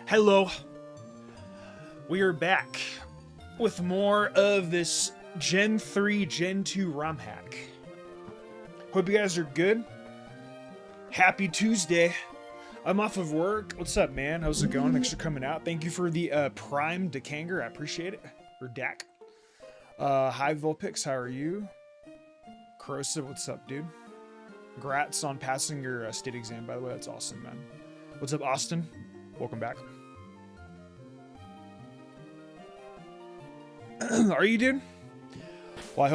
Hello. We are back with more of this Gen 3, Gen 2 ROM hack. Hope you guys are good. Happy Tuesday. I'm off of work. What's up, man? How's it going? Thanks for coming out. Thank you for the Prime Dekanger. I appreciate it. Or Dak. Hi, Volpix. How are you? Corrosive. What's up, dude? Congrats on passing your state exam, by the way. That's awesome, man. What's up, Austin? Welcome back. Are you, dude? Well, I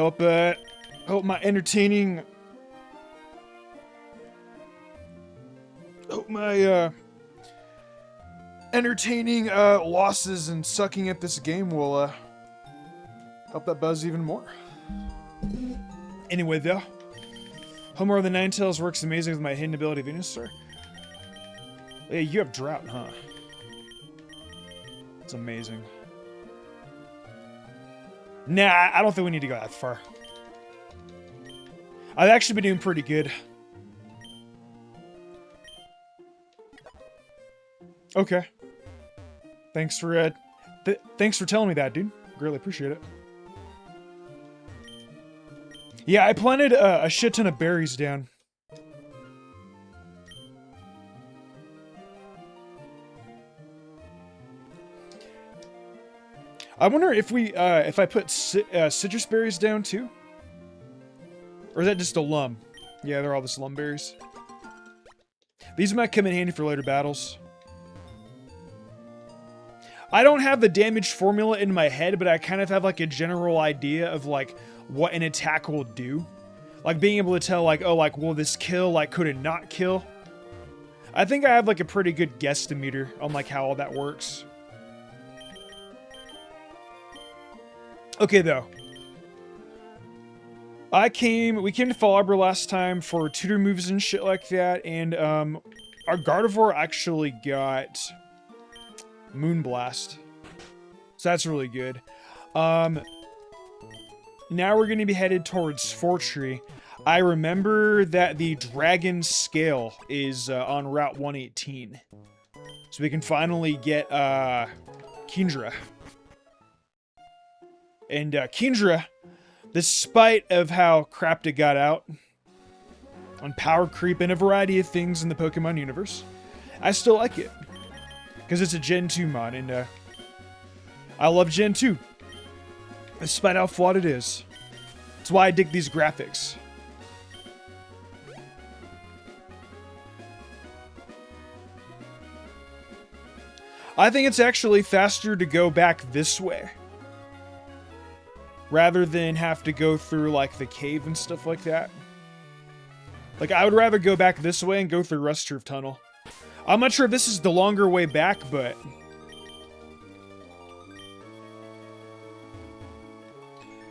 hope my entertaining losses and sucking at this game will help that buzz even more. Anyway, though, Homer of the Ninetales works amazing with my hidden ability, Venusaur. Hey, you have drought, huh? It's amazing. Nah, I don't think we need to go that far. I've actually been doing pretty good. Okay. Thanks for telling me that, dude. Greatly appreciate it. Yeah, I planted a shit ton of berries down. I wonder if I put citrus berries down too, or is that just a lum? Yeah, they're all the lum berries. These might come in handy for later battles. I don't have the damage formula in my head, but I kind of have like a general idea of like what an attack will do. Like being able to tell like, oh, like, will this kill? Like, could it not kill? I think I have like a pretty good guesstimator on like how all that works. Okay, though. we came to Fall Arbor last time for tutor moves and shit like that, and our Gardevoir actually got Moonblast. So that's really good. Now we're going to be headed towards Fortree. I remember that the Dragon Scale is on Route 118. So we can finally get Kingdra. And Kingdra, despite of how Crapta got out on power creep and a variety of things in the Pokemon universe, I still like it. Because it's a Gen 2 mod, and I love Gen 2. Despite how flawed it is. That's why I dig these graphics. I think it's actually faster to go back this way. Rather than have to go through, like, the cave and stuff like that. Like, I would rather go back this way and go through Rust Turf Tunnel. I'm not sure if this is the longer way back, but...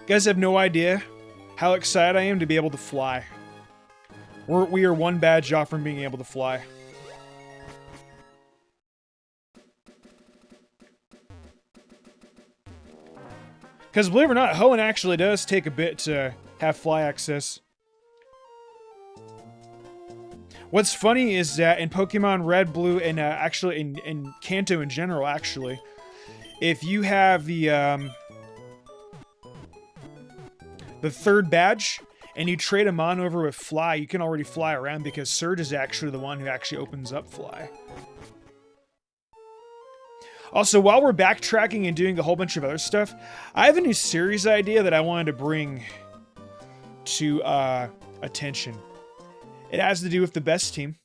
You guys have no idea how excited I am to be able to fly. We are one badge off from being able to fly. Because believe it or not, Hoenn actually does take a bit to have fly access. What's funny is that in Pokemon Red, Blue, and actually in Kanto in general, actually, if you have the third badge and you trade a Mon over with Fly, you can already fly around because Surge is actually the one who actually opens up Fly. Also, while we're backtracking and doing a whole bunch of other stuff, I have a new series idea that I wanted to bring to attention. It has to do with the best team.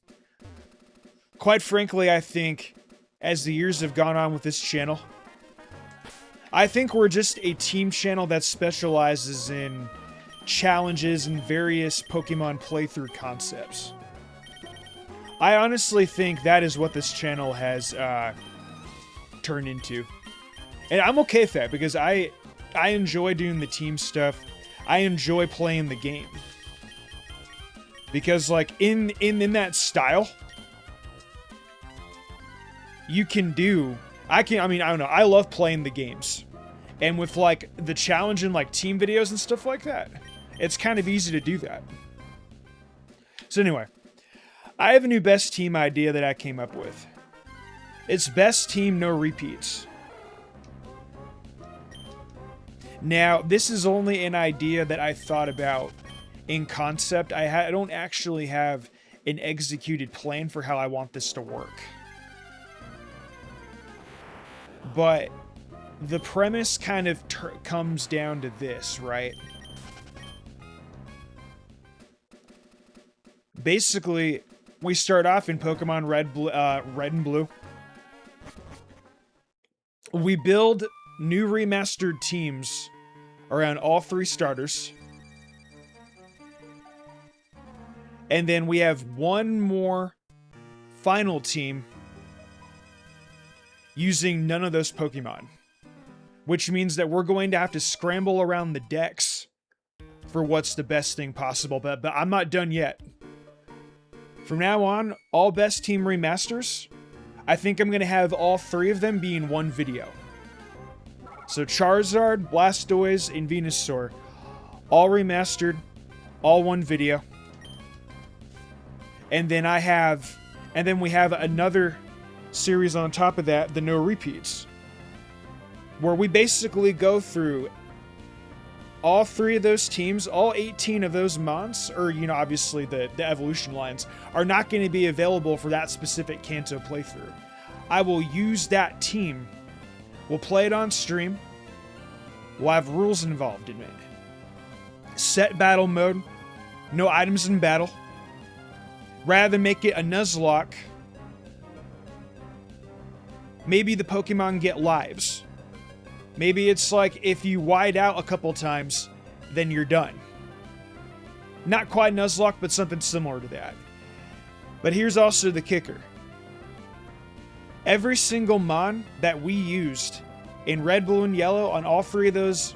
Quite frankly, I think, as the years have gone on with this channel, I think we're just a team channel that specializes in challenges and various Pokemon playthrough concepts. I honestly think that is what this channel has turned into. And I'm okay with that because I enjoy doing the team stuff. I enjoy playing the game. Because like in that style, you can do I don't know, I love playing the games. And with like the challenge and like team videos and stuff like that, it's kind of easy to do that. So anyway, I have a new best team idea that I came up with. It's best team, no repeats. Now, this is only an idea that I thought about in concept. I don't actually have an executed plan for how I want this to work. But the premise kind of comes down to this, right? Basically, we start off in Pokemon Red and Blue. We build new remastered teams around all three starters. And then we have one more final team using none of those Pokemon. Which means that we're going to have to scramble around the decks for what's the best thing possible. But I'm not done yet. From now on, all best team remasters, I think I'm going to have all three of them be in one video. So Charizard, Blastoise, and Venusaur, all remastered, all one video. And then we have another series on top of that, the no repeats, where we basically go through all three of those teams, all 18 of those mons, or, you know, obviously the evolution lines, are not going to be available for that specific Kanto playthrough. I will use that team. We'll play it on stream. We'll have rules involved in it. Set battle mode. No items in battle. Rather than make it a Nuzlocke, maybe the Pokemon get lives. Maybe it's like if you wide out a couple times, then you're done. Not quite Nuzlocke, but something similar to that. But here's also the kicker. Every single mon that we used in Red, Blue, and Yellow on all three of those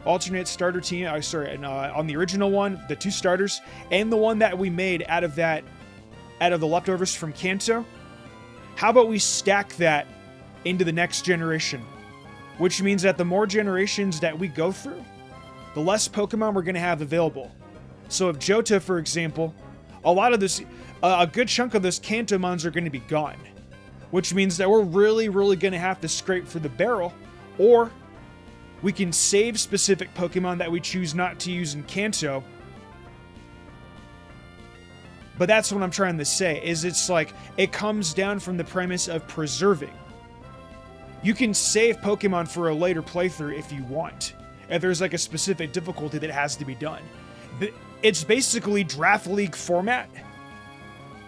alternate starter team. On the original one, the 2 starters, and the one that we made out of the leftovers from Kanto. How about we stack that into the next generation? Which means that the more generations that we go through, the less Pokemon we're going to have available. So if Johto, for example, a good chunk of those Kantomons are going to be gone. Which means that we're really, really going to have to scrape for the barrel, or we can save specific Pokemon that we choose not to use in Kanto. But that's what I'm trying to say, is it's like, it comes down from the premise of preserving. You can save Pokemon for a later playthrough if you want, if there's like a specific difficulty that has to be done. It's basically Draft League format,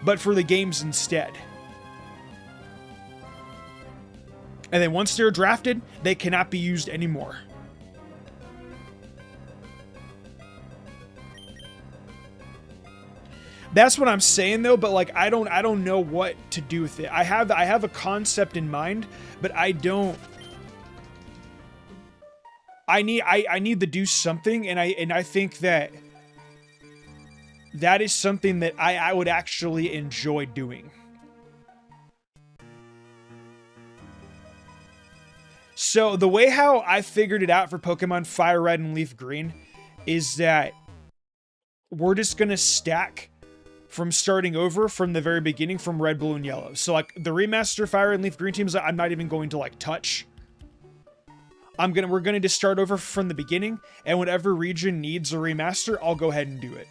but for the games instead. And then once they're drafted, they cannot be used anymore. That's what I'm saying though, but like I don't know what to do with it. I have a concept in mind, but I need to do something, and I think that is something that I would actually enjoy doing. So the way how I figured it out for Pokemon Fire Red and Leaf Green is that we're just going to stack from starting over from the very beginning from Red, Blue, and Yellow. So like the remaster Fire Red and Leaf Green teams, I'm not even going to like touch. We're going to just start over from the beginning, and whatever region needs a remaster, I'll go ahead and do it.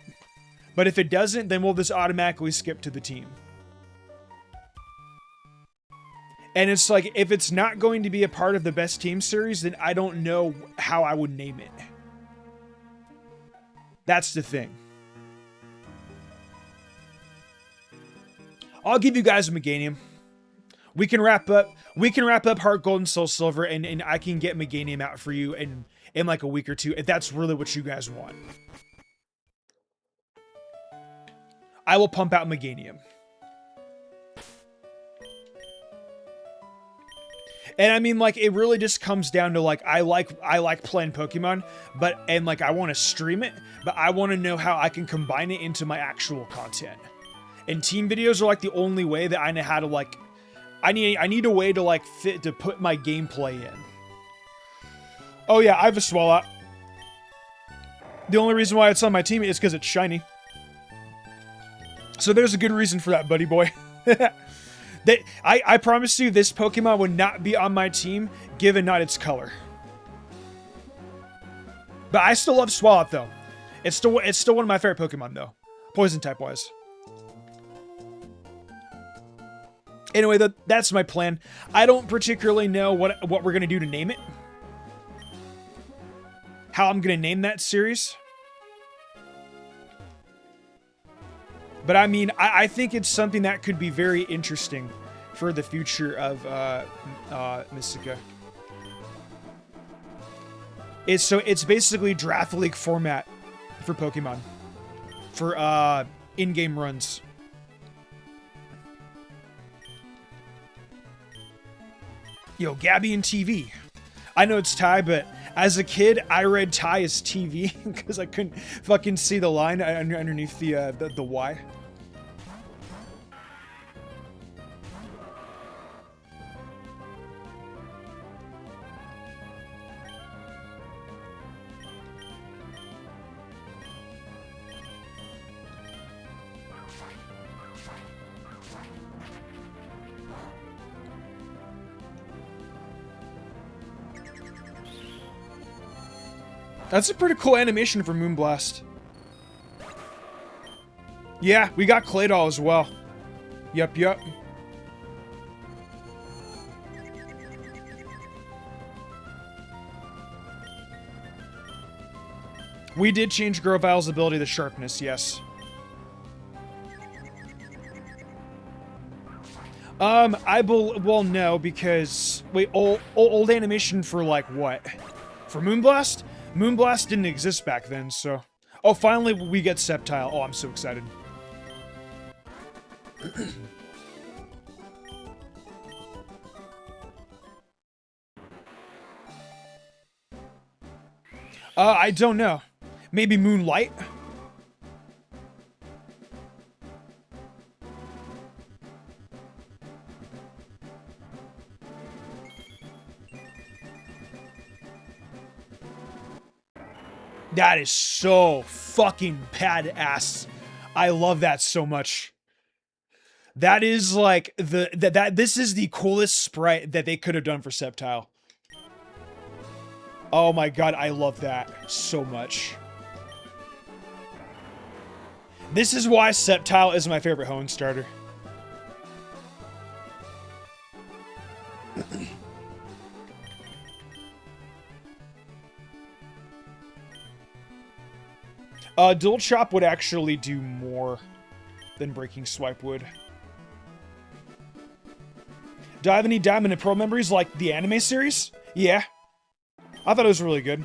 But if it doesn't, then we'll just automatically skip to the team. And it's like, if it's not going to be a part of the best team series, then I don't know how I would name it. That's the thing. I'll give you guys a Meganium. We can wrap up Heart Gold and Soul Silver, and I can get Meganium out for you in like a week or two, if that's really what you guys want. I will pump out Meganium. And I mean, like, it really just comes down to, like, I like playing Pokemon, and like, I want to stream it, but I want to know how I can combine it into my actual content. And team videos are, like, the only way that I know how to, like, I need a way to, like, to put my gameplay in. Oh yeah, I have a Swallow. The only reason why it's on my team is because it's shiny. So there's a good reason for that, buddy boy. I promise you, this Pokemon would not be on my team, given not its color. But I still love Swallow, though. It's still one of my favorite Pokemon, though. Poison type wise. Anyway, that's my plan. I don't particularly know what we're gonna do to name it. How I'm gonna name that series. But I mean, I think it's something that could be very interesting for the future of Mystica. It's basically Draft League format for Pokemon. For in-game runs. Yo, Gabby and TV. I know it's Ty, but as a kid, I read Ty as TV because I couldn't fucking see the line underneath the Y. That's a pretty cool animation for Moonblast. Yeah, we got Claydol as well. Yup. We did change Grovile's ability to Sharpness, yes. Well, no, because... Wait, old animation for, like, what? For Moonblast? Moonblast didn't exist back then, so... Oh, finally we get Sceptile. Oh, I'm so excited. I don't know. Maybe Moonlight? That is so fucking badass. I love that so much. That is like this is the coolest sprite that they could have done for Sceptile. Oh my god, I love that so much. This is why Sceptile is my favorite Hoenn starter. Dual Chop would actually do more than Breaking Swipe would. Do I have any Diamond and Pearl memories like the anime series? Yeah. I thought it was really good.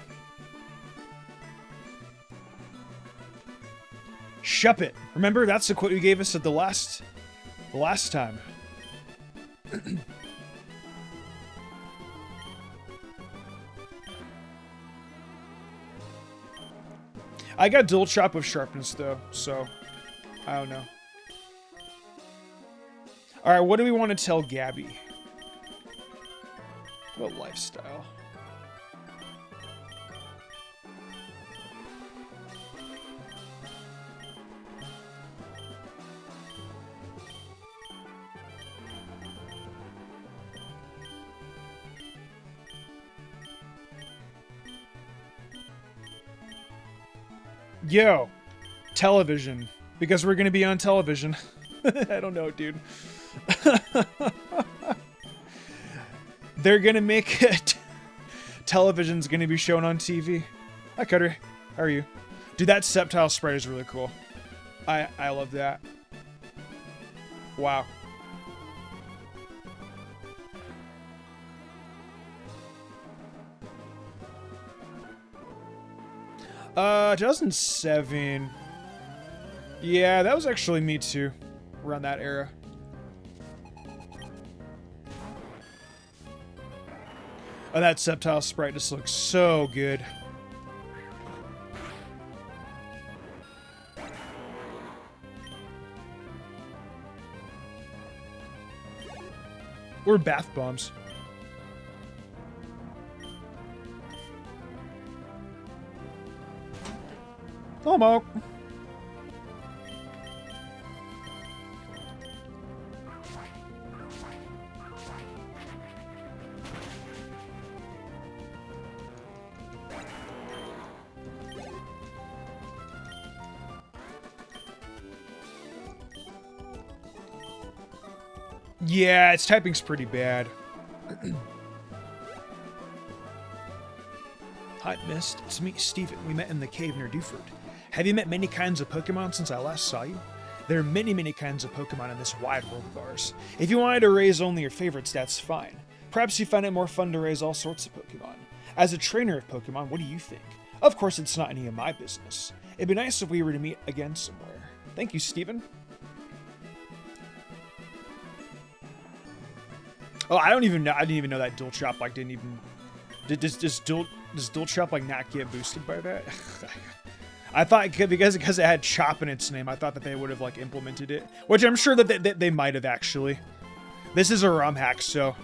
Shup it. Remember, that's the quote you gave us at the last time. I got Dual Chop with Sharpness, though, so I don't know. Alright, what do we want to tell Gabby? What lifestyle? Yo, television. Because we're going to be on television. I don't know, dude. They're going to make it. Television's going to be shown on TV. Hi, Cutter. How are you? Dude, that Sceptile sprite is really cool. I love that. Wow. Uh, 2007. Yeah, that was actually me too. Around that era. Oh, that Sceptile sprite just looks so good. Or bath bombs. Homo. Yeah, its typing's pretty bad. Hot Mist, it's me, Steven. We met in the cave near Duford. Have you met many kinds of Pokemon since I last saw you? There are many, many kinds of Pokemon in this wide world of ours. If you wanted to raise only your favorites, that's fine. Perhaps you find it more fun to raise all sorts of Pokemon. As a trainer of Pokemon, what do you think? Of course, it's not any of my business. It'd be nice if we were to meet again somewhere. Thank you, Steven. Oh, I didn't even know that Dual Chop like didn't even. Does Dual Chop like not get boosted by that? I thought because it had Chop in its name, I thought that they would have like implemented it, which I'm sure that they might have actually. This is a ROM hack, so.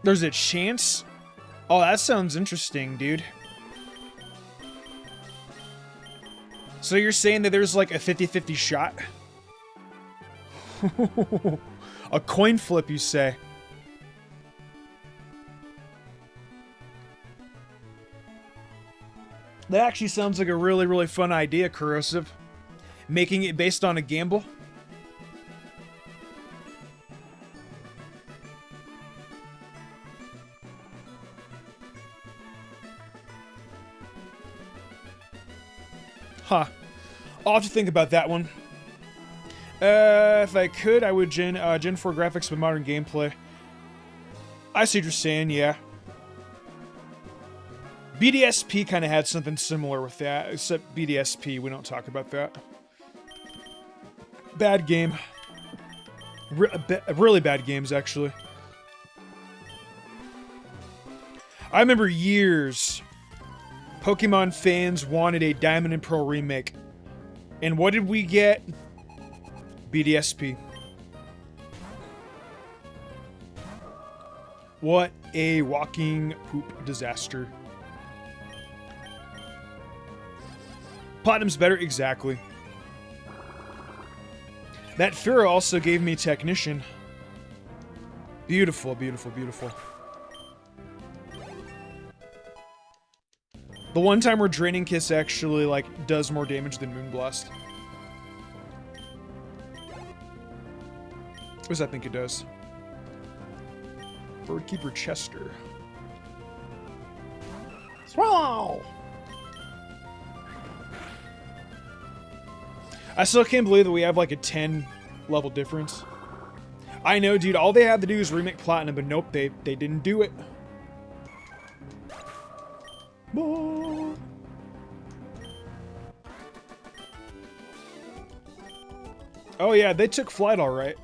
There's a chance? Oh, that sounds interesting, dude. So you're saying that there's like a 50-50 shot? A coin flip, you say? That actually sounds like a really, really fun idea, Corrosive. Making it based on a gamble? Huh. I'll have to think about that one. If I could, I would Gen 4 graphics with modern gameplay. I see what you're saying, yeah. BDSP kind of had something similar with that, except BDSP, we don't talk about that. Bad game. Really bad games, actually. I remember years, Pokemon fans wanted a Diamond and Pearl remake. And what did we get? BDSP. What a walking poop disaster. Platinum's better? Exactly. That Pharaoh also gave me Technician. Beautiful, beautiful, beautiful. The one time where Draining Kiss actually, like, does more damage than Moonblast. What does I think it does? Birdkeeper Chester. Swallow! I still can't believe that we have like a 10 level difference. I know, dude, all they had to do is remake Platinum, but nope, they didn't do it. Oh yeah, they took flight all right.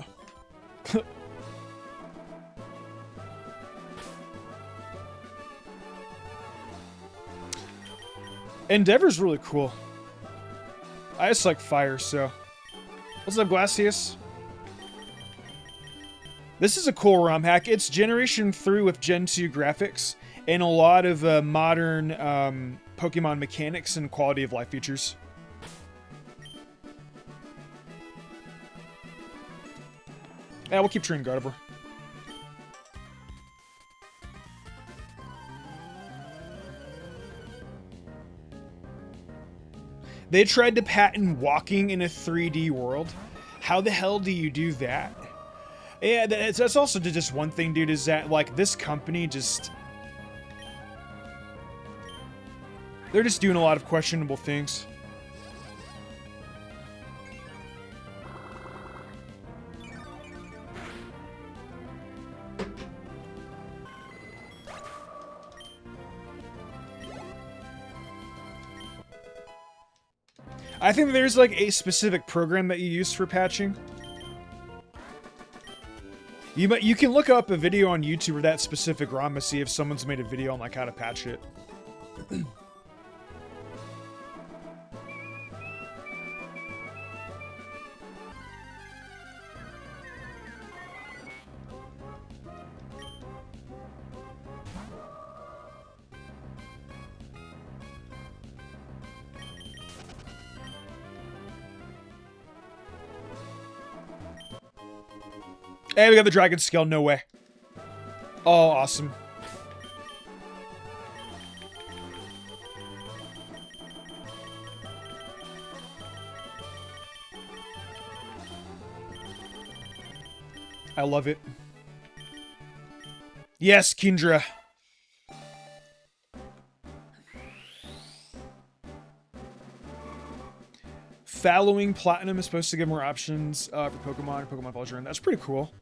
Endeavor's really cool. I just like fire, so. What's up, Glacius? This is a cool ROM hack. It's Generation 3 with Gen 2 graphics and a lot of modern Pokemon mechanics and quality of life features. Yeah, we'll keep training Gardevoir. They tried to patent walking in a 3D world. How the hell do you do that? Yeah, that's also just one thing, dude, is that, like, this company just... They're just doing a lot of questionable things. I think there's like a specific program that you use for patching. You can look up a video on YouTube or that specific ROM to see if someone's made a video on like how to patch it. Hey, we got the Dragon Scale, no way. Oh, awesome. I love it. Yes, Kindra. Following Platinum is supposed to give more options for Pokemon or Pokemon Vulture, and that's pretty cool.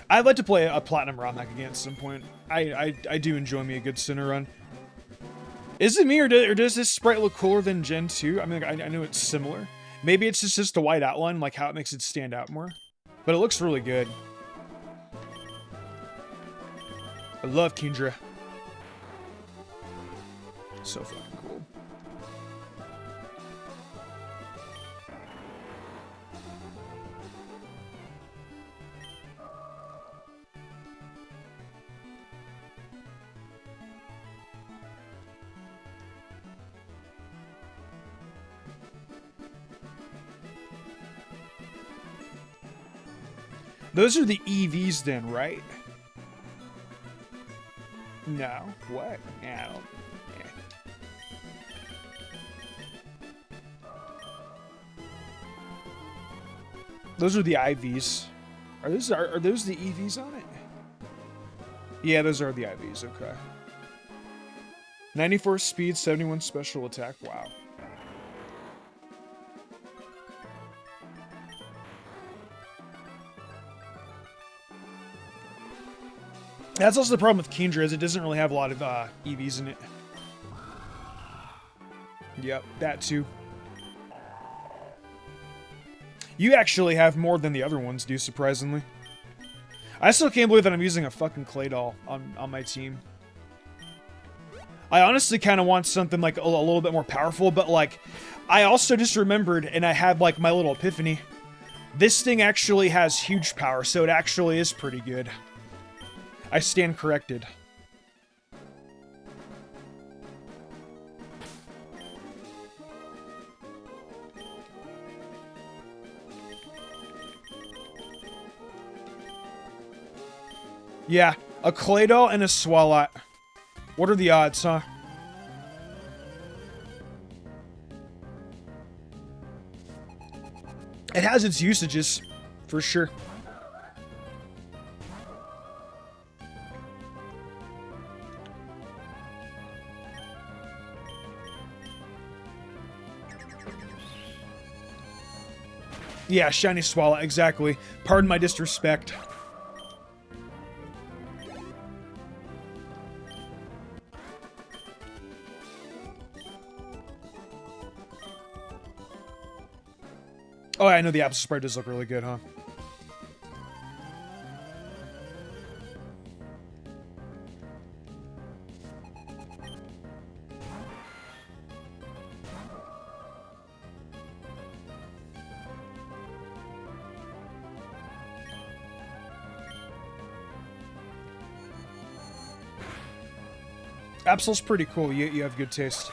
I'd like to play a Platinum ROM hack again at some point. I do enjoy me a good center run. Is it me, or does this sprite look cooler than Gen 2? I mean, like, I know it's similar. Maybe it's just a white outline, like how it makes it stand out more. But it looks really good. I love Kindra. So fucking cool. Those are the EVs then, right? No. What? Yeah, I don't... Those are the IVs. Are those the EVs on it? Yeah, those are the IVs, okay. 94 speed, 71 special attack, wow. That's also the problem with Kindra, is it doesn't really have a lot of EVs in it. Yep, that too. You actually have more than the other ones do, surprisingly. I still can't believe that I'm using a fucking clay doll on my team. I honestly kind of want something like a little bit more powerful, but like, I also just remembered, and I had like my little epiphany. This thing actually has huge power, so it actually is pretty good. I stand corrected. Yeah, a clay doll and a swalot. What are the odds, huh? It has its usages, for sure. Yeah, shiny swalot, exactly. Pardon my disrespect. Oh, I know the apple sprite does look really good, huh? Absol's pretty cool. You have good taste.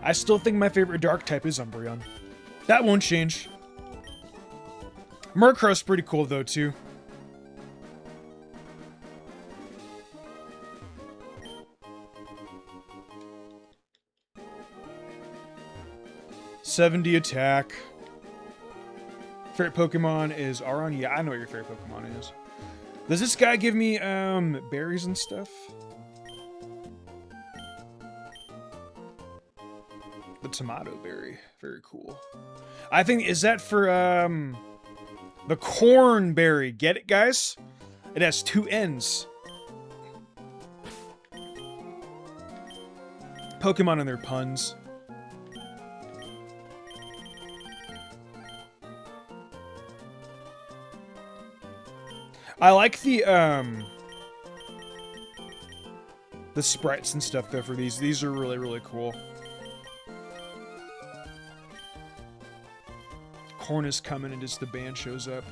I still think my favorite dark type is Umbreon. That won't change. Murkrow's pretty cool though too. '70 attack. Favorite Pokemon is Aron. Yeah, I know what your favorite Pokemon is. Does this guy give me berries and stuff? The tomato berry. Very cool. I think, is that for the corn berry? Get it, guys? It has 2 ends. Pokemon and their puns. I like the sprites and stuff though for these. These are really, really cool. Corn is coming and just the band shows up.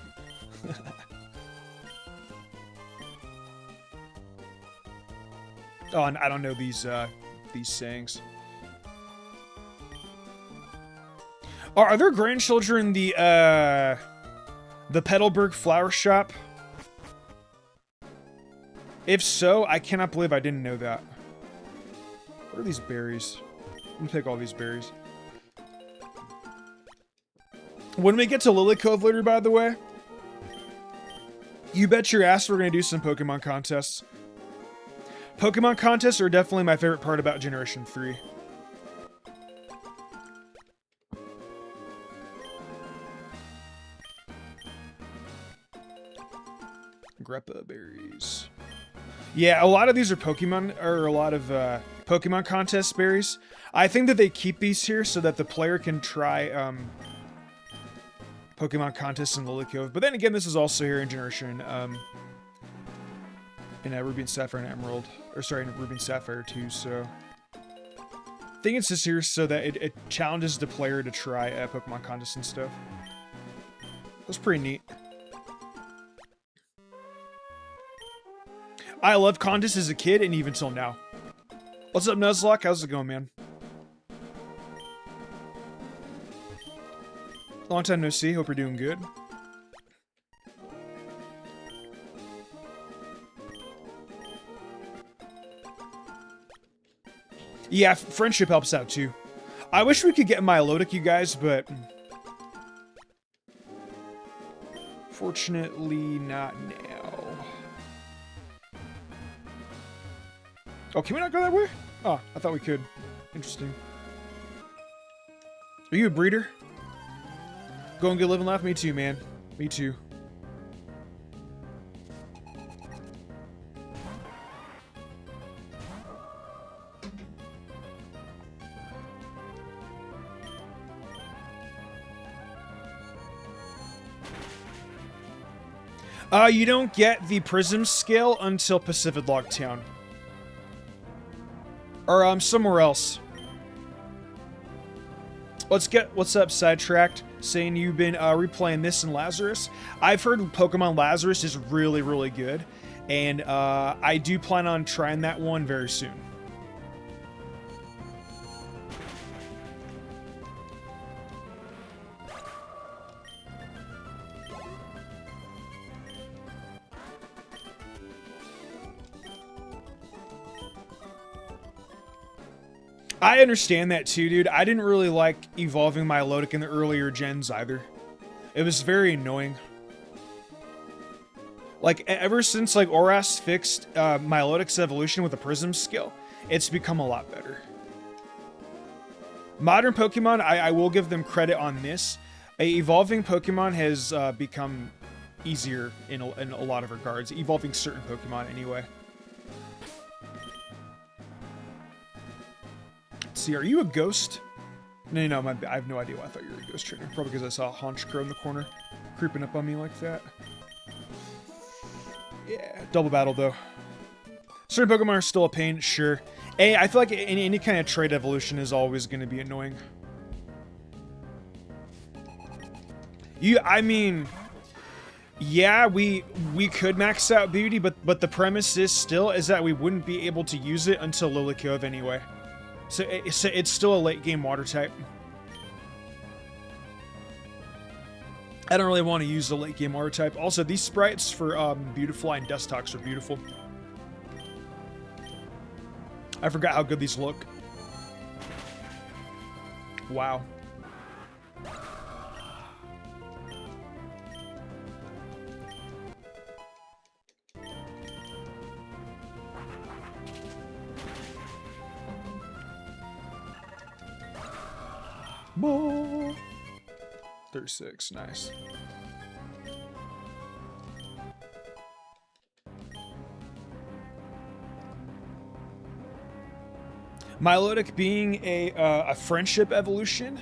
Oh, and I don't know these sayings. Are there grandchildren the Petalburg flower shop? If so, I cannot believe I didn't know that. What are these berries? I'm gonna take all these berries. When we get to Lily Cove later, by the way, you bet your ass we're gonna do some Pokemon contests. Pokemon contests are definitely my favorite part about Generation 3. Greppa berries. Yeah, a lot of these are Pokemon, or a lot of Pokemon contest berries. I think that they keep these here so that the player can try Pokemon contests in Lily Cove. But then again, this is also here in Generation, in Ruby and Sapphire and Emerald. Or sorry, in Ruby and Sapphire too, so... I think it's just here so that it challenges the player to try Pokemon contests and stuff. That's pretty neat. I loved contests as a kid and even till now. What's up, Nuzlocke? How's it going, man? Long time no see. Hope you're doing good. Yeah, friendship helps out too. I wish we could get Milotic, you guys, but... fortunately, not now. Oh, can we not go that way? Oh, I thought we could. Interesting. Are you a breeder? Going good, living life? Me too, man. Me too. You don't get the Prism scale until Pacific Log Town. Or, somewhere else. What's up, Sidetracked? Saying you've been replaying this in Lazarus. I've heard Pokemon Lazarus is really, really good. And I do plan on trying that one very soon. I understand that too, dude. I didn't really like evolving Milotic in the earlier gens either. It was very annoying. Like, ever since, like, Oras fixed Milotic's evolution with a Prism skill, it's become a lot better. Modern Pokemon, I will give them credit on this. Evolving Pokemon has become easier in a lot of regards. Evolving certain Pokemon, anyway. Let's see, are you a ghost? No, I have no idea why I thought you were a ghost trainer. Probably because I saw a Haunch Crow in the corner creeping up on me like that. Yeah, double battle though. Certain Pokemon are still a pain, sure. I feel like any kind of trait evolution is always going to be annoying. I mean, yeah, we could max out Beauty, but the premise is that we wouldn't be able to use it until Lilycove anyway. So it's still a late game water type. I don't really want to use the late game water type. Also, these sprites for Beautifly and Dustox are beautiful. I forgot how good these look. Wow. Ball. 36, nice. Milotic being a friendship evolution.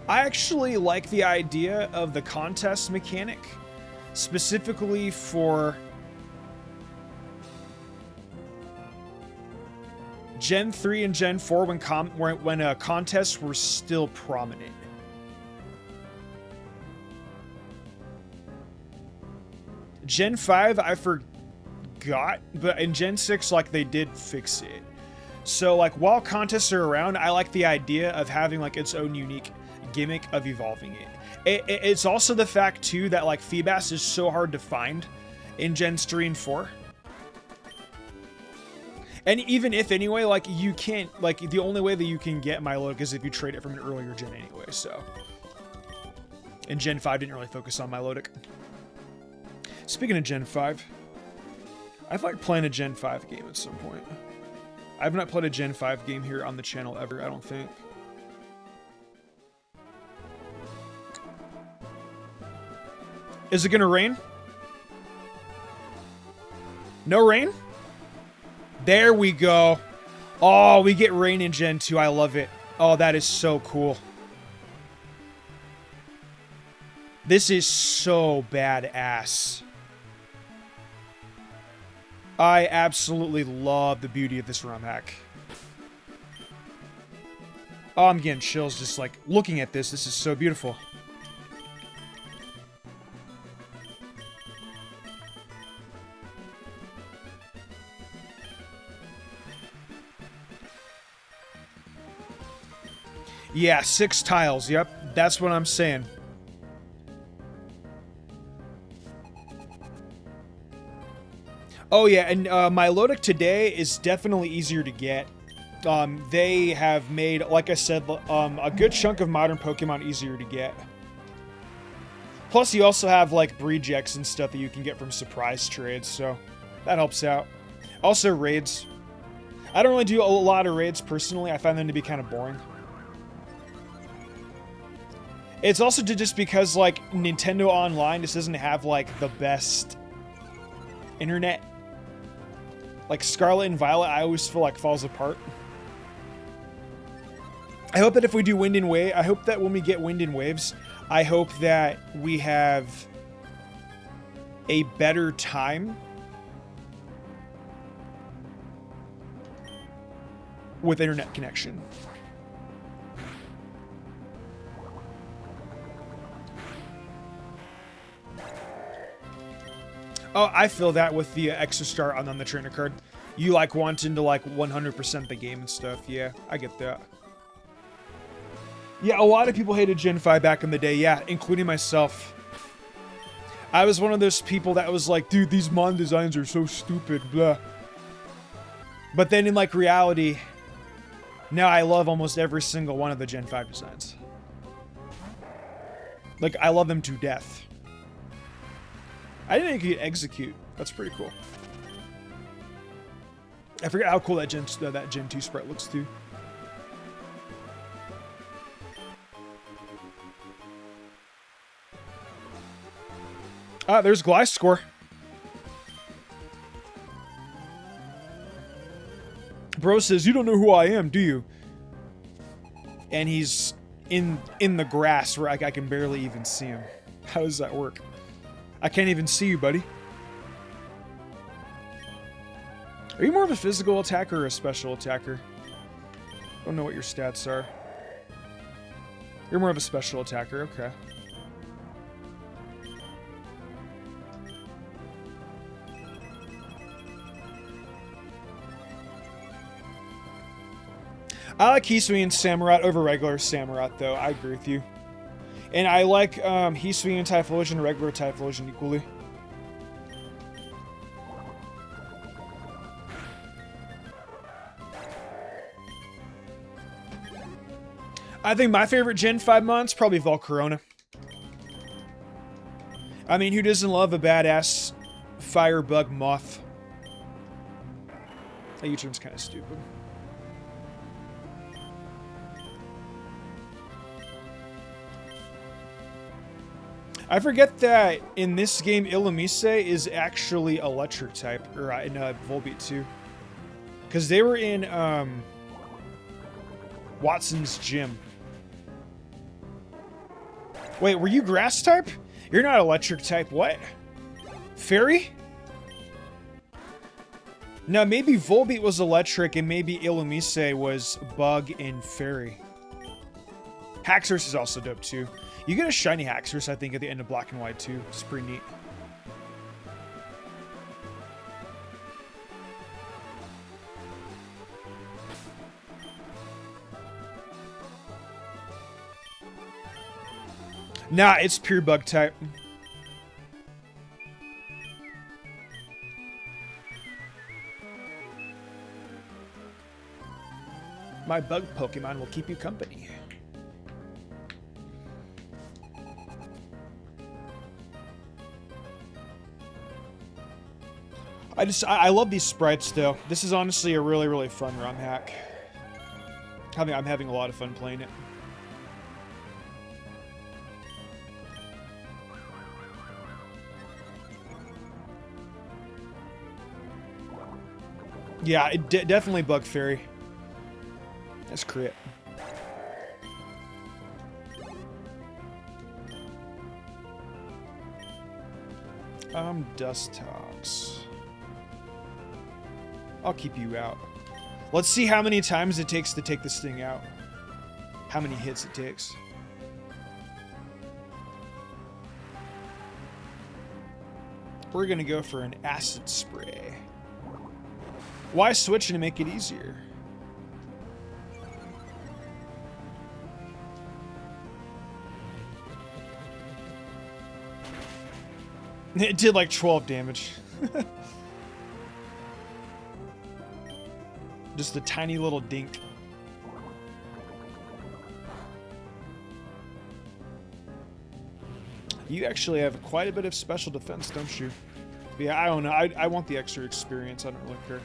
I actually like the idea of the contest mechanic, specifically for Gen 3 and Gen 4 when contests were still prominent. Gen 5, I forgot, but in Gen 6, like, they did fix it. So, like, while contests are around, I like the idea of having, like, its own unique gimmick of evolving it. It's also the fact, too, that, like, Feebas is so hard to find in Gens 3 and 4. And even if, anyway, like, you can't, like, the only way that you can get Milotic is if you trade it from an earlier gen anyway, so. And Gen 5 didn't really focus on Milotic. Speaking of Gen 5, I'd like playing a Gen 5 game at some point. I've not played a Gen 5 game here on the channel ever, I don't think. Is it gonna rain? No rain? There we go. Oh, we get rain in Gen 2. I love it. Oh, that is so cool. This is so badass. I absolutely love the beauty of this ROM hack. Oh, I'm getting chills just like looking at this. This is so beautiful. Yeah, 6 tiles. Yep, that's what I'm saying. Oh yeah, and Milotic today is definitely easier to get. They have made, like I said, a good chunk of modern Pokemon easier to get. Plus, you also have like Breejects and stuff that you can get from surprise trades, so that helps out. Also, raids. I don't really do a lot of raids personally. I find them to be kind of boring. It's also just because, like, Nintendo Online just doesn't have, like, the best internet. Like, Scarlet and Violet, I always feel like falls apart. I hope that if we do Wind and Wave, I hope that when we get Wind and Waves, I hope that we have a better time with internet connection. Oh, I feel that with the extra star on the trainer card. You like wanting to like 100% the game and stuff. Yeah, I get that. Yeah, a lot of people hated Gen 5 back in the day. Yeah, including myself. I was one of those people that was like, dude, these mon designs are so stupid, blah. But then in like reality, now I love almost every single one of the Gen 5 designs. Like, I love them to death. I didn't think you could execute. That's pretty cool. I forget how cool that Gen 2 sprite looks too. Ah, there's Gliscor. Bro says, you don't know who I am, do you? And he's in the grass where I can barely even see him. How does that work? I can't even see you, buddy. Are you more of a physical attacker or a special attacker? I don't know what your stats are. You're more of a special attacker, okay. I like Hisui and Samurott over regular Samurott, though. I agree with you. And I like Hisui and Typhlosion, regular Typhlosion equally. I think my favorite Gen 5 mon's probably Volcarona. I mean, who doesn't love a badass firebug moth? That U-turn's kind of stupid. I forget that in this game, Illumise is actually electric type, or in Volbeat too. Because they were in Watson's gym. Wait, were you grass type? You're not electric type, what? Fairy? No, maybe Volbeat was electric and maybe Illumise was bug and fairy. Haxorus is also dope too. You get a shiny Haxorus, I think, at the end of Black and White too. It's pretty neat. Nah, it's pure bug type. My bug Pokemon will keep you company. I love these sprites though. This is honestly a really, really fun ROM hack. I'm having a lot of fun playing it. Yeah, definitely Bug Fairy. That's crit. Dustox. I'll keep you out. Let's see how many times it takes to take this thing out. How many hits it takes. We're gonna go for an acid spray. Why switch to make it easier? It did like 12 damage. Just a tiny little dink. You actually have quite a bit of special defense, don't you? Yeah, I don't know. I want the extra experience. I don't really care.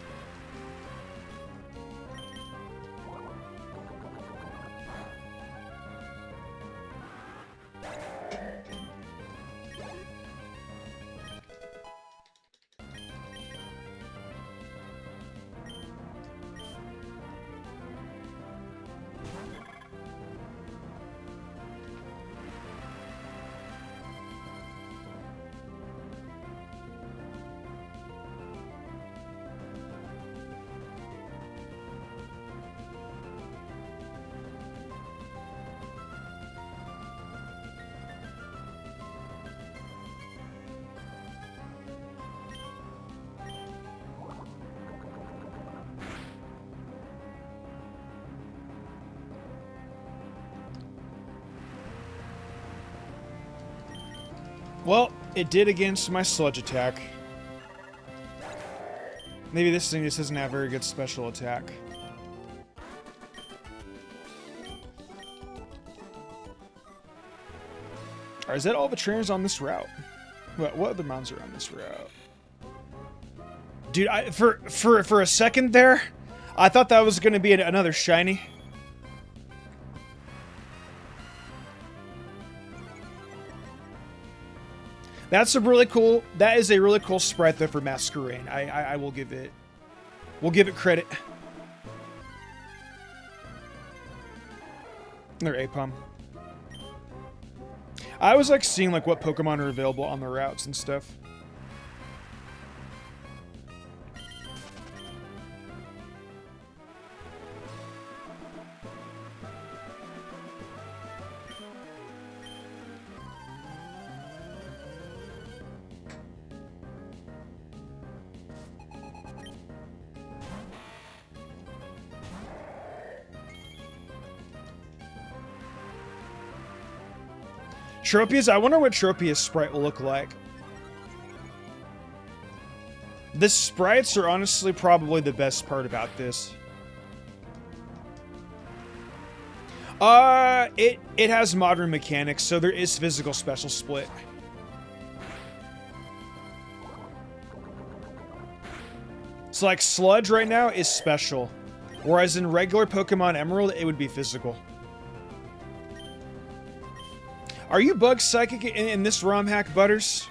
Well, it did against my sludge attack. Maybe this thing just doesn't have very good special attack. Or is that all the trainers on this route? What other mounts are on this route? Dude, for a second there, I thought that was going to be another shiny. That's a really cool. That is a really cool sprite though for Masquerain. I will give it. We'll give it credit. They're Apom. I was like seeing like what Pokemon are available on the routes and stuff. Tropius, I wonder what Tropius sprite will look like. The sprites are honestly probably the best part about this. It has modern mechanics, so there is physical special split. So like Sludge right now is special, whereas in regular Pokemon Emerald, it would be physical. Are you Bug Psychic in this ROM hack, Butters?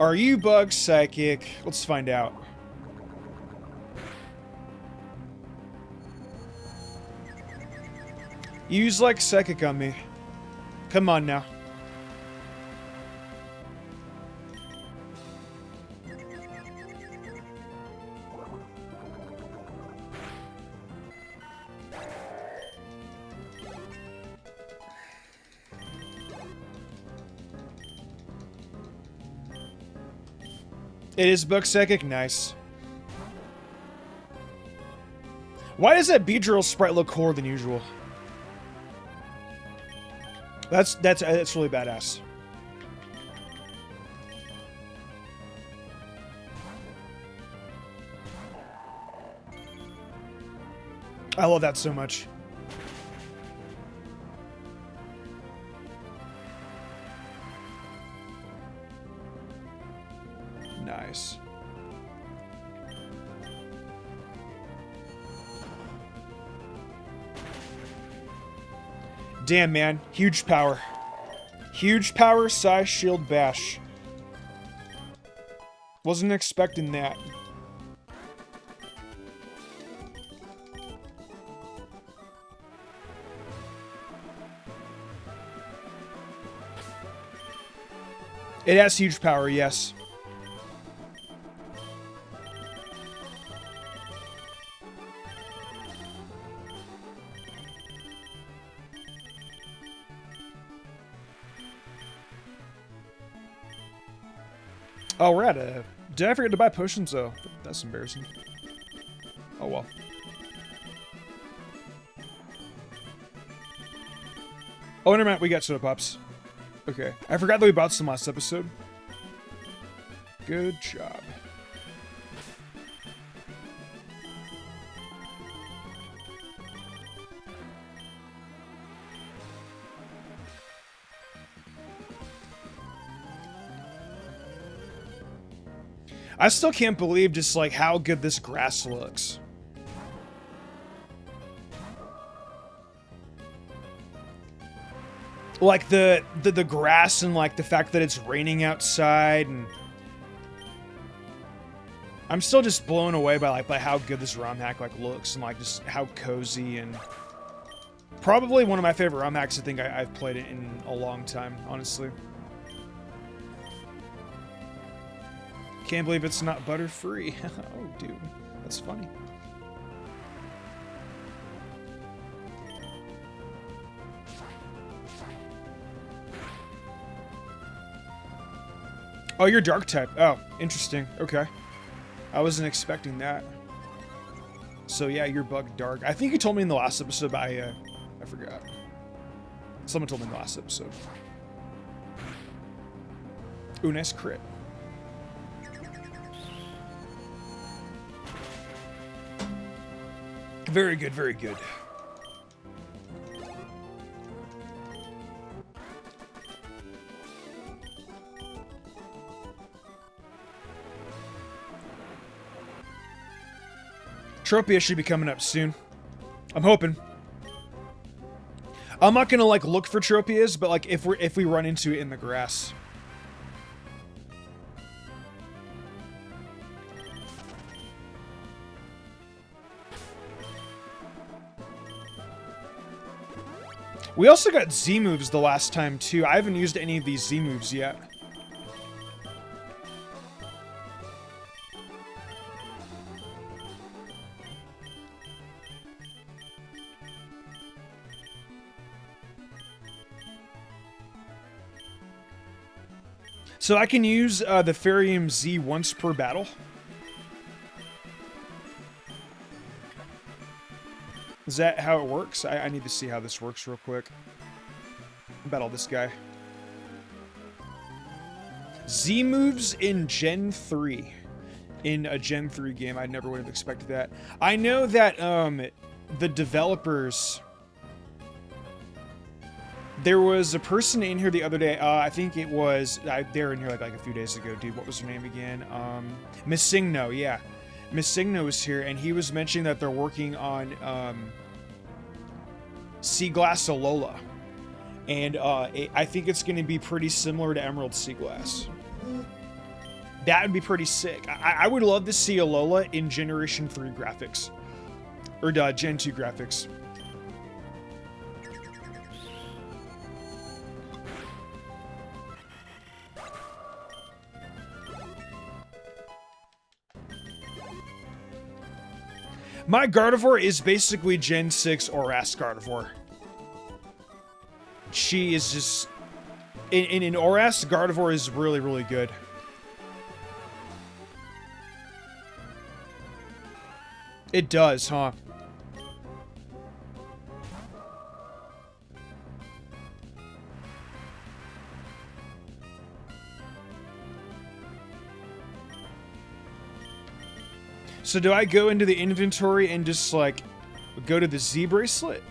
Are you Bug Psychic? Let's find out. Use like Psychic on me. Come on now. It is Bug Psychic? Nice. Why does that Beedrill sprite look cooler than usual? That's really badass. I love that so much. Nice. Damn, man. Huge power. Huge power, size, shield, bash. Wasn't expecting that. It has huge power, yes. Oh, we're at a... Did I forget to buy potions? Oh, that's embarrassing. Oh, well. Oh, never mind. We got soda pops. Okay. I forgot that we bought some last episode. Good job. I still can't believe just like how good this grass looks. Like the grass and like the fact that it's raining outside, and I'm still just blown away by how good this ROM hack like looks and like just how cozy, and probably one of my favorite ROM hacks I think I've played it in a long time, honestly. Can't believe it's not butter-free. Oh, dude. That's funny. Oh, you're dark type. Oh, interesting. Okay. I wasn't expecting that. So yeah, you're bugged dark. I think you told me in the last episode, but I forgot. Someone told me in the last episode. Ooh, nice crit. Very good, very good. Tropia should be coming up soon. I'm hoping. I'm not gonna like look for Tropias, but like if we run into it in the grass. We also got Z moves the last time too. I haven't used any of these Z moves yet. So I can use the Ferium Z once per battle. Is that how it works? I need to see how this works real quick. Battle this guy. Z moves in Gen 3. In a Gen 3 game. I never would have expected that. I know that the developers... There was a person in here the other day. I think it was... they were in here like a few days ago, dude. What was her name again? Miss Signo, yeah. Miss Signo was here, and he was mentioning that they're working on Seaglass Alola. And I think it's going to be pretty similar to Emerald Seaglass. That would be pretty sick. I would love to see Alola in Generation 3 graphics. Or Gen 2 graphics. My Gardevoir is basically Gen 6 Oras Gardevoir. She is just... In Oras, Gardevoir is really, really good. It does, huh? So do I go into the inventory and just, like, go to the Z bracelet?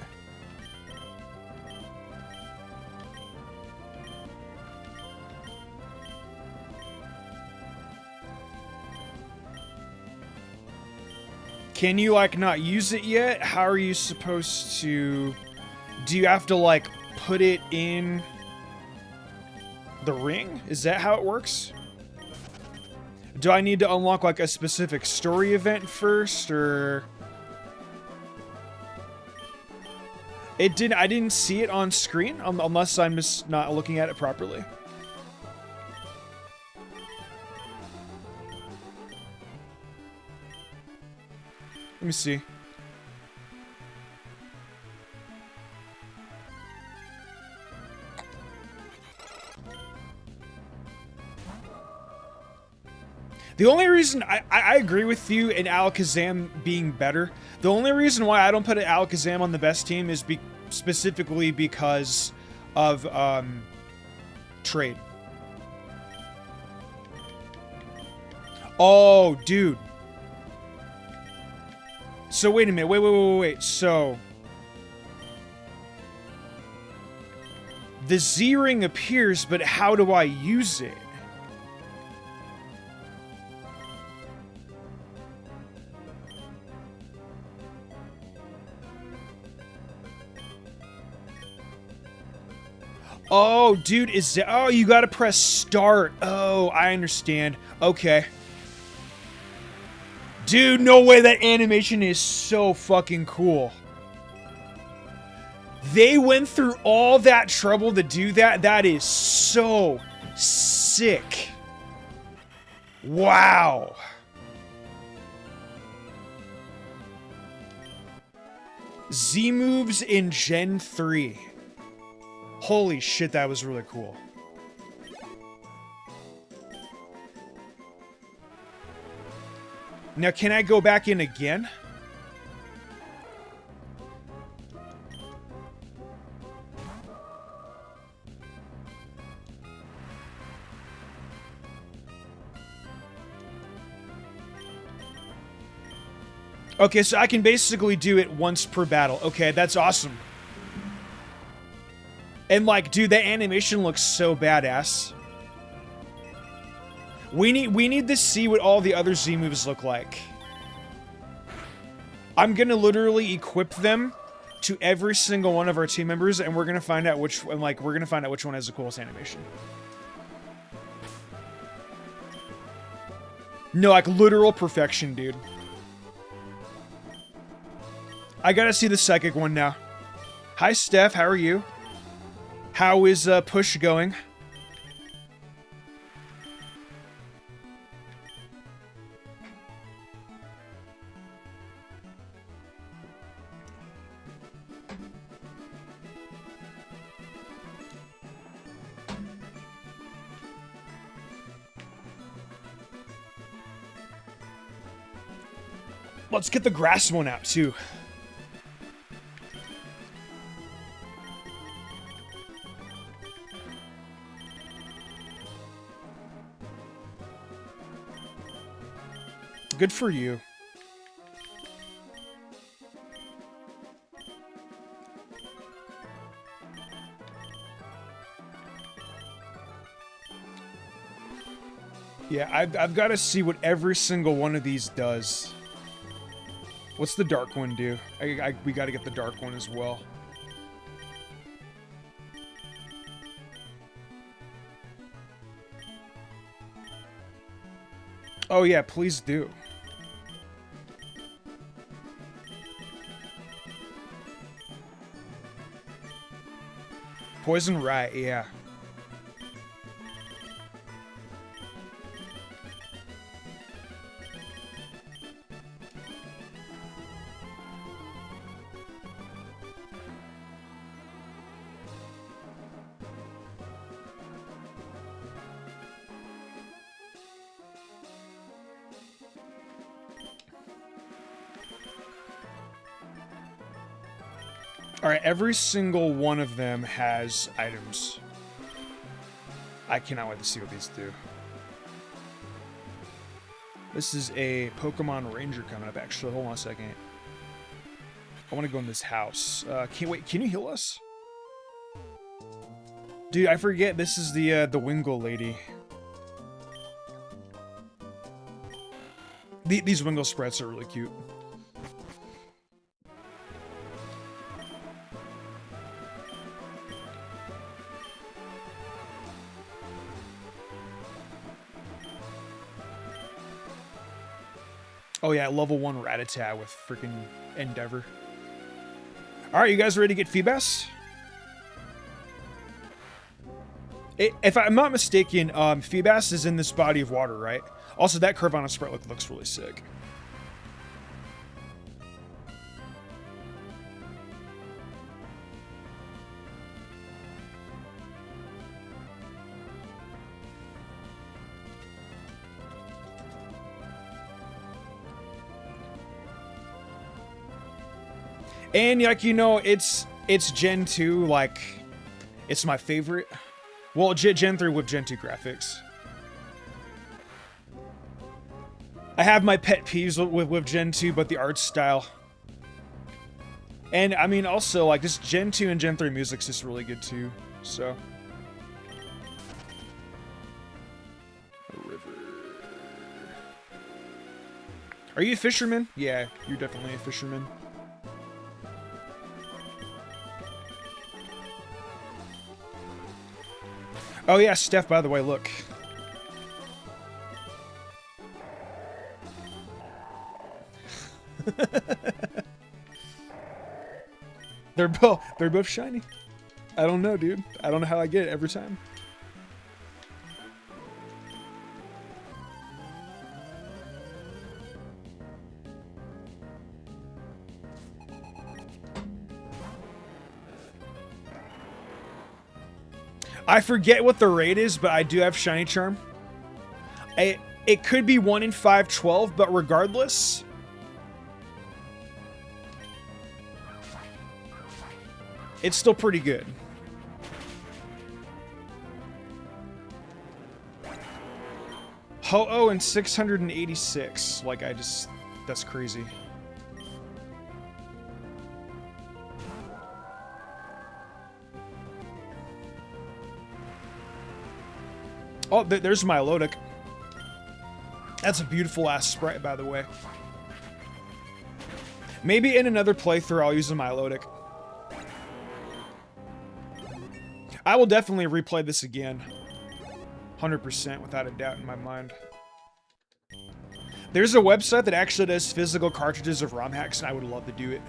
Can you, like, not use it yet? How are you supposed to... Do you have to, like, put it in the ring? Is that how it works? Do I need to unlock, like, a specific story event first, or... I didn't see it on screen, unless I'm just not looking at it properly. Let me see. The only reason I agree with you in Alakazam being better, the only reason why I don't put Alakazam on the best team is specifically because of trade. Oh, dude. So wait a minute. Wait. So the Z ring appears, but how do I use it? Oh, dude, is that... Oh, you gotta press start. Oh, I understand. Okay. Dude, no way, that animation is so fucking cool. They went through all that trouble to do that. That is so sick. Wow. Z moves in Gen 3. Holy shit, that was really cool. Now, can I go back in again? Okay, so I can basically do it once per battle. Okay, that's awesome. And like, dude, that animation looks so badass. We need to see what all the other Z moves look like. I'm gonna literally equip them to every single one of our team members, and we're gonna find out which one has the coolest animation. No, like literal perfection, dude. I gotta see the psychic one now. Hi, Steph. How are you? How is push going? Let's get the grass one out too. Good for you. Yeah, I've got to see what every single one of these does. What's the dark one do? We got to get the dark one as well. Oh yeah, please do. Poison Rat, yeah. Alright, every single one of them has items. I cannot wait to see what these do. This is a Pokemon Ranger coming up, actually. Hold on a second. I want to go in this house. Can you heal us? Dude, I forget this is the Wingull lady. These Wingull spreads are really cute. Oh yeah, level 1 Rattata with freaking Endeavor. Alright, you guys ready to get Feebas? If I'm not mistaken, Feebas is in this body of water, right? Also, that Carvanha sprite looks really sick. And like, you know, it's Gen 2, like, it's my favorite. Well, Gen 3 with Gen 2 graphics. I have my pet peeves with Gen 2, but the art style. And, I mean, also, like, this Gen 2 and Gen 3 music's just really good, too. So. A river. Are you a fisherman? Yeah, you're definitely a fisherman. Oh yeah, Steph, by the way, look. They're both shiny. I don't know, dude. I don't know how I get it every time. I forget what the rate is, but I do have Shiny Charm. It could be 1 in 512, but regardless... it's still pretty good. Ho-Oh and 686. Like, that's crazy. Oh, there's Milotic. That's a beautiful ass sprite, by the way. Maybe in another playthrough I'll use a Milotic. I will definitely replay this again. 100% without a doubt in my mind. There's a website that actually does physical cartridges of ROM hacks, and I would love to do it.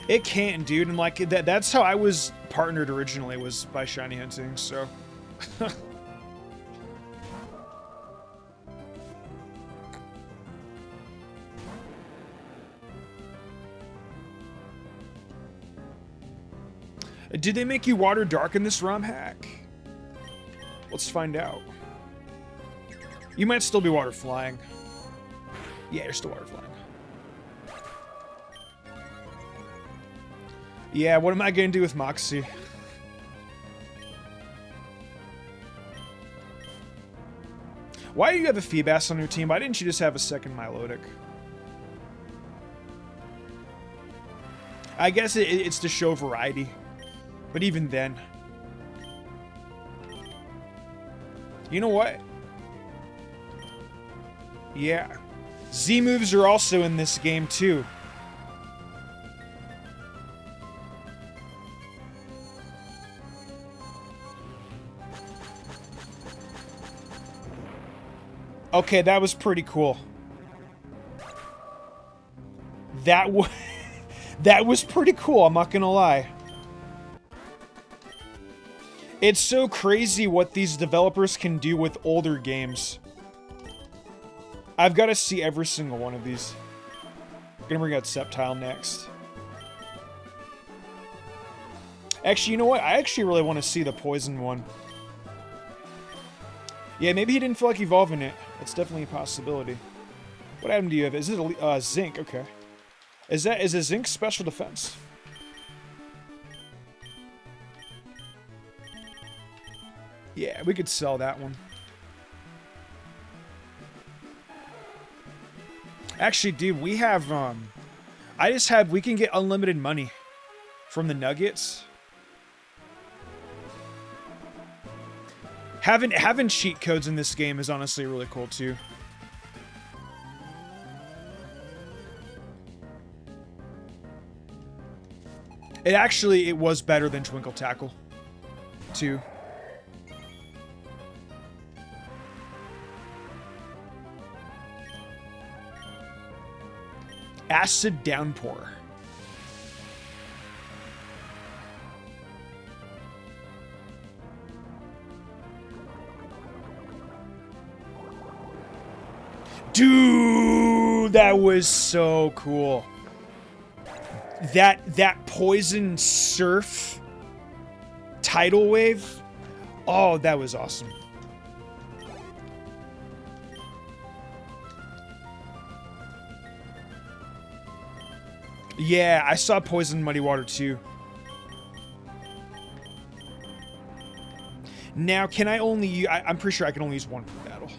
It can't, dude, and like that's how I was partnered originally, was by Shiny Hunting, so. Did they make you water dark in this ROM hack? Let's find out. You might still be water flying. Yeah, you're still water flying. Yeah, what am I going to do with Moxie? Why do you have a Feebas on your team? Why didn't you just have a second Milotic? I guess it's to show variety. But even then. You know what? Yeah. Z moves are also in this game too. Okay, that was pretty cool. That was pretty cool, I'm not gonna lie. It's so crazy what these developers can do with older games. I've got to see every single one of these. Gonna bring out Sceptile next. Actually, you know what? I actually really want to see the Poison one. Yeah, maybe he didn't feel like evolving it. That's definitely a possibility. What item do you have? Is it a Zinc? Okay. Is a Zinc special defense? Yeah, we could sell that one. Actually, dude, we have, we can get unlimited money from the Nuggets. Having cheat codes in this game is honestly really cool, too. It was better than Twinkle Tackle, too. Acid Downpour. Dude, that was so cool. That Poison Surf tidal wave. Oh, that was awesome. Yeah, I saw Poison Muddy Water too. Now, can I only... I'm pretty sure I can only use one per battle.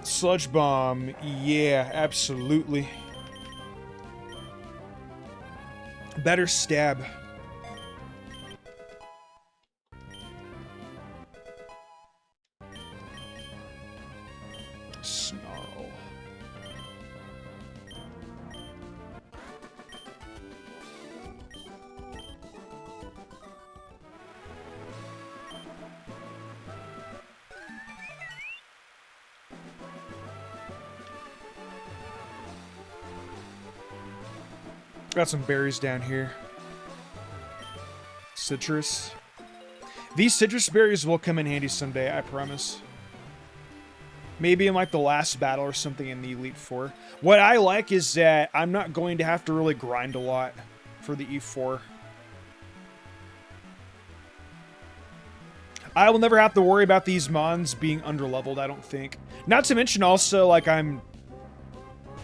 Sludge Bomb, yeah, absolutely. Better stab. Snarl. Got some berries down here. Citrus. These citrus berries will come in handy someday, I promise. Maybe in like the last battle or something in the Elite Four. What I like is that I'm not going to have to really grind a lot for the E4. I will never have to worry about these mons being underleveled, I don't think. Not to mention also, like, I'm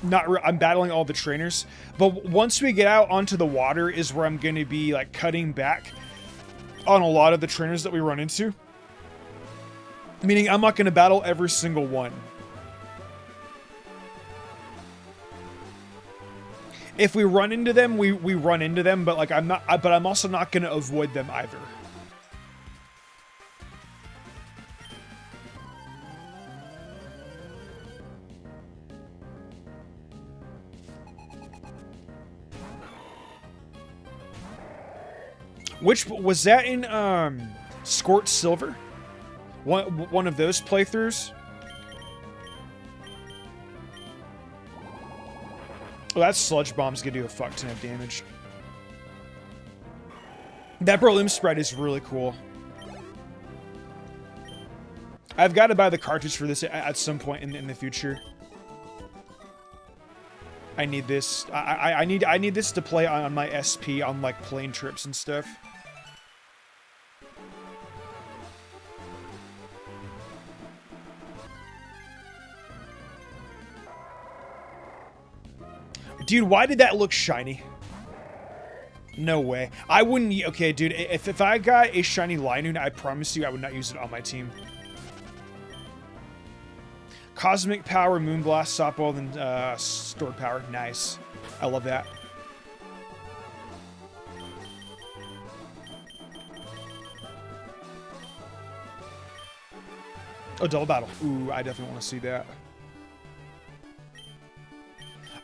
battling all the trainers. But once we get out onto the water is where I'm going to be, like, cutting back on a lot of the trainers that we run into. Meaning I'm not going to battle every single one. If we run into them, we run into them, but like I'm also not going to avoid them either. Which was that in Scorched Silver? One of those playthroughs? Oh, that sludge bomb's gonna do a fuck ton of damage. That Berlim spread is really cool. I've got to buy the cartridge for this at some point in the future. I need this. I need this to play on my SP on like plane trips and stuff. Dude, why did that look shiny? No way. I wouldn't... Okay, dude, if I got a shiny Linoon, I promise you I would not use it on my team. Cosmic Power, Moonblast, Softball, and Stored Power. Nice. I love that. Oh, double battle. Ooh, I definitely want to see that.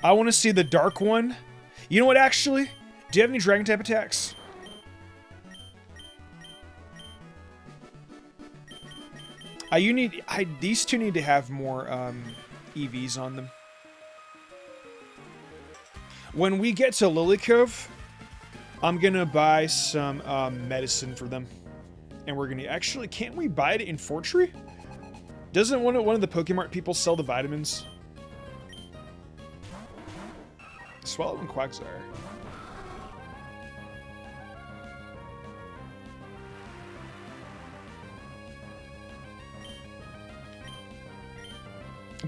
I want to see the dark one. You know what, actually? Do you have any dragon type attacks? These two need to have more EVs on them. When we get to Lily Cove, I'm gonna buy some medicine for them. And we're gonna actually, can't we buy it in Fortree? Doesn't one of the Pokemart people sell the vitamins? Swallow and Quagsire.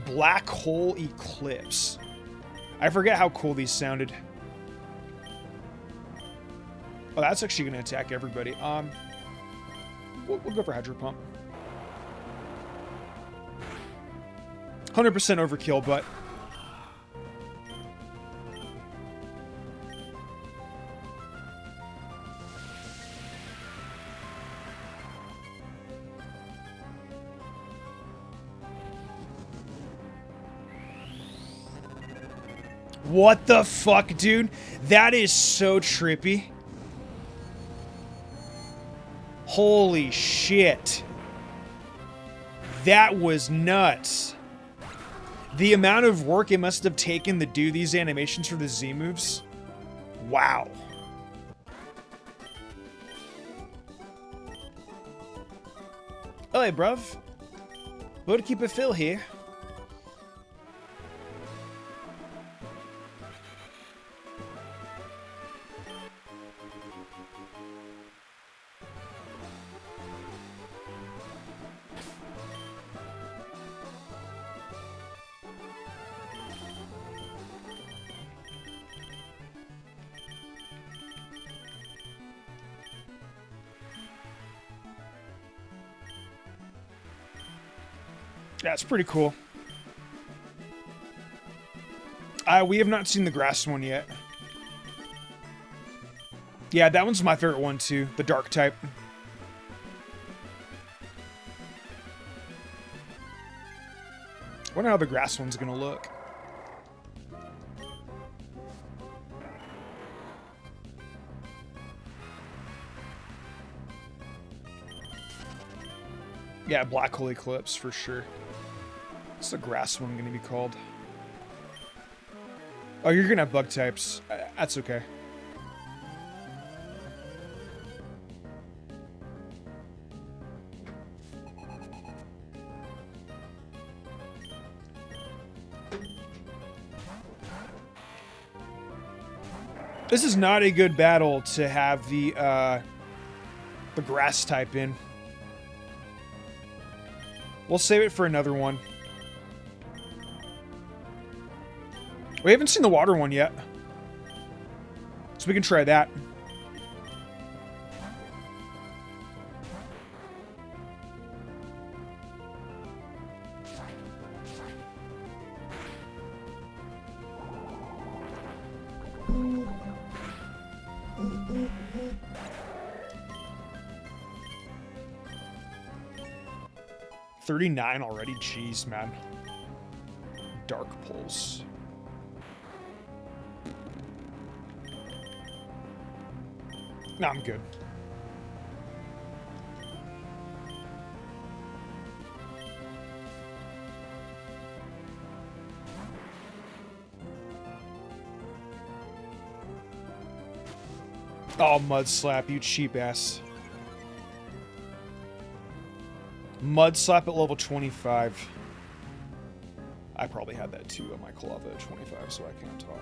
Black Hole Eclipse. I forget how cool these sounded. Oh, that's actually going to attack everybody. We'll go for Hydro Pump. 100% overkill, but... What the fuck, dude? That is so trippy. Holy shit. That was nuts. The amount of work it must have taken to do these animations for the Z moves. Wow. Oh, hey, bruv. Would keep it fill here. That's pretty cool. We have not seen the grass one yet. Yeah, that one's my favorite one too. The dark type. Wonder how the grass one's gonna look. Yeah, Black Hole Eclipse for sure. What's the grass one gonna be called? Oh, you're gonna have bug types. That's okay. This is not a good battle to have the grass type in. We'll save it for another one. We haven't seen the water one yet. So we can try that. $39 already? Jeez, man. Dark Pulse. No, I'm good. Oh, Mud Slap, you cheap ass. Mud Slap at level 25. I probably had that too on my Kalava at 25, so I can't talk.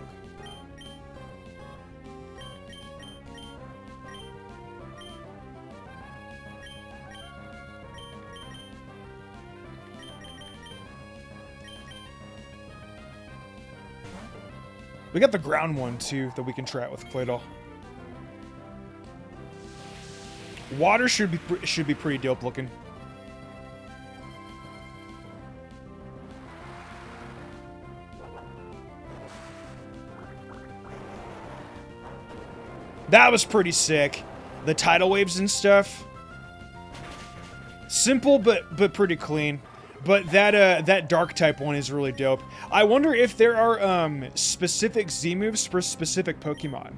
We got the ground one too that we can try out with Claydol. Water should be pretty dope looking. That was pretty sick. The tidal waves and stuff. Simple but pretty clean. But that dark type one is really dope. I wonder if there are specific Z moves for specific Pokemon.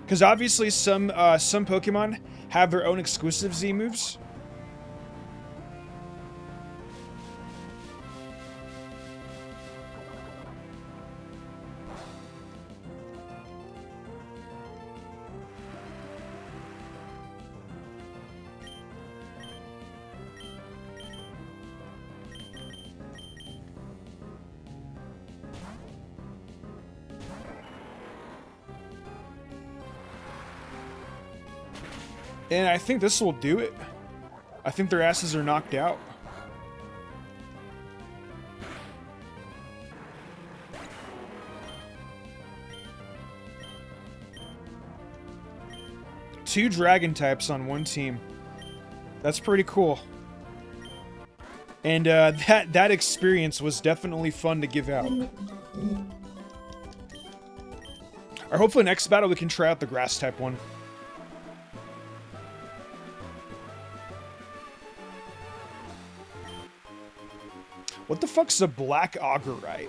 Because obviously some Pokemon have their own exclusive Z moves. And I think this will do it. I think their asses are knocked out. Two dragon types on one team. That's pretty cool. And that experience was definitely fun to give out. Or hopefully next battle we can try out the grass type one. What the fuck's a black Augerite?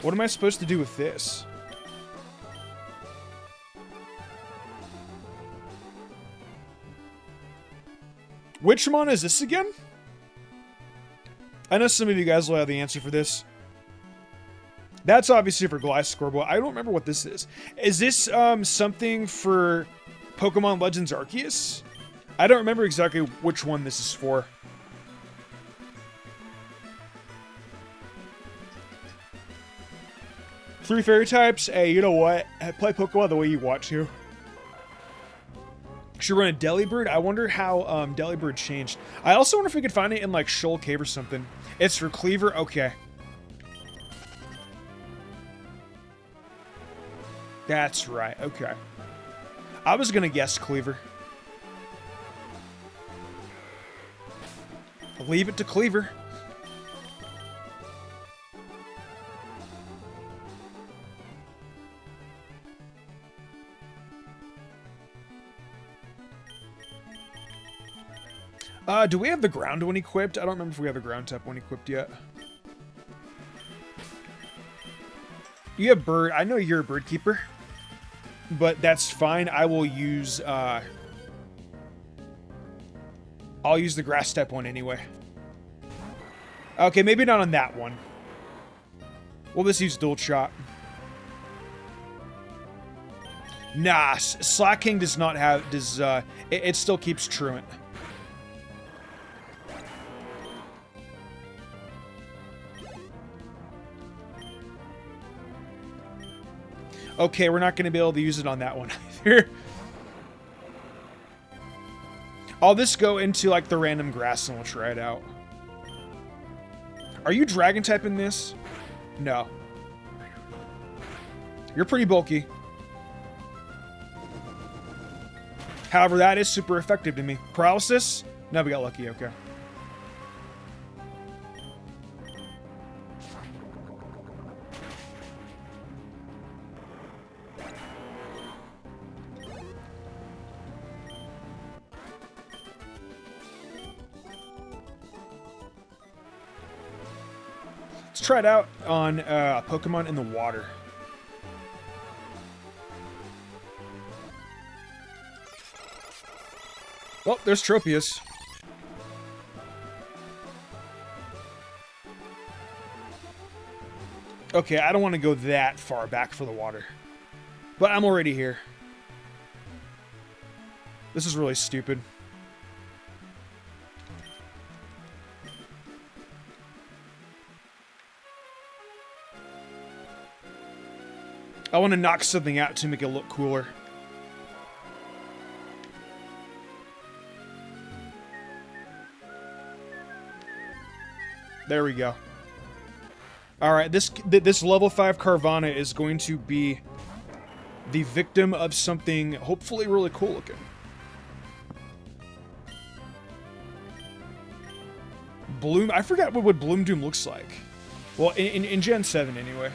What am I supposed to do with this? Which mon is this again? I know some of you guys will have the answer for this. That's obviously for Gliscorp. I don't remember what this is. Is this something for Pokemon Legends Arceus? I don't remember exactly which one this is for. Three fairy types? Hey, you know what? Play Pokemon the way you want to. Should run a Delibird? I wonder how Delibird changed. I also wonder if we could find it in like Shoal Cave or something. It's for Cleaver? Okay. That's right, okay. I was gonna guess Cleaver. Leave it to Cleaver. Do we have the ground one equipped? I don't remember if we have the ground type one equipped yet. You have bird. I know you're a bird keeper, but that's fine. I will use, I'll use the grass type one anyway. Okay, maybe not on that one. We'll just use dual shot. Nah, Slacking does not have, it still keeps Truant. Okay, we're not going to be able to use it on that one either. I'll just go into like the random grass and we'll try it out. Are you dragon type in this? No. You're pretty bulky. However, that is super effective to me. Paralysis? No, we got lucky, okay. Let's try it out on Pokemon in the water. Well, there's Tropius. Okay, I don't want to go that far back for the water. But I'm already here. This is really stupid. I want to knock something out to make it look cooler. There we go. Alright, this level 5 Carvana is going to be the victim of something hopefully really cool looking. Bloom, I forgot what Bloom Doom looks like. Well, in Gen 7 anyway.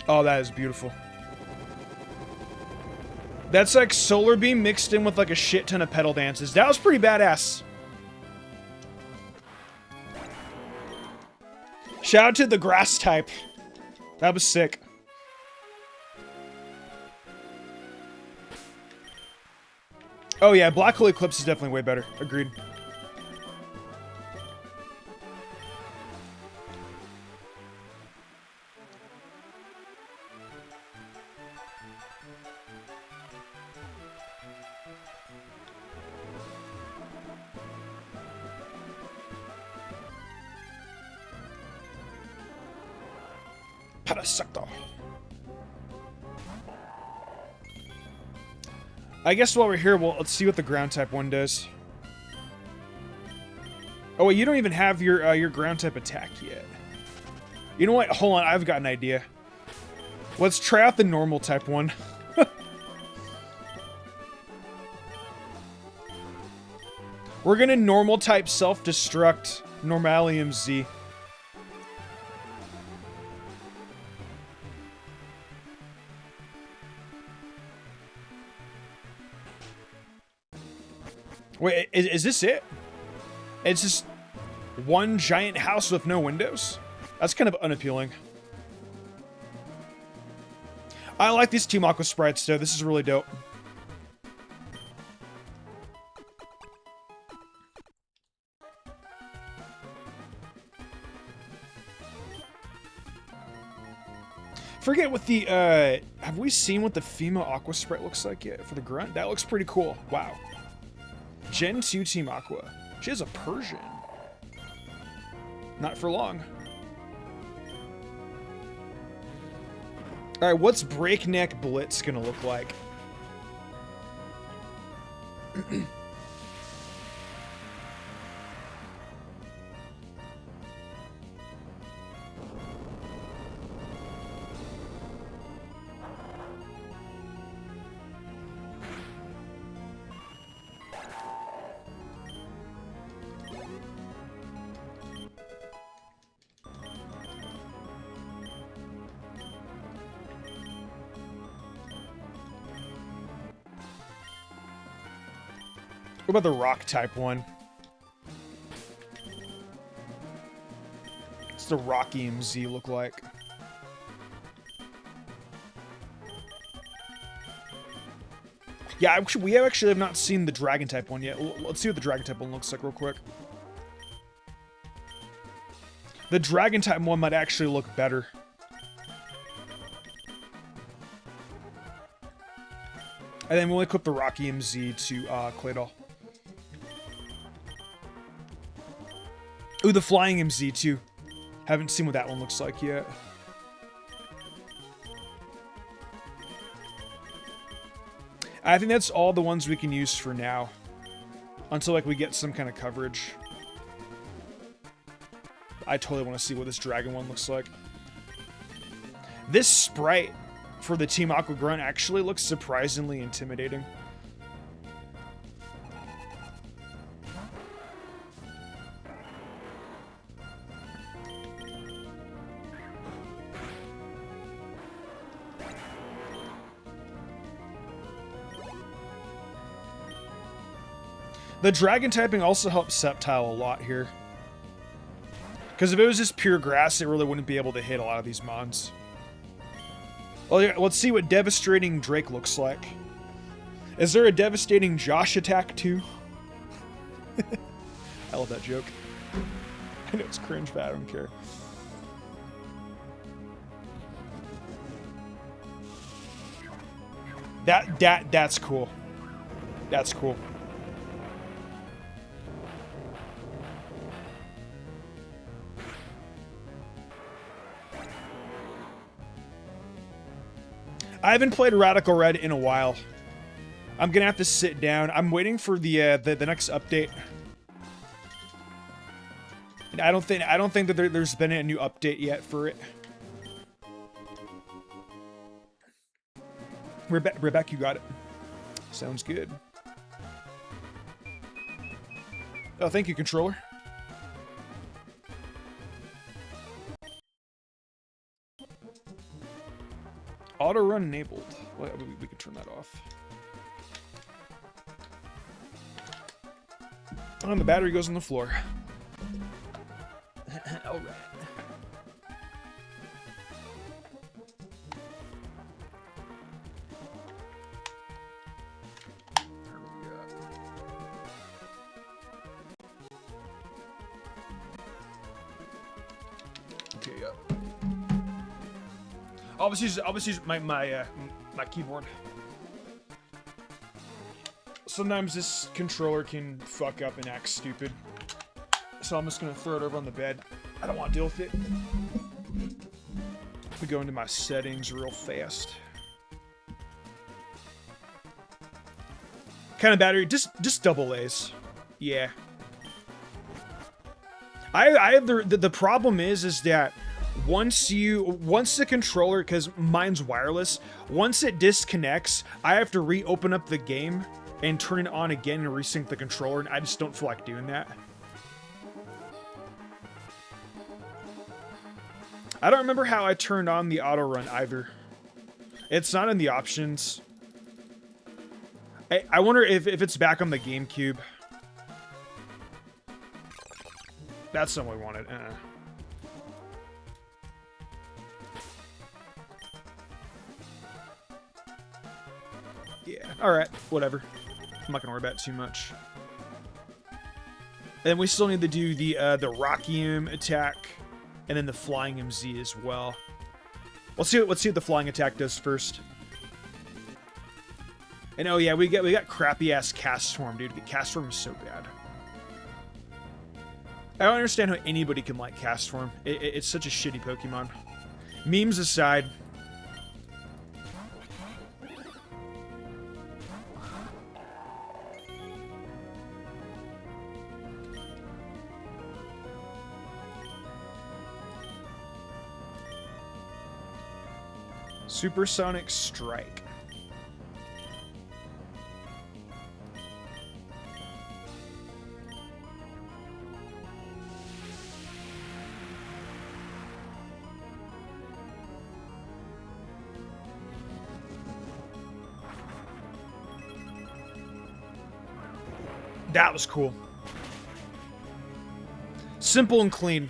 Oh, that is beautiful. That's like Solar Beam mixed in with like a shit ton of pedal dances. That was pretty badass. Shout out to the grass type. That was sick. Oh yeah, Black Hole Eclipse is definitely way better. Agreed. Parasector. I guess while we're here, let's see what the ground type one does. Oh wait, you don't even have your ground type attack yet. You know what? Hold on, I've got an idea. Let's try out the normal type one. We're gonna normal type self-destruct Normalium Z. Wait, is this it? It's just one giant house with no windows? That's kind of unappealing. I like these Team Aqua sprites, though. This is really dope. Forget what the, have we seen what the female Aqua sprite looks like yet for the grunt? That looks pretty cool. Wow. Gen 2 Team Aqua. She has a Persian. Not for long. Alright, what's Breakneck Blitz gonna look like? What about the rock type one? What's the Rocky MZ look like? Yeah, we actually have not seen the dragon type one yet. Let's see what the dragon type one looks like real quick. The dragon type one might actually look better. And then we'll equip the Rocky MZ to Claydol. Ooh, the Flying MZ too. Haven't seen what that one looks like yet. I think that's all the ones we can use for now. Until, like, we get some kind of coverage. I totally want to see what this dragon one looks like. This sprite for the Team Aqua Grunt actually looks surprisingly intimidating. The dragon typing also helps Sceptile a lot here. Because if it was just pure grass, it really wouldn't be able to hit a lot of these mons. Well, yeah, let's see what Devastating Drake looks like. Is there a Devastating Josh attack too? I love that joke. I know it's cringe, but I don't care. That's cool. That's cool. I haven't played Radical Red in a while. I'm gonna have to sit down. I'm waiting for the next update. And I don't think that there's been a new update yet for it. Rebecca, you got it. Sounds good. Oh, thank you, controller. Auto run enabled. Well, we can turn that off. And the battery goes on the floor. All right. Okay, yeah. Obviously, my keyboard. Sometimes this controller can fuck up and act stupid, so I'm just gonna throw it over on the bed. I don't want to deal with it. Let me go into my settings real fast. Kind of battery, just double A's. Yeah. I have the problem is that once the controller, because mine's wireless, once it disconnects, I have to reopen up the game and turn it on again and resync the controller, and I just don't feel like doing that. I don't remember how I turned on the auto run either. It's not in the options. I wonder if it's back on the GameCube. That's not what we wanted. Yeah, alright, whatever. I'm not gonna worry about it too much. And we still need to do the Rockium attack, and then the Flying MZ as well. Let's see what the flying attack does first. And oh yeah, we got crappy ass Cast Form, dude. The Cast Form is so bad. I don't understand how anybody can like Cast Form. It's such a shitty Pokemon. Memes aside. Supersonic Strike. That was cool. Simple and clean.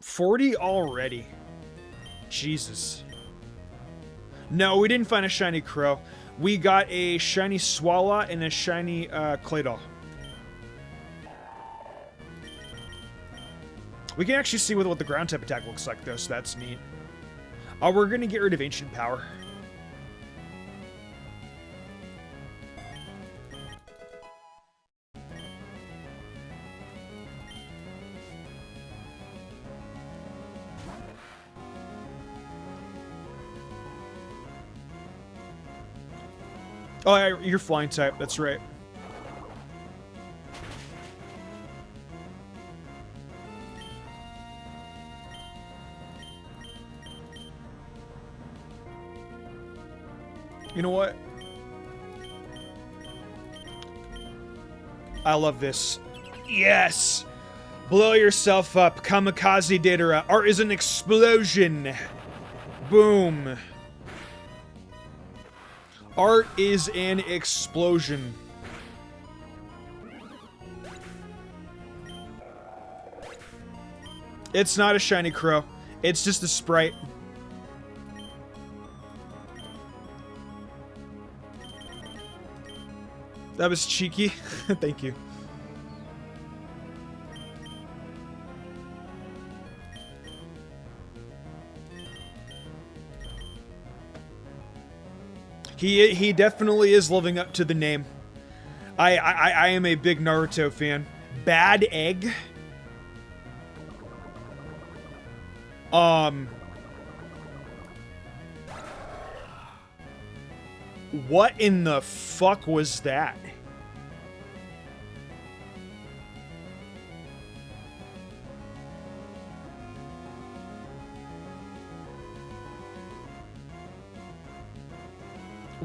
40 already. Jesus. No, we didn't find a shiny Crow. We got a shiny Swallow and a shiny Claydol. We can actually see what the ground type attack looks like though, so that's neat. We're gonna get rid of Ancient Power. Oh, yeah, you're flying type. That's right. You know what? I love this. Yes! Blow yourself up. Kamikaze Datara. Art is an explosion. Boom. Art is an explosion. It's not a shiny crow. It's just a sprite. That was cheeky. Thank you. He definitely is living up to the name. I am a big Naruto fan. Bad egg. What in the fuck was that?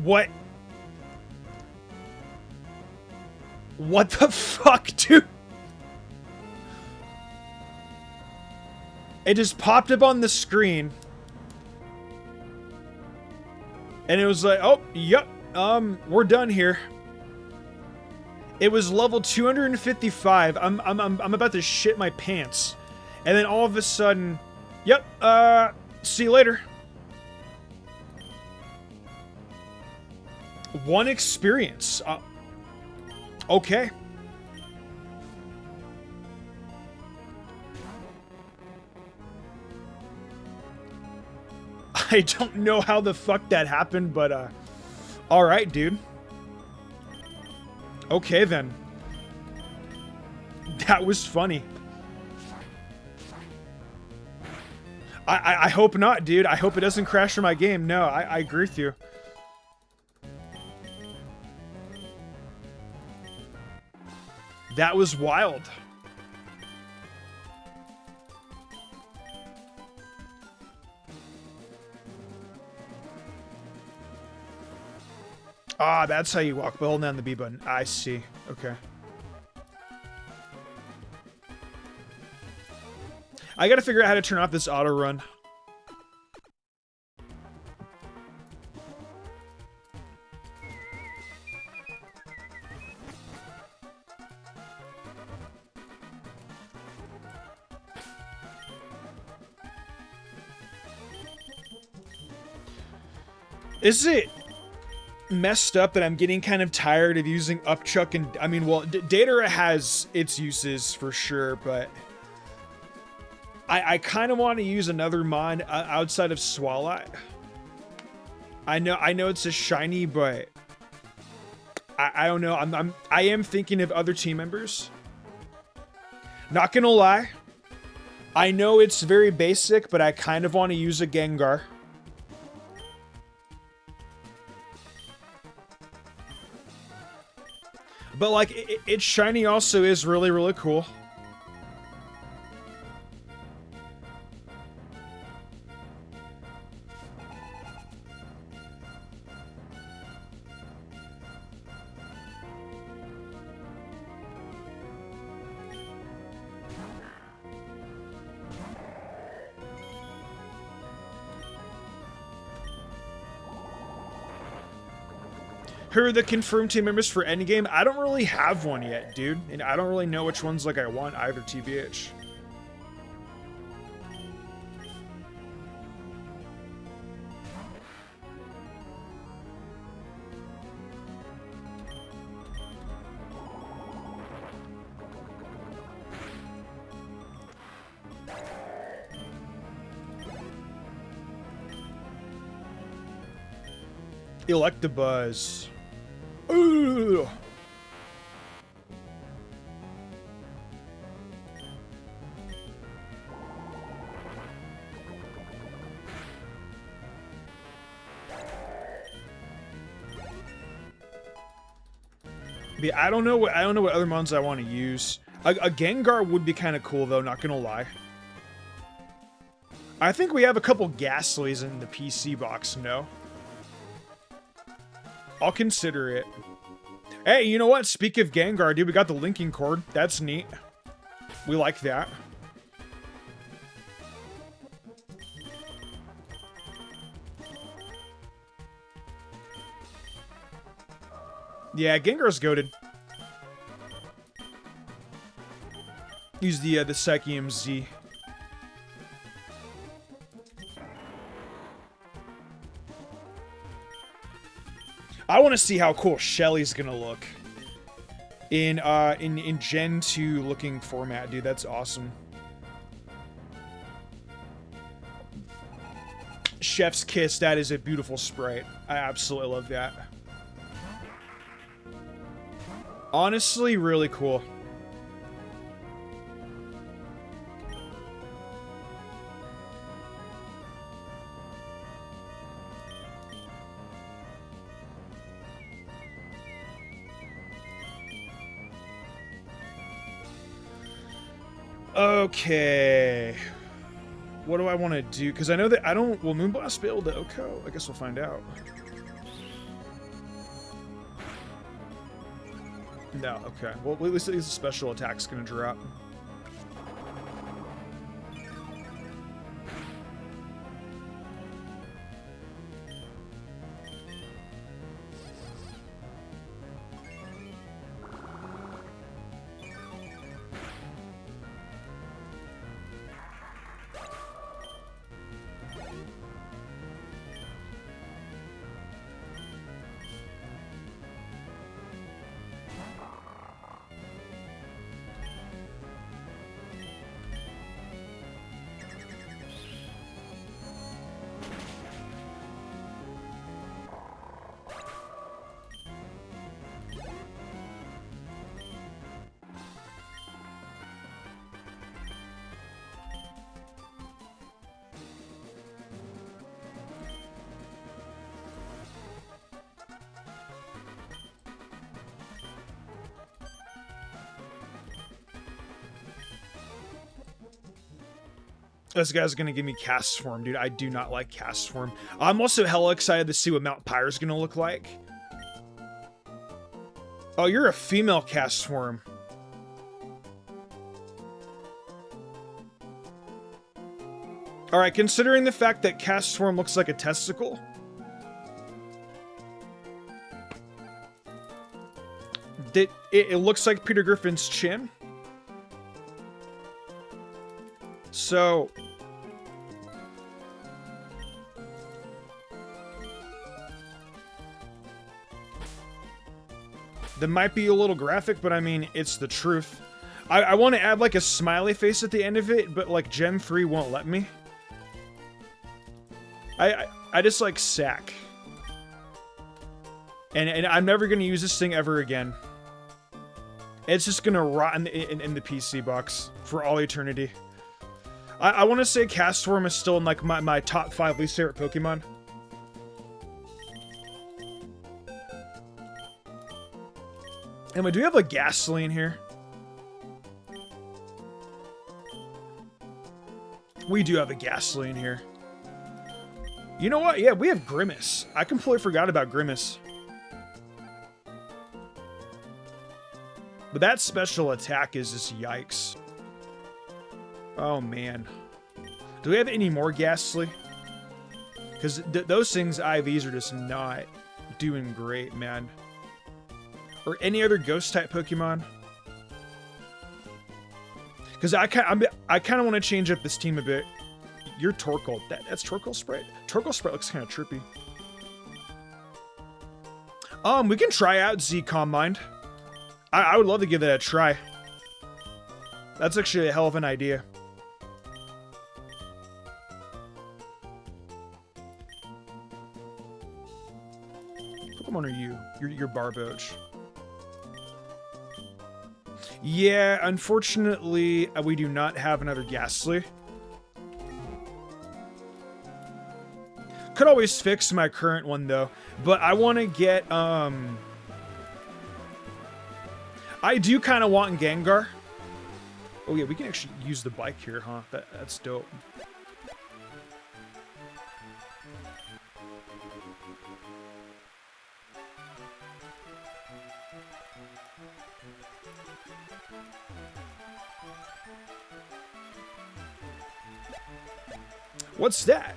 What? What the fuck, dude? It just popped up on the screen. And it was like, oh, yep, we're done here. It was level 255. I'm about to shit my pants. And then all of a sudden, yep, see you later. One experience. Okay. I don't know how the fuck that happened, but, alright, dude. Okay, then. That was funny. I hope not, dude. I hope it doesn't crash my game. No, I agree with you. That was wild. Ah, that's how you walk, by holding down the B button. I see. Okay. I gotta figure out how to turn off this auto run. Is it messed up that I'm getting kind of tired of using upchuck and I mean, well, Datara has its uses for sure, but I kind of want to use another mod outside of Swalot. I know it's a shiny, but I don't know. I am thinking of other team members. Not gonna lie, I know it's very basic, but I kind of want to use a Gengar. But, like, its shiny also is really, really cool. Who are the confirmed team members for Endgame? I don't really have one yet, dude. And I don't really know which ones, like, I want either, TBH. Electabuzz. Ooh. Yeah, I don't know what other mons I want to use. A Gengar would be kind of cool though, not gonna lie. I think we have a couple Ghastlies in the PC box, no? I'll consider it. Hey, you know what? Speak of Gengar, dude, we got the linking cord. That's neat. We like that. Yeah, Gengar's goated. Use the Psychium Z. I want to see how cool Shelly's gonna look in Gen 2 looking format, dude. That's awesome. Chef's Kiss, that is a beautiful sprite. I absolutely love that. Honestly, really cool. Okay. What do I want to do? Because I know that I don't... Will Moonblast be able to Oko? I guess we'll find out. No, okay. Well, at least the special attack's going to drop. This guy's gonna give me Cast Form, dude. I do not like Cast Form. I'm also hella excited to see what Mount Pyre's gonna look like. Oh, you're a female Cast Form. Alright, considering the fact that Cast Form looks like a testicle. It looks like Peter Griffin's chin. So... that might be a little graphic, but I mean, it's the truth. I want to add like a smiley face at the end of it, but like Gen 3 won't let me. I just like sack. And I'm never going to use this thing ever again. It's just going to rot in the PC box for all eternity. I want to say Castform is still in like my top 5 least favorite Pokemon. Anyway, do we have a Gasoline here? We do have a Gasoline here. You know what? Yeah, we have Grimace. I completely forgot about Grimace. But that special attack is just yikes. Oh, man. Do we have any more Ghastly? Because those things, IVs, are just not doing great, man. Or any other Ghost-type Pokemon? Because I kind of want to change up this team a bit. You're Torkoal. That's Torkoal Sprite? Torkoal Sprite looks kind of trippy. We can try out Z Calm Mind. I would love to give that a try. That's actually a hell of an idea. Pokemon are you? You're Barboach. Yeah, unfortunately, we do not have another Ghastly. Could always fix my current one, though. But I want to get, I do kind of want Gengar. Oh yeah, we can actually use the bike here, huh? That's dope. What's that?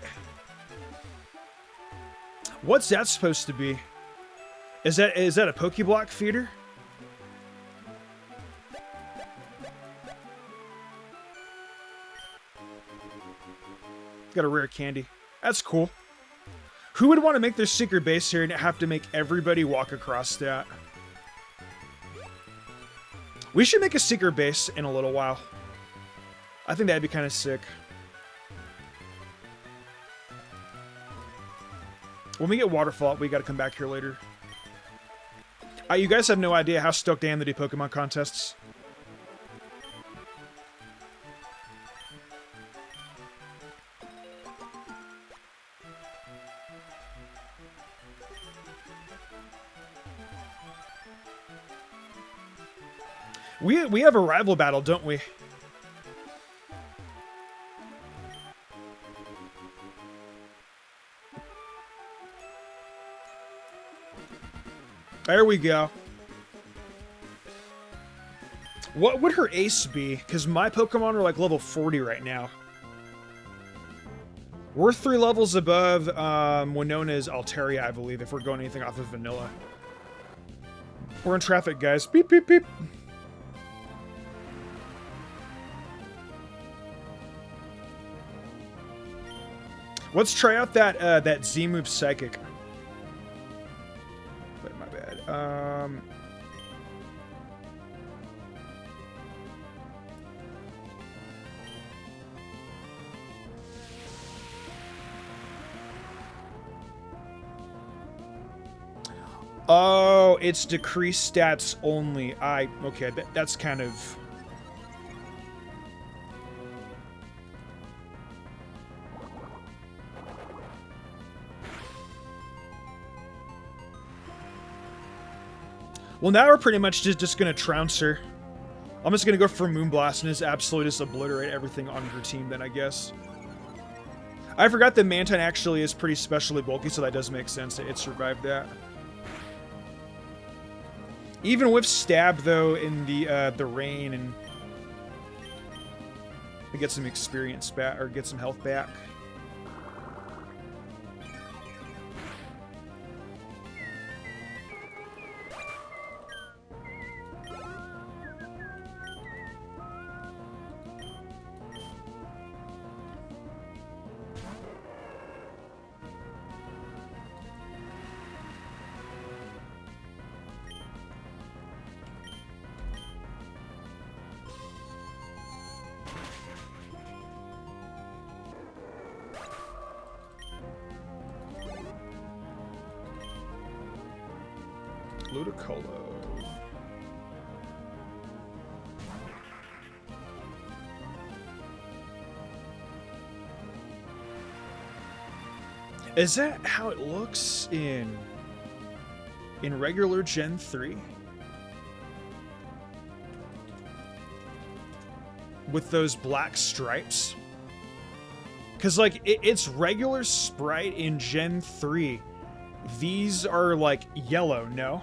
What's that supposed to be? Is that a Pokeblock feeder? Got a rare candy. That's cool. Who would want to make their secret base here and have to make everybody walk across that? We should make a secret base in a little while. I think that'd be kind of sick. When we get Waterfall, we got to come back here later. You guys have no idea how stoked I am to do Pokemon contests. We have a rival battle, don't we? There we go. What would her ace be? Because my Pokemon are like level 40 right now. We're 3 levels above Winona's Altaria, I believe, if we're going anything off of vanilla. We're in traffic, guys. Beep, beep, beep. Let's try out that Z-move Psychic. Wait, my bad. Oh, it's decreased stats only. Okay, that's kind of... Well, now we're pretty much just gonna trounce her. I'm just gonna go for Moonblast and just absolutely just obliterate everything on her team then, I guess. I forgot that Mantine actually is pretty specially bulky, so that does make sense that it survived that. Even with Stab, though, in the rain, and to get some experience back, or get some health back. Ludicolo. Is that how it looks in regular Gen 3? With those black stripes? Because, like, it's regular sprite in Gen 3. These are, like, yellow, no?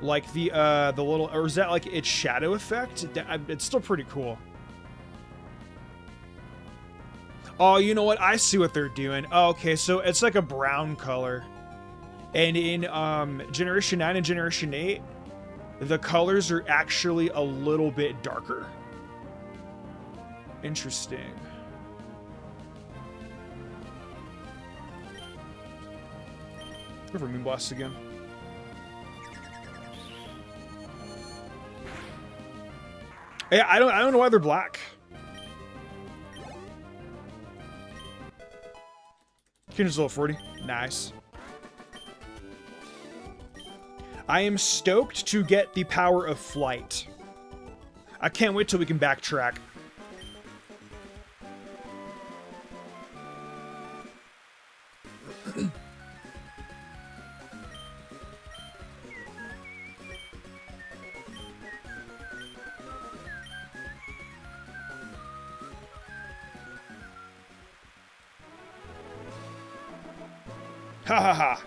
Like the little, or is that like its shadow effect? It's still pretty cool. Oh, you know what? I see what they're doing. Oh, okay, so it's like a brown color. And in Generation 9 and Generation 8, the colors are actually a little bit darker. Interesting. Go for Moonblast again. Yeah, I don't know why they're black. Kinder's level 40. Nice. I am stoked to get the power of flight. I can't wait till we can backtrack. Ha ha ha.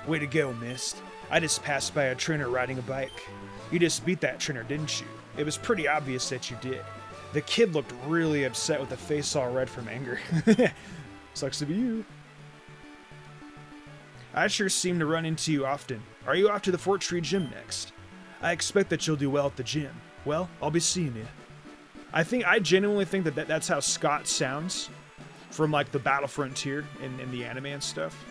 Way to go, Mist. I just passed by a trainer riding a bike. You just beat that trainer, didn't you? It was pretty obvious that you did. The kid looked really upset with the face all red from anger. Sucks to be you. I sure seem to run into you often. Are you off to the Fort Tree Gym next? I expect that you'll do well at the gym. Well, I'll be seeing you. I genuinely think that that's how Scott sounds from like the Battle Frontier in the anime and stuff.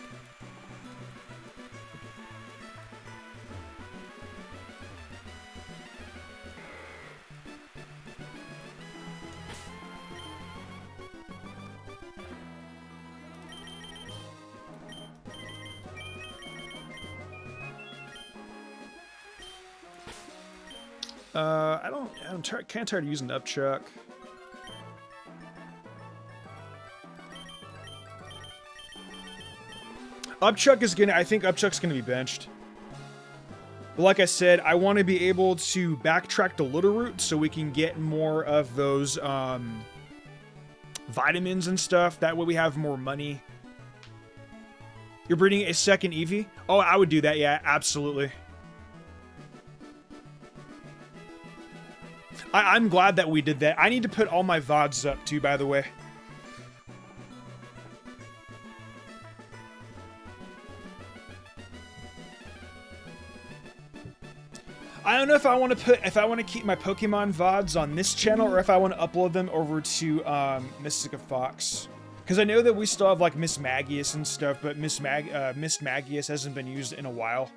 I'm kind of tired of using Upchuck. I think Upchuck's gonna be benched. But like I said, I want to be able to backtrack to Little Root so we can get more of those vitamins and stuff. That way we have more money. You're breeding a second Eevee? Oh, I would do that, yeah, absolutely. I'm glad that we did that. I need to put all my VODs up too, by the way. I don't know if I want to keep my Pokemon VODs on this channel or if I want to upload them over to Mystica Fox. Because I know that we still have like Miss Magius and stuff, but Miss Magius hasn't been used in a while.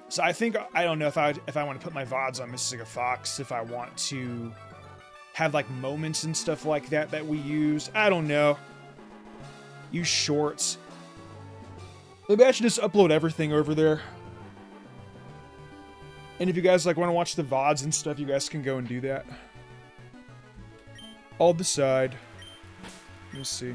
So I don't know if I want to put my VODs on Mystica Fox, if I want to have like moments and stuff like that we use. I don't know. Use shorts. Maybe I should just upload everything over there. And if you guys like want to watch the VODs and stuff, you guys can go and do that. I'll decide. Let me see.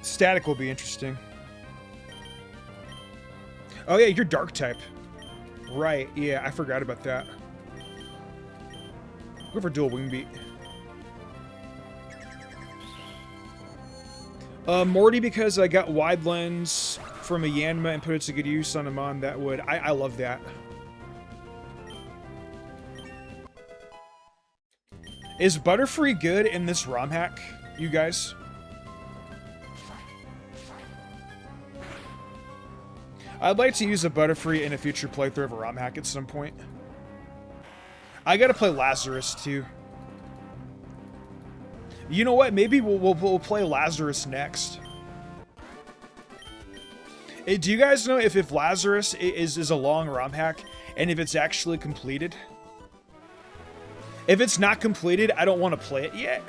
Static will be interesting. Oh yeah, you're dark type. Right, yeah, I forgot about that. Go for dual wing beat. Morty, because I got wide lens from a Yanma and put it to good use on a Mon, that would... I love that. Is Butterfree good in this ROM hack, you guys? I'd like to use a Butterfree in a future playthrough of a ROM hack at some point. I gotta play Lazarus too. You know what? Maybe we'll play Lazarus next. Do you guys know if Lazarus is a long ROM hack and if it's actually completed? If it's not completed, I don't want to play it yet.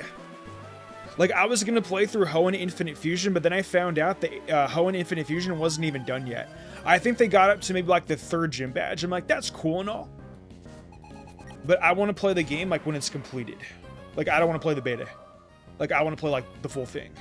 Like, I was going to play through Hoenn Infinite Fusion, but then I found out that Hoenn Infinite Fusion wasn't even done yet. I think they got up to maybe like the 3rd gym badge. I'm like, that's cool and all. But I want to play the game like when it's completed. Like, I don't want to play the beta. Like, I want to play like the full thing.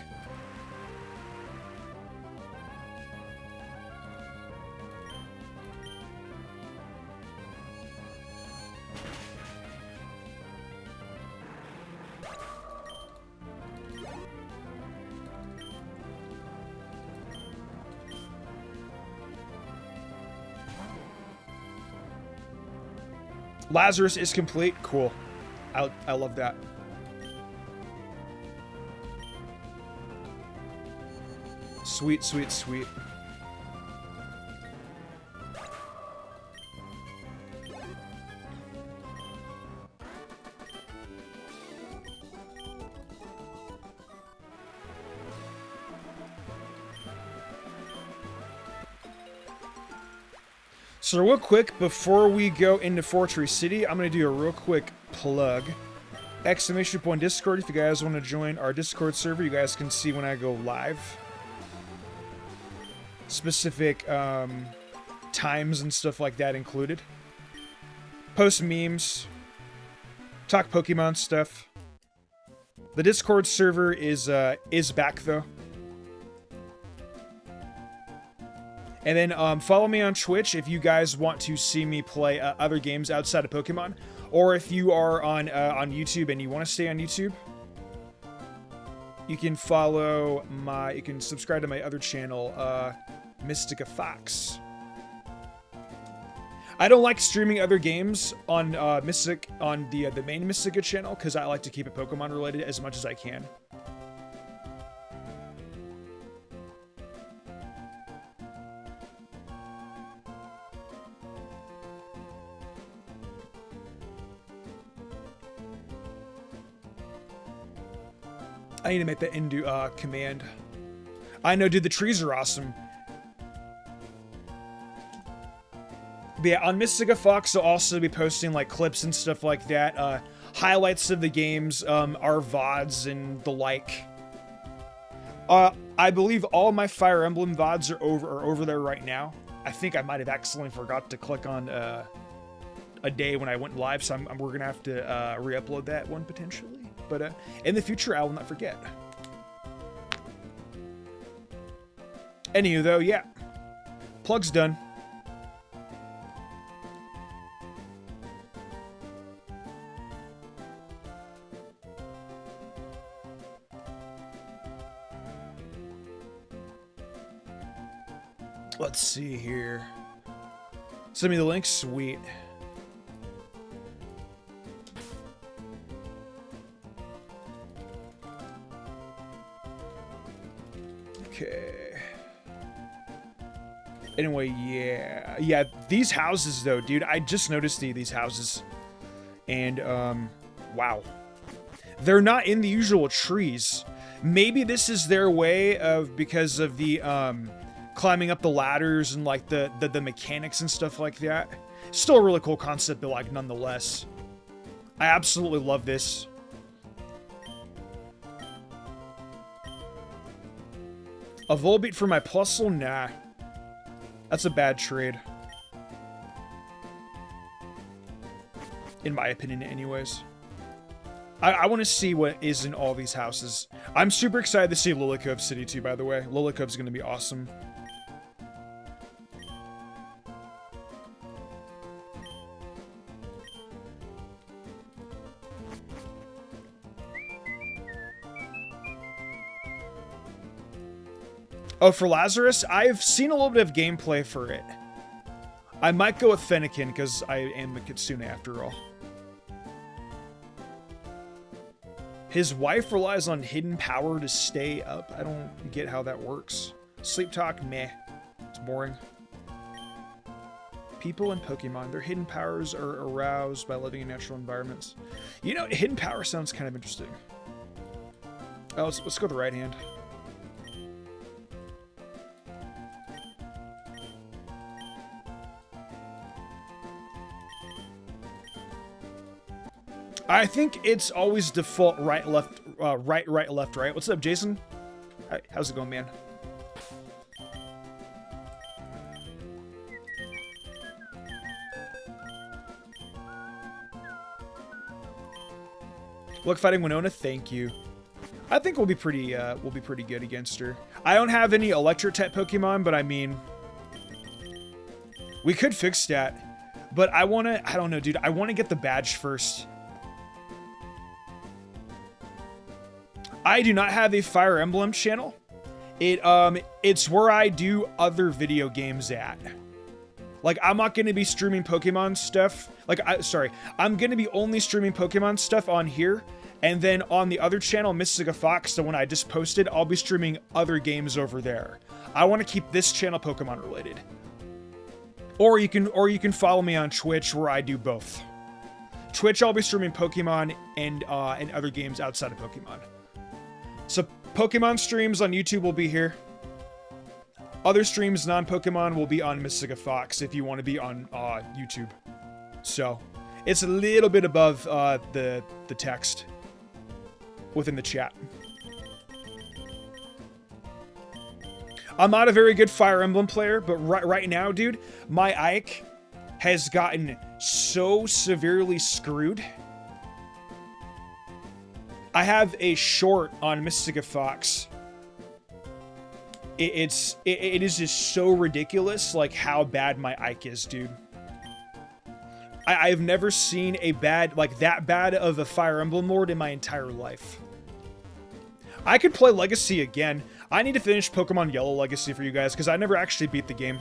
Lazarus is complete. Cool. I love that. Sweet, sweet, sweet. So real quick, before we go into Fortree City, I'm going to do a real quick plug. Exclamation point Discord, if you guys want to join our Discord server, you guys can see when I go live. specific times and stuff like that included. Post memes, talk Pokemon stuff. The Discord server is back though. And then follow me on Twitch if you guys want to see me play other games outside of Pokemon, or if you are on YouTube and you want to stay on YouTube, you can you can subscribe to my other channel, Mystica Fox. I don't like streaming other games on the main Mystica channel because I like to keep it Pokemon related as much as I can. I need to make that into command. I know, dude, the trees are awesome. But yeah, on Mystica Fox, I'll also be posting like clips and stuff like that. Highlights of the games, our VODs and the like. I believe all my Fire Emblem VODs are over there right now. I think I might have accidentally forgot to click on a day when I went live, so we're gonna have to re-upload that one potentially. But in the future, I will not forget. Anywho, though, yeah. Plug's done. Let's see here. Send me the link. Sweet. Okay. Anyway, yeah. These houses, though, dude. I just noticed these houses, and wow, they're not in the usual trees. Maybe this is their way of because of the climbing up the ladders and like the mechanics and stuff like that. Still a really cool concept, but like nonetheless, I absolutely love this. A Volbeat for my Plusle? Nah. That's a bad trade. In my opinion, anyways. I want to see what is in all these houses. I'm super excited to see Lilycove City too, by the way. Lilycove's going to be awesome. Oh, for Lazarus, I've seen a little bit of gameplay for it. I might go with Fennekin, because I am a Kitsune after all. His wife relies on hidden power to stay up. I don't get how that works. Sleep talk, meh. It's boring. People and Pokemon, their hidden powers are aroused by living in natural environments. You know, hidden power sounds kind of interesting. Oh, let's go with the right hand. I think it's always default right, left, right, left, right. What's up, Jason? Hi, how's it going, man? Look, fighting Winona, thank you. I think we'll be pretty good against her. I don't have any electric type Pokemon, but I mean, we could fix that. But I don't know, dude. I want to get the badge first. I do not have a Fire Emblem channel. It's where I do other video games at. Like, I'm not going to be streaming Pokemon stuff. Like, I'm going to be only streaming Pokemon stuff on here. And then on the other channel, Mystica Fox, the one I just posted, I'll be streaming other games over there. I want to keep this channel Pokemon related. Or you can follow me on Twitch, where I do both. Twitch, I'll be streaming Pokemon and other games outside of Pokemon. So Pokemon streams on YouTube will be here. Other streams, non-Pokemon, will be on Mystica Fox if you want to be on YouTube. So it's a little bit above the text within the chat. I'm not a very good Fire Emblem player, but right now, dude, my Ike has gotten so severely screwed. I have a short on Mystica Fox. It is just so ridiculous, like how bad my Ike is, dude. I've never seen a bad, like that bad of a Fire Emblem Lord in my entire life. I could play Legacy again. I need to finish Pokemon Yellow Legacy for you guys, because I never actually beat the game.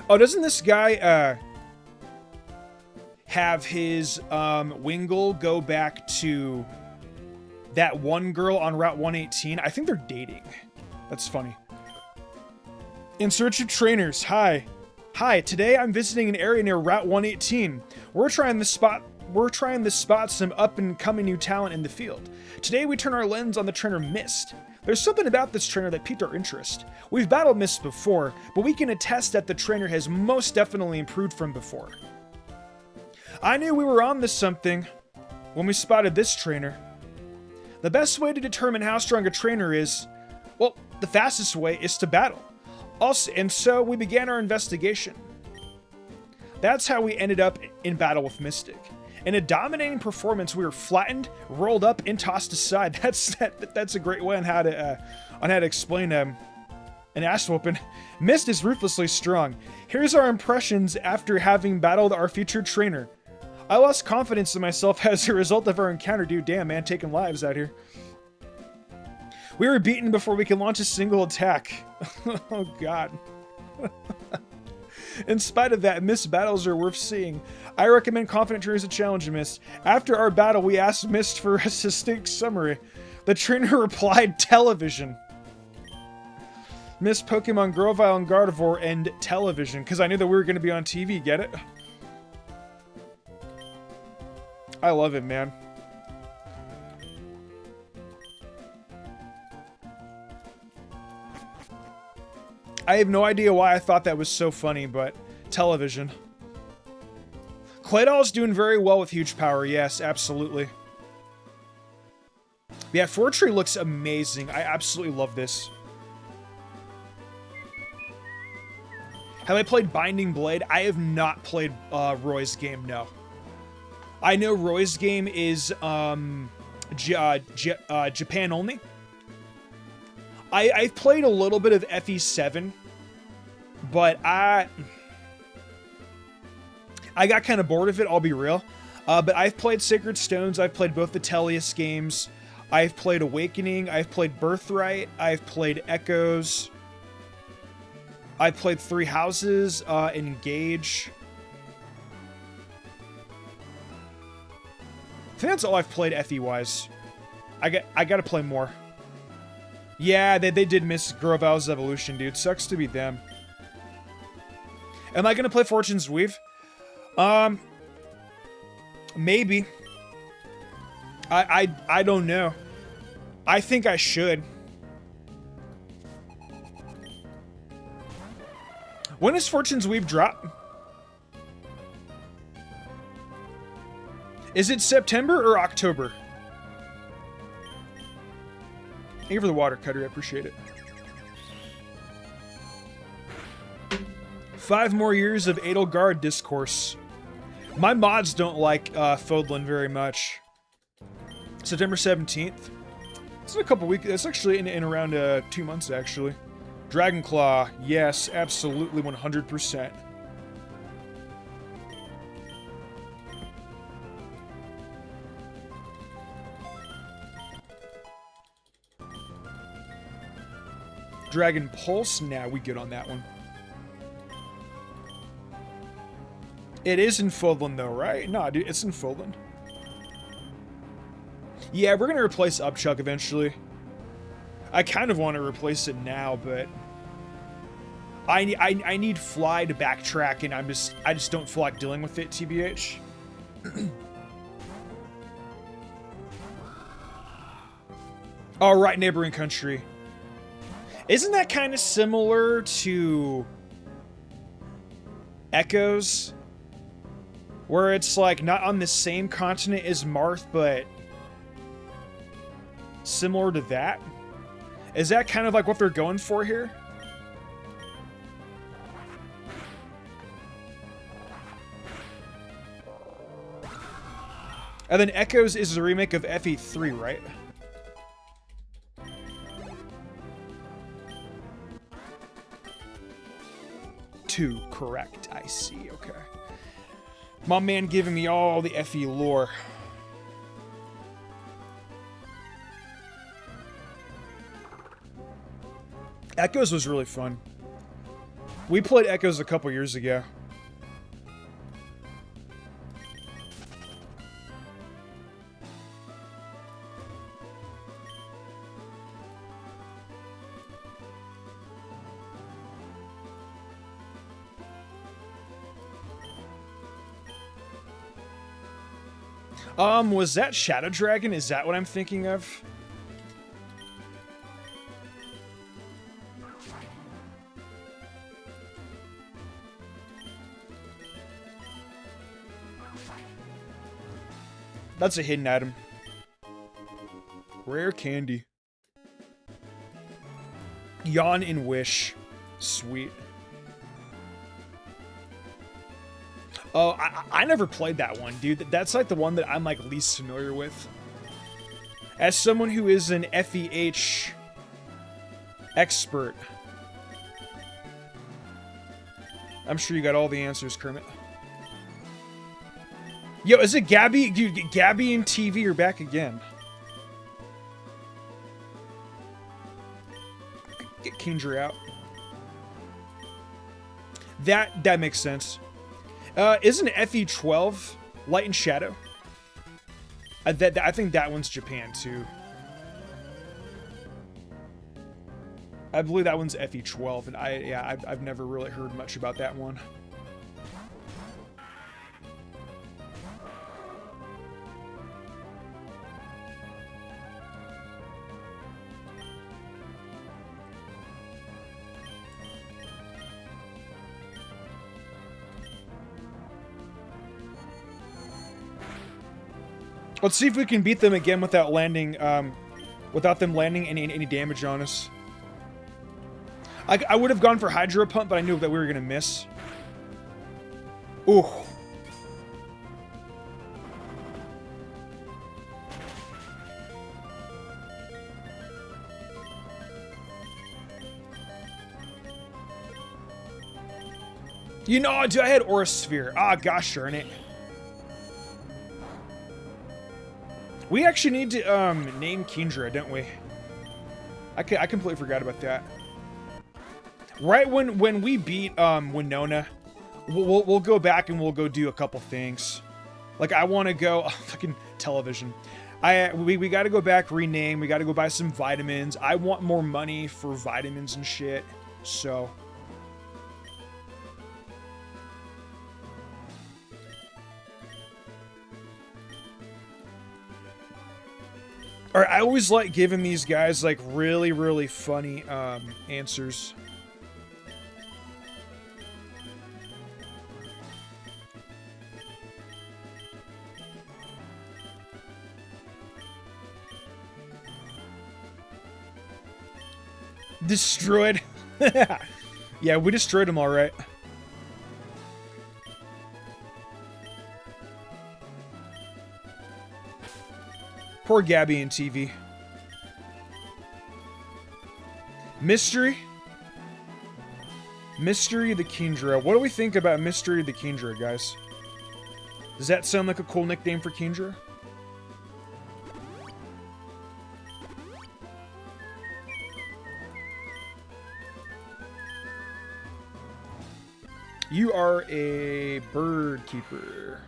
Oh, doesn't this guy, have his, Wingull go back to that one girl on Route 118? I think they're dating. That's funny. In search of trainers. Hi. Hi, today I'm visiting an area near Route 118. We're trying to spot some up-and-coming new talent in the field. Today we turn our lens on the trainer Mist. There's something about this trainer that piqued our interest. We've battled Mist before, but we can attest that the trainer has most definitely improved from before. I knew we were on to something when we spotted this trainer. The best way to determine how strong a trainer is, well, the fastest way is to battle. Also, and so we began our investigation. That's how we ended up in battle with Mystic. In a dominating performance, we were flattened, rolled up, and tossed aside. That's a great way on how to explain an ass whooping. Mist is ruthlessly strong. Here's our impressions after having battled our future trainer. I lost confidence in myself as a result of our encounter. Dude, damn man, taking lives out here. We were beaten before we could launch a single attack. Oh god. In spite of that, Mist battles are worth seeing. I recommend Confident Trainers to challenge Mist. After our battle, we asked Mist for a succinct summary. The trainer replied, television. Mist, Pokemon, Grovyle, and Gardevoir, and television. Because I knew that we were going to be on TV, get it? I love it, man. I have no idea why I thought that was so funny, but television. Claydol's doing very well with huge power. Yes, absolutely. Yeah, Fortree looks amazing. I absolutely love this. Have I played Binding Blade? I have not played Roy's game, no. I know Roy's game is Japan only. I've played a little bit of FE7, but I got kind of bored of it, I'll be real. But I've played Sacred Stones, I've played both the Tellius games, I've played Awakening, I've played Birthright, I've played Echoes, I've played Three Houses, Engage. I think that's all I've played FE-wise. I gotta play more. Yeah, they did miss Grovyle's evolution, dude. Sucks to be them. Am I gonna play Fortune's Weave? Maybe. I don't know. I think I should. When does Fortune's Weave drop? Is it September or October? Thank you for the water, Cutter. I appreciate it. 5 more years of Edelgard discourse. My mods don't like Fodlan very much. September 17th. It's in a couple weeks. It's actually in around 2 months, actually. Dragonclaw. Yes, absolutely 100%. Dragon Pulse? Nah, we good on that one. It is in Fodlan though, right? No, dude, it's in Fodlan. Yeah, we're gonna replace Upchuck eventually. I kind of want to replace it now, but I need Fly to backtrack, and I just don't feel like dealing with it, TBH. All right, neighboring country. Isn't that kind of similar to Echoes? Where it's like not on the same continent as Marth, but similar to that. Is that kind of like what they're going for here? And then Echoes is a remake of FE3, right? Two, correct. I see, okay. My man giving me all the FE lore. Echoes was really fun. We played Echoes a couple years ago. Was that Shadow Dragon? Is that what I'm thinking of? That's a hidden item. Rare candy. Yawn and Wish. Sweet. Oh, I never played that one, dude. That's like the one that I'm like least familiar with. As someone who is an FEH expert, I'm sure you got all the answers, Kermit. Yo, is it Gabby? Dude, Gabby and TV are back again. Get Kendra out. That makes sense. Isn't FE12 Light and Shadow? I think that one's Japan too. I believe that one's FE12, and I've never really heard much about that one. Let's see if we can beat them again without landing, without them landing any damage on us. I would have gone for Hydro Pump, but I knew that we were gonna miss. Ooh. You know, dude, I had Aura Sphere. Ah, gosh darn it. We actually need to name Kendra, don't we? I completely forgot about that. Right when we beat Winona, we'll go back and we'll go do a couple things. Like I want to go fucking television. We got to go back, rename. We got to go buy some vitamins. I want more money for vitamins and shit. So. Or I always like giving these guys like really, really funny answers. Destroyed. Yeah, we destroyed them all right. Poor Gabby and TV. Mystery? Mystery of the Kendra. What do we think about Mystery of the Kendra, guys? Does that sound like a cool nickname for Kendra? You are a bird keeper.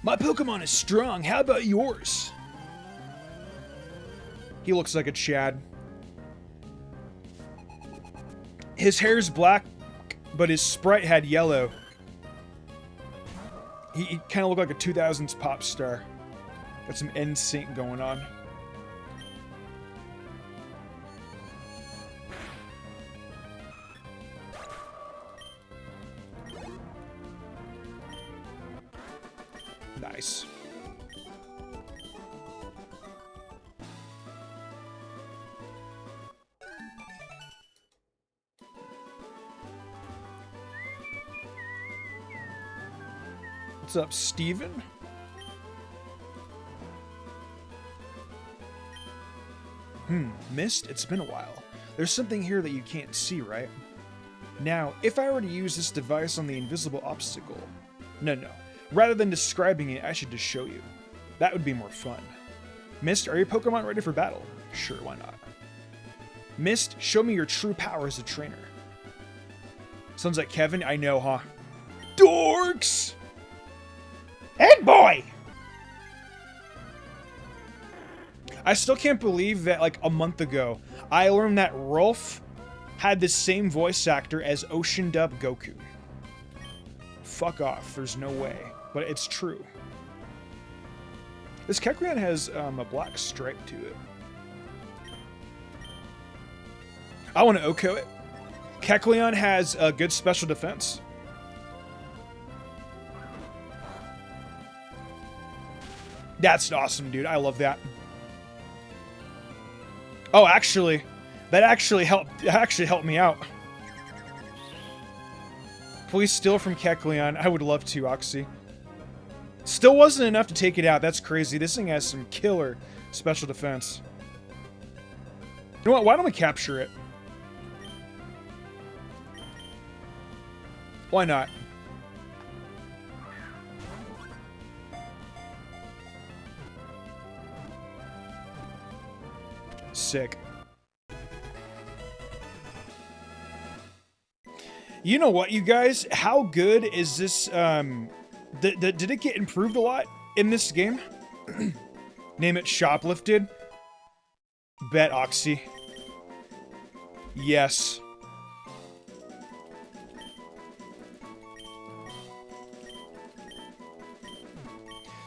My Pokemon is strong. How about yours? He looks like a Chad. His hair's black, but his sprite had yellow. He kind of looked like a 2000s pop star. Got some NSYNC going on. Nice. What's up, Steven? Mist? It's been a while. There's something here that you can't see, right? Now, if I were to use this device on the invisible obstacle... No. Rather than describing it, I should just show you. That would be more fun. Mist, are your Pokemon ready for battle? Sure, why not? Mist, show me your true power as a trainer. Sounds like Kevin. I know, huh? Dorks! Head boy! I still can't believe that, like, a month ago, I learned that Rolf had the same voice actor as Ocean Dub Goku. Fuck off. There's no way. But it's true. This Kecleon has a black stripe to it. I want to Oko it. Kecleon has a good special defense. That's awesome, dude. I love that. Oh, actually, that actually helped me out. Please steal from Kecleon. I would love to, Oxy. Still wasn't enough to take it out. That's crazy. This thing has some killer special defense. You know what? Why don't we capture it? Why not? Sick. You know what, you guys? How good is this? Did it get improved a lot in this game? Name it Shoplifted. Bet, Oxy. Yes.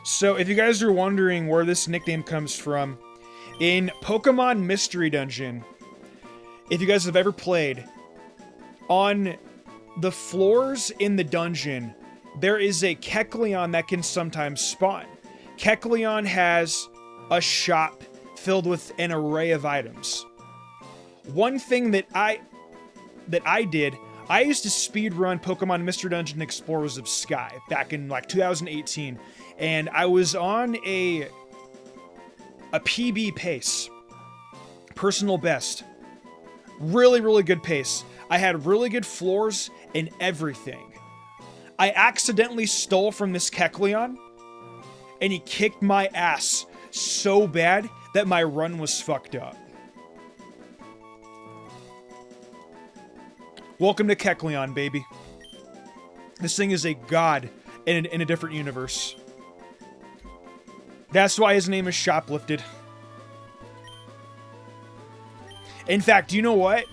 So, if you guys are wondering where this nickname comes from, in Pokemon Mystery Dungeon, if you guys have ever played, on the floors in the dungeon, there is a Kecleon that can sometimes spawn. Kecleon has a shop filled with an array of items. One thing that I did, I used to speedrun Pokemon Mystery Dungeon Explorers of Sky back in like 2018, and I was on a PB pace. Personal best. Really, really good pace. I had really good floors and everything. I accidentally stole from this Kecleon, and he kicked my ass so bad that my run was fucked up. Welcome to Kecleon, baby. This thing is a god in a different universe. That's why his name is Shoplifted. In fact, you know what?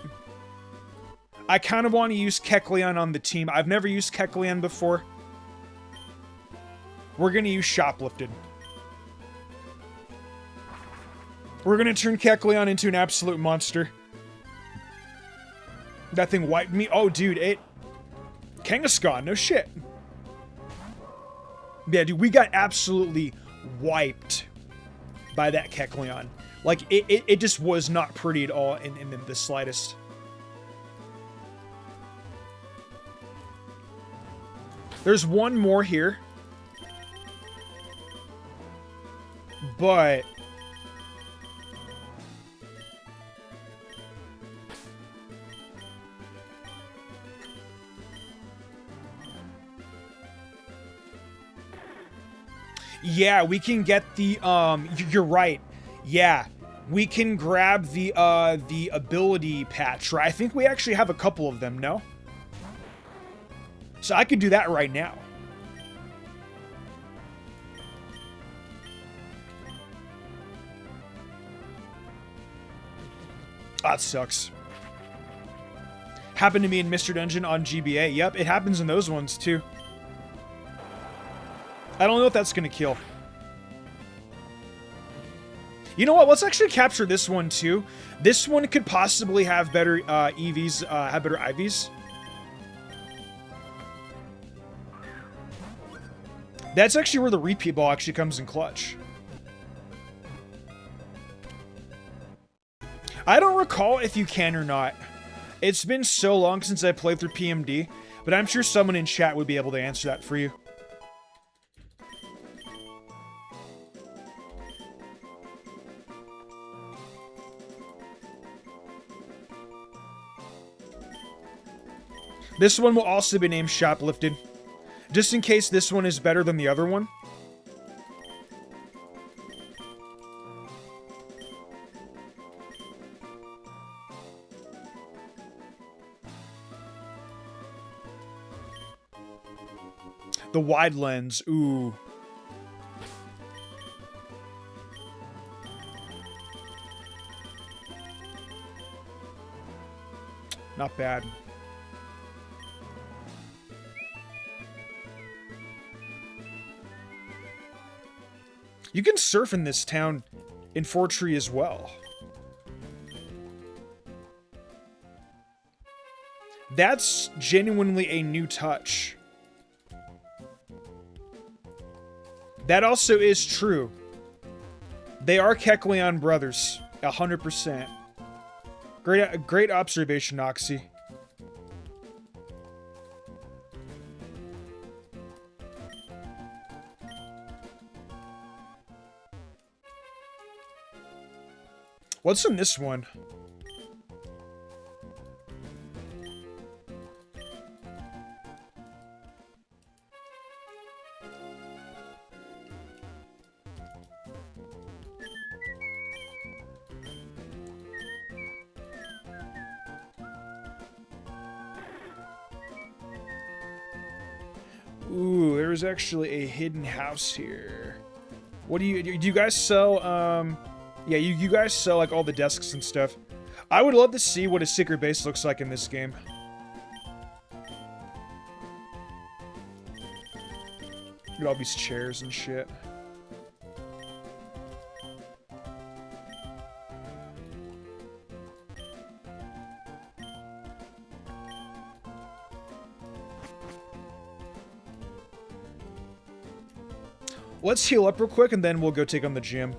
I kind of want to use Kecleon on the team. I've never used Kecleon before. We're going to use Shoplifted. We're going to turn Kecleon into an absolute monster. That thing wiped me. Oh, dude, it... Kangaskhan, no shit. Yeah, dude, we got absolutely wiped by that Kecleon. Like, it just was not pretty at all in the slightest. There's one more here. But... yeah, we can get the, you're right. Yeah, we can grab the ability patch, right? I think we actually have a couple of them, no? So I could do that right now. That sucks. Happened to me in Mr. Dungeon on GBA. Yep, it happens in those ones too. I don't know if that's gonna kill. You know what? Let's actually capture this one too. This one could possibly have better EVs, have better IVs. That's actually where the repeat ball actually comes in clutch. I don't recall if you can or not. It's been so long since I played through PMD, but I'm sure someone in chat would be able to answer that for you. This one will also be named Shoplifted, just in case this one is better than the other one. The wide lens, ooh. Not bad. You can surf in this town in Fortree as well. That's genuinely a new touch. That also is true. They are Kecleon brothers, 100%. Great observation, Oxy. What's in this one? Ooh, there's actually a hidden house here. What do you guys sell, yeah, you guys sell, like, all the desks and stuff. I would love to see what a secret base looks like in this game. Look at all these chairs and shit. Let's heal up real quick, and then we'll go take on the gym.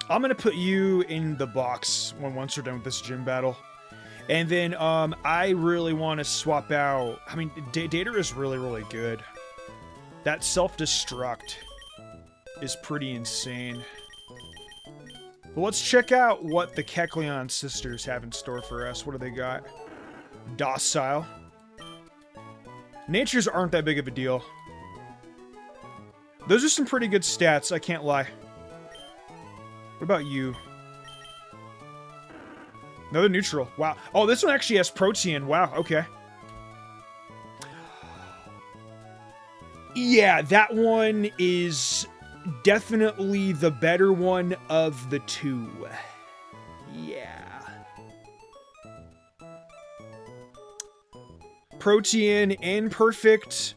I'm gonna put you in the box once we're done with this gym battle. And then, I really want to swap out... I mean, Data is really, really good. That self-destruct is pretty insane. But let's check out what the Kecleon sisters have in store for us. What do they got? Docile. Natures aren't that big of a deal. Those are some pretty good stats, I can't lie. What about you? Another neutral. Wow. Oh, this one actually has protein. Wow, okay. Yeah, that one is definitely the better one of the two. Yeah. Protein and perfect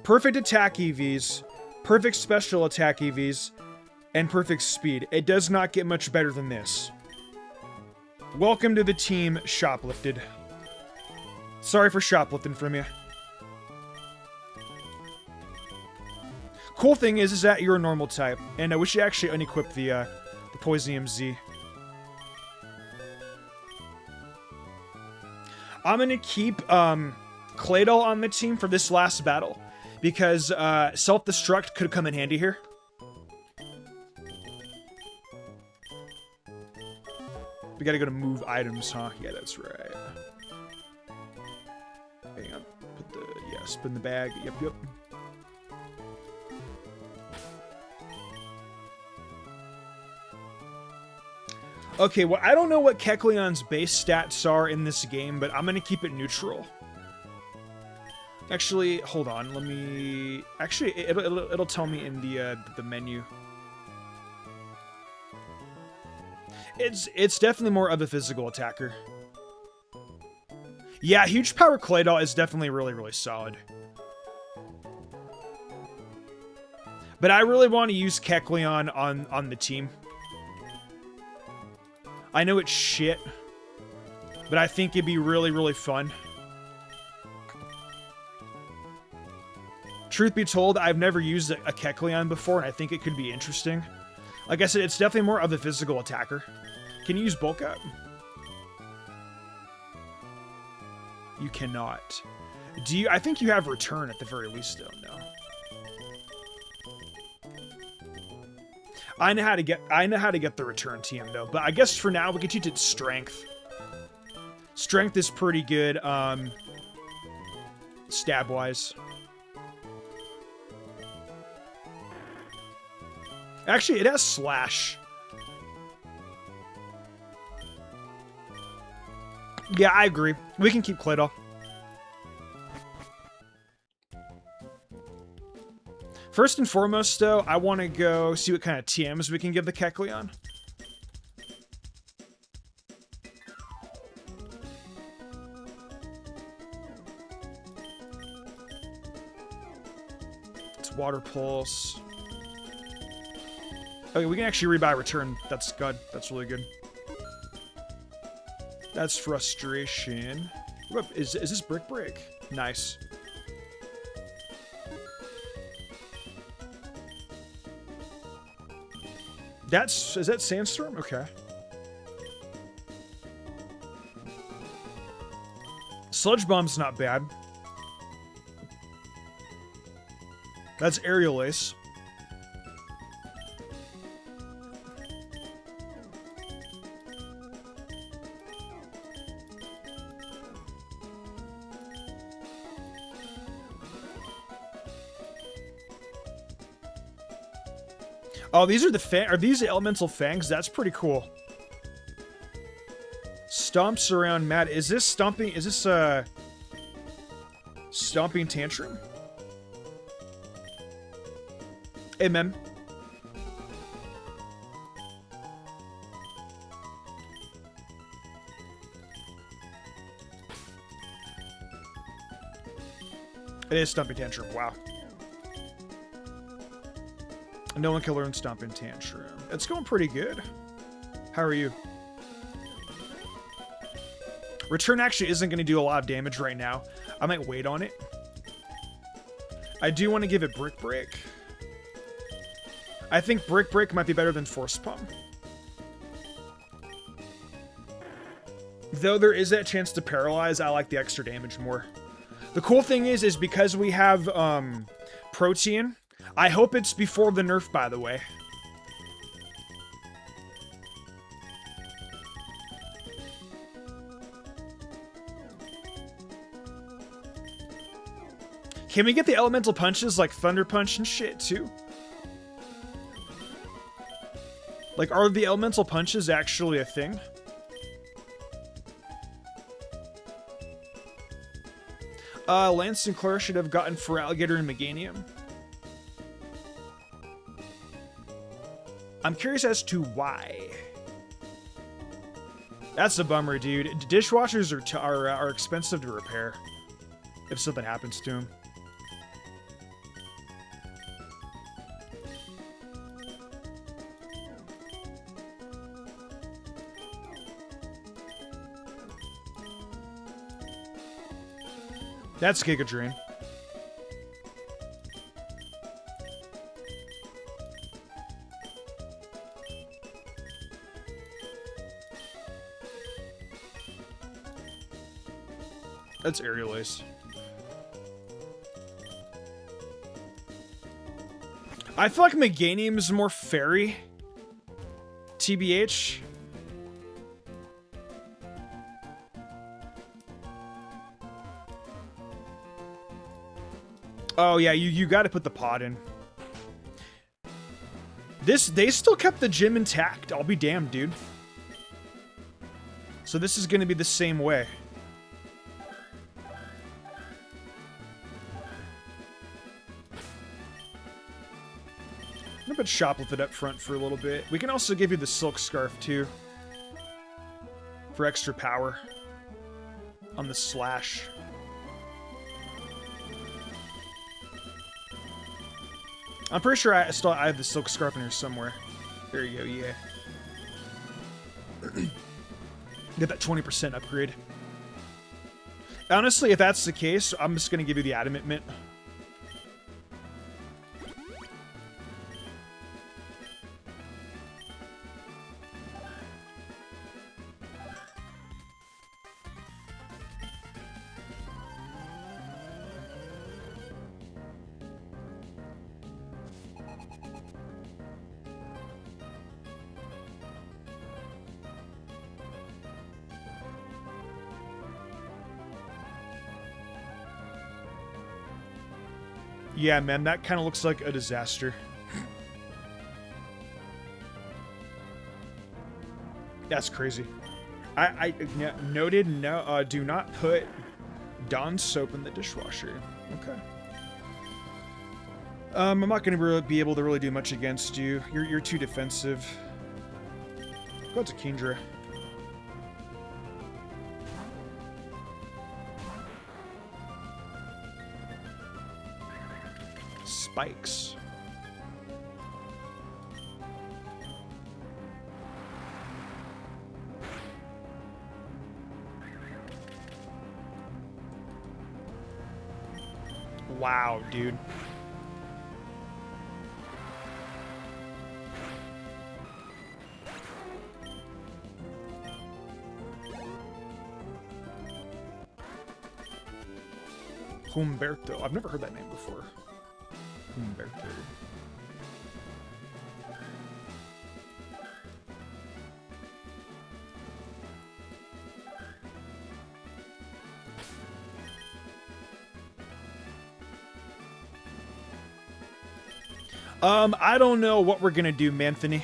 attack EVs, perfect special attack EVs, and perfect speed. It does not get much better than this. Welcome to the team, Shoplifted. Sorry for shoplifting from you. Cool thing is that you're a normal type, and we should actually unequip the Poisium Z. I'm gonna keep Claydol on the team for this last battle, because self-destruct could come in handy here. We gotta go to move items, huh? Yeah, that's right. Hang on. Put the, yeah, spin the bag. Yep, yep. Okay, well, I don't know what Kecleon's base stats are in this game, but I'm gonna keep it neutral. Actually, hold on. Let me... Actually, it'll tell me in the menu. It's definitely more of a physical attacker. Yeah, huge power Claydol is definitely really, really solid. But I really want to use Kecleon on the team. I know it's shit, but I think it'd be really, really fun. Truth be told, I've never used a Kecleon before, and I think it could be interesting. Like I said, it's definitely more of a physical attacker. Can you use Bulk Up? You cannot. Do you? I think you have Return at the very least, though. No. I know how to get the Return TM though, but I guess for now we can teach it Strength. Strength is pretty good, stab wise. Actually, it has Slash. Yeah, I agree. We can keep Claydol. First and foremost, though, I want to go see what kind of TMs we can give the Kecleon. It's Water Pulse. Okay, we can actually rebuy Return. That's good. That's really good. That's Frustration. Is this Brick Break? Nice. Is that Sandstorm? Okay. Sludge Bomb's not bad. That's Aerial Ace. Oh, these are these Elemental Fangs? That's pretty cool. Stomps around Mad. Is this Stomping? Is this Stomping Tantrum? Hey, Mem. It is Stomping Tantrum. Wow. No one can learn Stomping Tantrum. It's going pretty good. How are you? Return actually isn't going to do a lot of damage right now. I might wait on it. I do want to give it Brick Break. I think Brick Break might be better than Force Pump. Though there is that chance to paralyze, I like the extra damage more. The cool thing is because we have Protean, I hope it's before the nerf, by the way. Can we get the elemental punches like Thunder Punch and shit, too? Like, are the elemental punches actually a thing? Lance Sinclair should have gotten for Alligator and Meganium. I'm curious as to why. That's a bummer, dude. Dishwashers are expensive to repair if something happens to them. That's Giga Drain. That's Aerial Ace. I feel like Meganium is more fairy. TBH. Oh yeah, you got to put the pod in. They still kept the gym intact. I'll be damned, dude. So this is going to be the same way. I'm going to put Shoplifted up front for a little bit. We can also give you the Silk Scarf, too. For extra power. On the slash. I'm pretty sure I have the Silk Scarf in here somewhere. There you go, yeah. Get that 20% upgrade. Honestly, if that's the case, I'm just going to give you the Adamant Mint. Yeah, man, that kind of looks like a disaster. That's crazy. Noted, no, do not put Dawn soap in the dishwasher. Okay. I'm not going to be able to really do much against you. You're too defensive. Go to Kendra. Spikes. Wow, dude. Humberto. I've never heard that name before. Humberto. I don't know what we're gonna do, Manthony.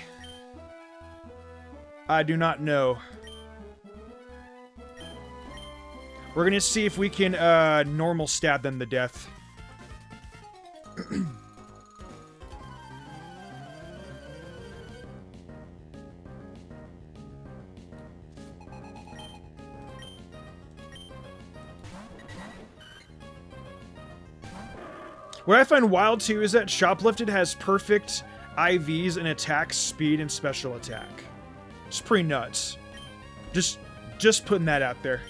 I do not know. We're gonna see if we can, normal stab them to death. What I find wild, too, is that Shoplifted has perfect IVs in attack, speed, and special attack. It's pretty nuts. Just putting that out there.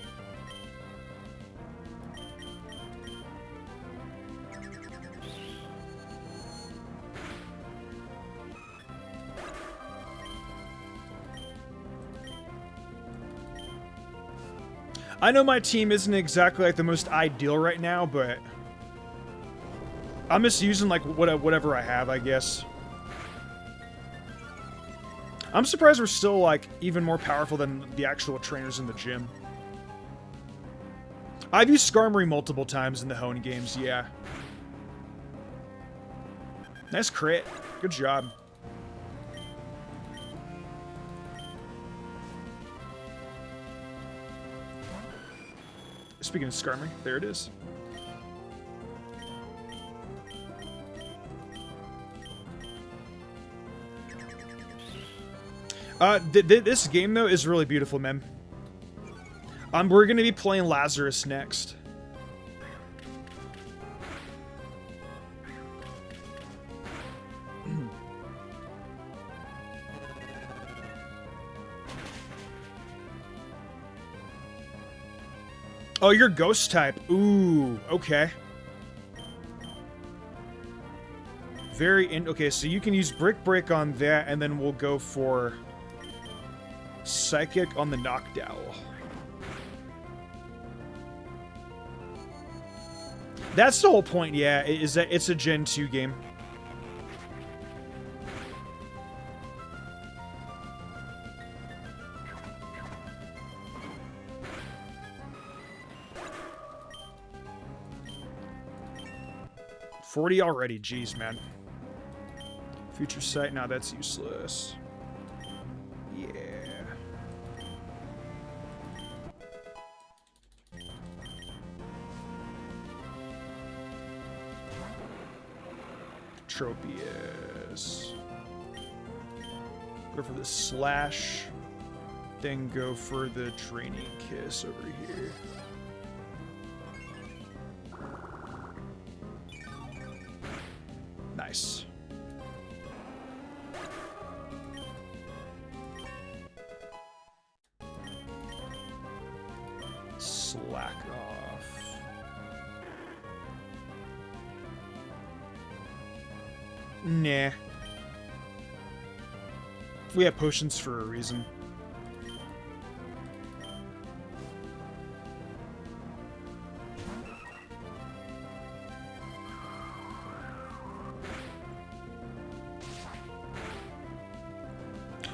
I know my team isn't exactly like the most ideal right now, but I'm just using like whatever I have, I guess. I'm surprised we're still like even more powerful than the actual trainers in the gym. I've used Skarmory multiple times in the Hone games, yeah. Nice crit. Good job. Speaking of Skarmory, there it is. This game, though, is really beautiful, man. We're going to be playing Lazarus next. Oh, you're Ghost type. Ooh, okay. Okay, so you can use Brick Break on that, and then we'll go for Psychic on the Knockdown. That's the whole point, yeah, is that it's a Gen 2 game. 40 already. Jeez, man. Future sight. Now that's useless. Yeah. Tropius. Go for the slash. Then go for the draining kiss over here. Nice. Slack off. Nah. We have potions for a reason.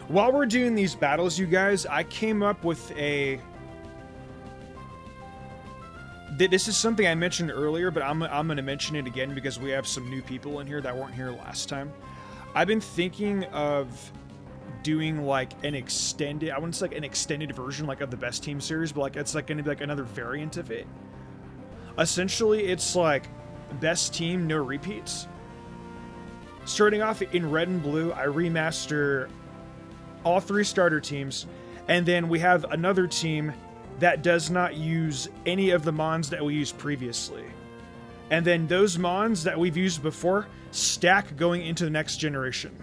While we're doing these battles, you guys, I came up with a... This is something I mentioned earlier, but I'm going to mention it again because we have some new people in here that weren't here last time. I've been thinking of doing like an extended... I wouldn't say like an extended version like of the Best Team series, but like it's like going to be like another variant of it. Essentially, it's like Best Team, no repeats. Starting off in red and blue, I remaster all 3 starter teams, and then we have another team that does not use any of the mons that we used previously. And then those mons that we've used before stack going into the next generation.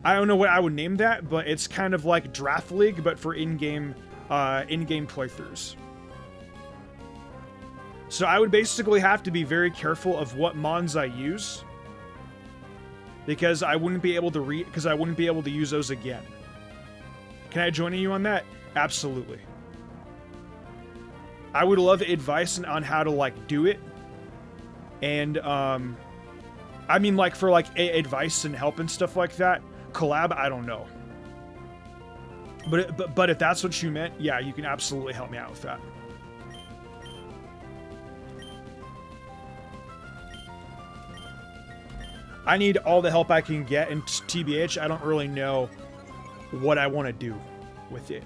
I don't know what I would name that, but it's kind of like Draft League, but for in-game playthroughs. So I would basically have to be very careful of what mons I use, because I wouldn't be able to use those again. Can I join you on that? Absolutely. I would love advice on how to like do it. And I mean like for like advice and help and stuff like that. Collab, I don't know. But if that's what you meant, yeah, you can absolutely help me out with that. I need all the help I can get, and TBH, I don't really know what I want to do with it.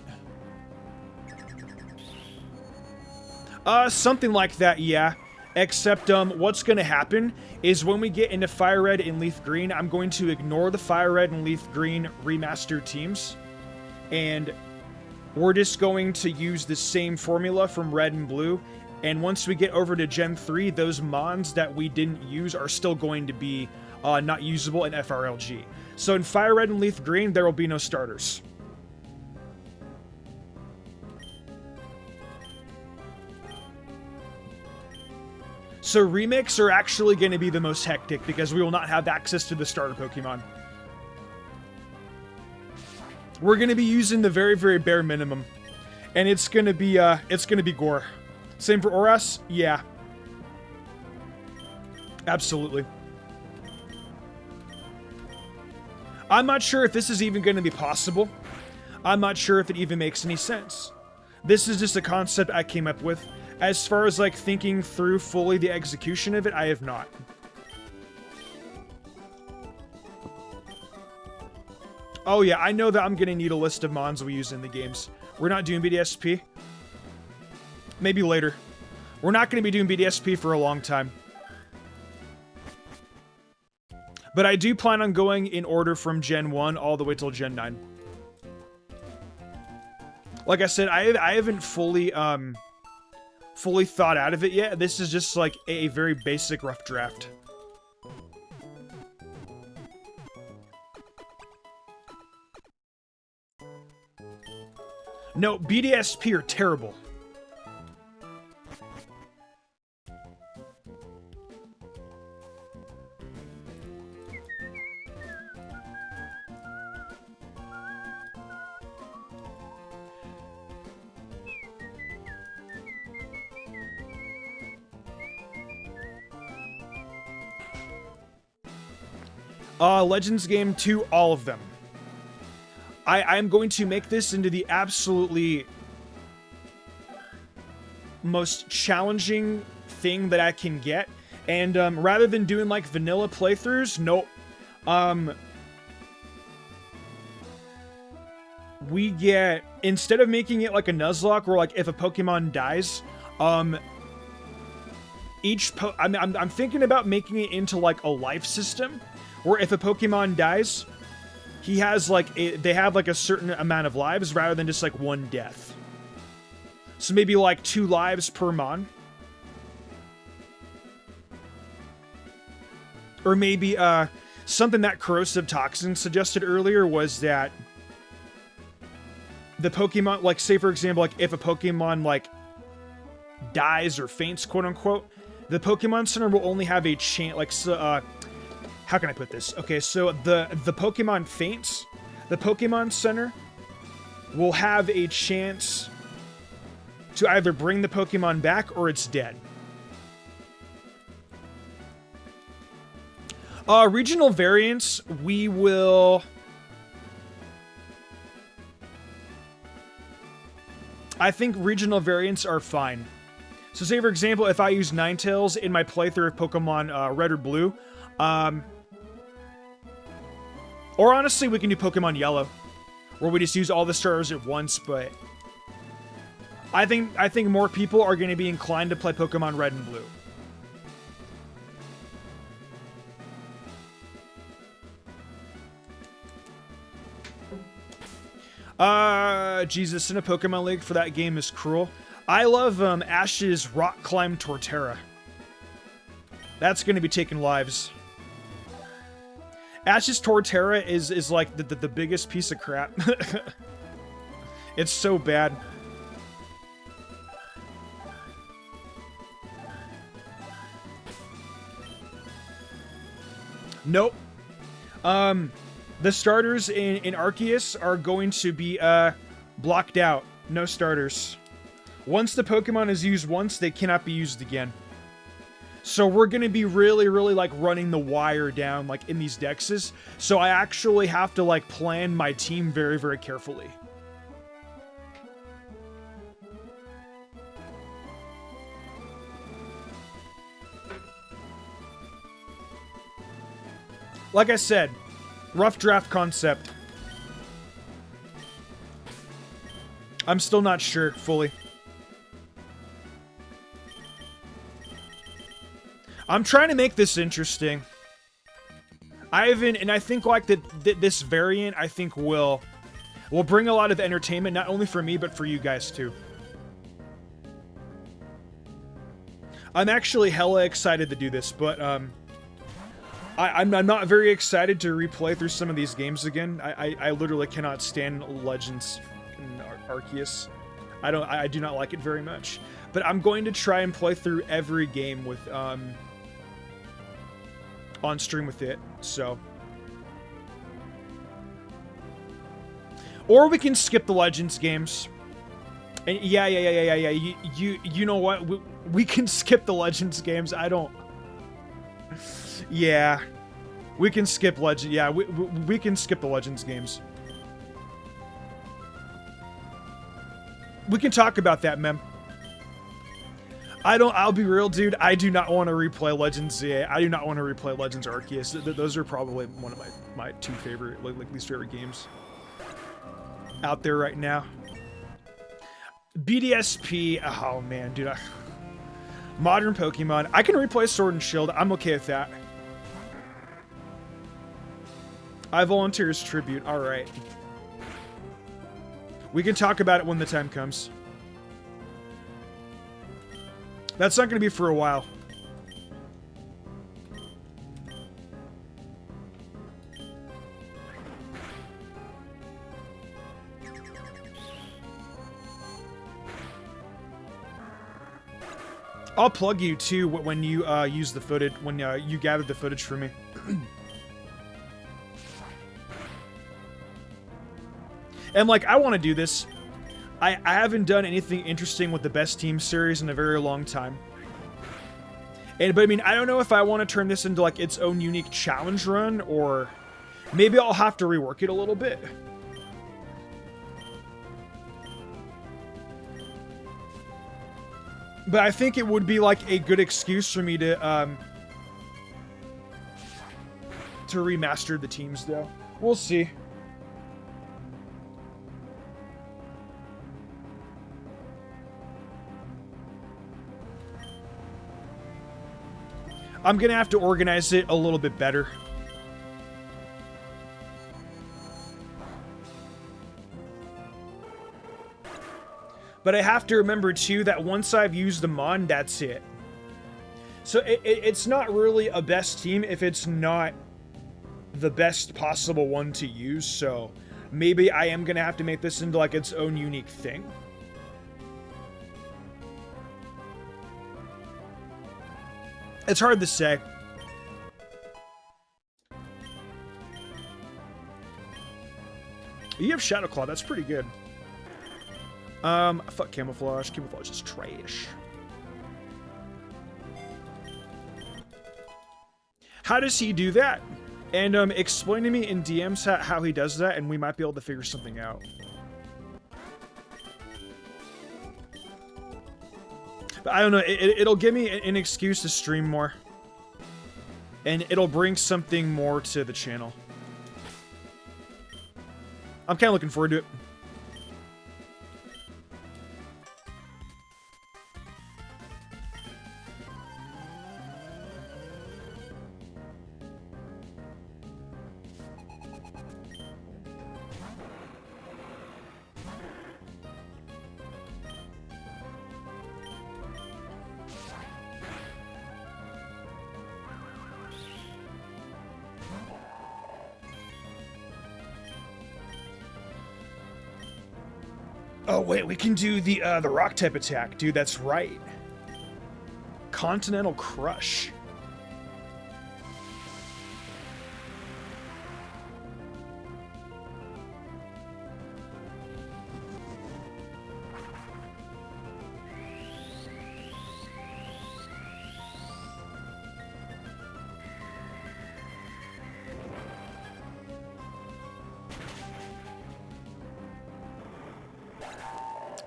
Something like that, yeah. Except, what's going to happen is when we get into Fire Red and Leaf Green, I'm going to ignore the Fire Red and Leaf Green remastered teams. And we're just going to use the same formula from Red and Blue. And once we get over to Gen 3, those mons that we didn't use are still going to be not usable in FRLG. So in Fire Red and Leaf Green, there will be no starters. So remakes are actually going to be the most hectic because we will not have access to the starter Pokemon. We're going to be using the very, very bare minimum. And it's going to be gore. Same for Oras? Yeah. Absolutely. I'm not sure if this is even going to be possible. I'm not sure if it even makes any sense. This is just a concept I came up with. As far as, like, thinking through fully the execution of it, I have not. Oh yeah, I know that I'm gonna need a list of mons we use in the games. We're not doing BDSP. Maybe later. We're not gonna be doing BDSP for a long time. But I do plan on going in order from Gen 1 all the way till Gen 9. Like I said, I haven't fully thought out of it yet. This is just like a very basic rough draft. No, BDSP are terrible. Legends Game 2, all of them. I'm going to make this into the absolutely most challenging thing that I can get, And rather than doing like vanilla playthroughs, nope. We get, instead of making it like a Nuzlocke where like if a Pokemon dies, I'm thinking about making it into like a life system where if a Pokemon dies, he has like they have like a certain amount of lives rather than just like one death. So maybe like 2 lives per mon. Or maybe something that Corrosive Toxin suggested earlier was that the Pokemon, like say for example, like if a Pokemon like dies or faints, quote unquote, the Pokemon Center will only have a chance, like, how can I put this? Okay, so the Pokemon faints, the Pokemon Center will have a chance to either bring the Pokemon back or it's dead. Regional variants, we will... I think regional variants are fine. So say, for example, if I use Ninetales in my playthrough of Pokemon Red or Blue, or honestly, we can do Pokemon Yellow, where we just use all the starters at once, but I think more people are going to be inclined to play Pokemon Red and Blue. Jesus, in a Pokemon League for that game is cruel. I love Ash's Rock Climb Torterra. That's going to be taking lives. Ash's Torterra is like the biggest piece of crap. It's so bad. Nope. The starters in Arceus are going to be blocked out. No starters. Once the Pokemon is used once, they cannot be used again. So we're going to be really, really like running the wire down like in these dexes. So I actually have to like plan my team very, very carefully. Like I said, rough draft concept. I'm still not sure fully. I'm trying to make this interesting. And I think like this variant, I think will bring a lot of entertainment, not only for me, but for you guys too. I'm actually hella excited to do this, but I'm not very excited to replay through some of these games again. I literally cannot stand Legends in Arceus. I do not like it very much. But I'm going to try and play through every game with on stream with it. So, or we can skip the Legends games. And yeah. You know what? We can skip the Legends games. I don't. Yeah, we can skip Legend. Yeah, we can skip the Legends games. We can talk about that, mem. I'll be real, dude. I do not want to replay Legends. Yeah, I do not want to replay Legends Arceus. Those are probably one of my 2 favorite, like least favorite games out there right now. BDSP. Oh man, dude. Modern Pokemon. I can replay Sword and Shield. I'm okay with that. I volunteer as tribute. All right. We can talk about it when the time comes. That's not going to be for a while. I'll plug you too when you use the footage, when you gather the footage for me. And like, I want to do this. I haven't done anything interesting with the Best Team series in a very long time. But I mean, I don't know if I want to turn this into like its own unique challenge run, or maybe I'll have to rework it a little bit. But I think it would be like a good excuse for me to to remaster the teams, though. We'll see. I'm gonna have to organize it a little bit better. But I have to remember, too, that once I've used the mon, that's it. So it's not really a best team if it's not the best possible one to use. So maybe I am going to have to make this into, like, its own unique thing. It's hard to say. You have Shadowclaw. That's pretty good. Fuck Camouflage. Camouflage is trash. How does he do that? And, explain to me in DMs how he does that, and we might be able to figure something out. But I don't know, it'll give me an excuse to stream more. And it'll bring something more to the channel. I'm kind of looking forward to it. Oh, wait, we can do the rock type attack. Dude, that's right. Continental Crush.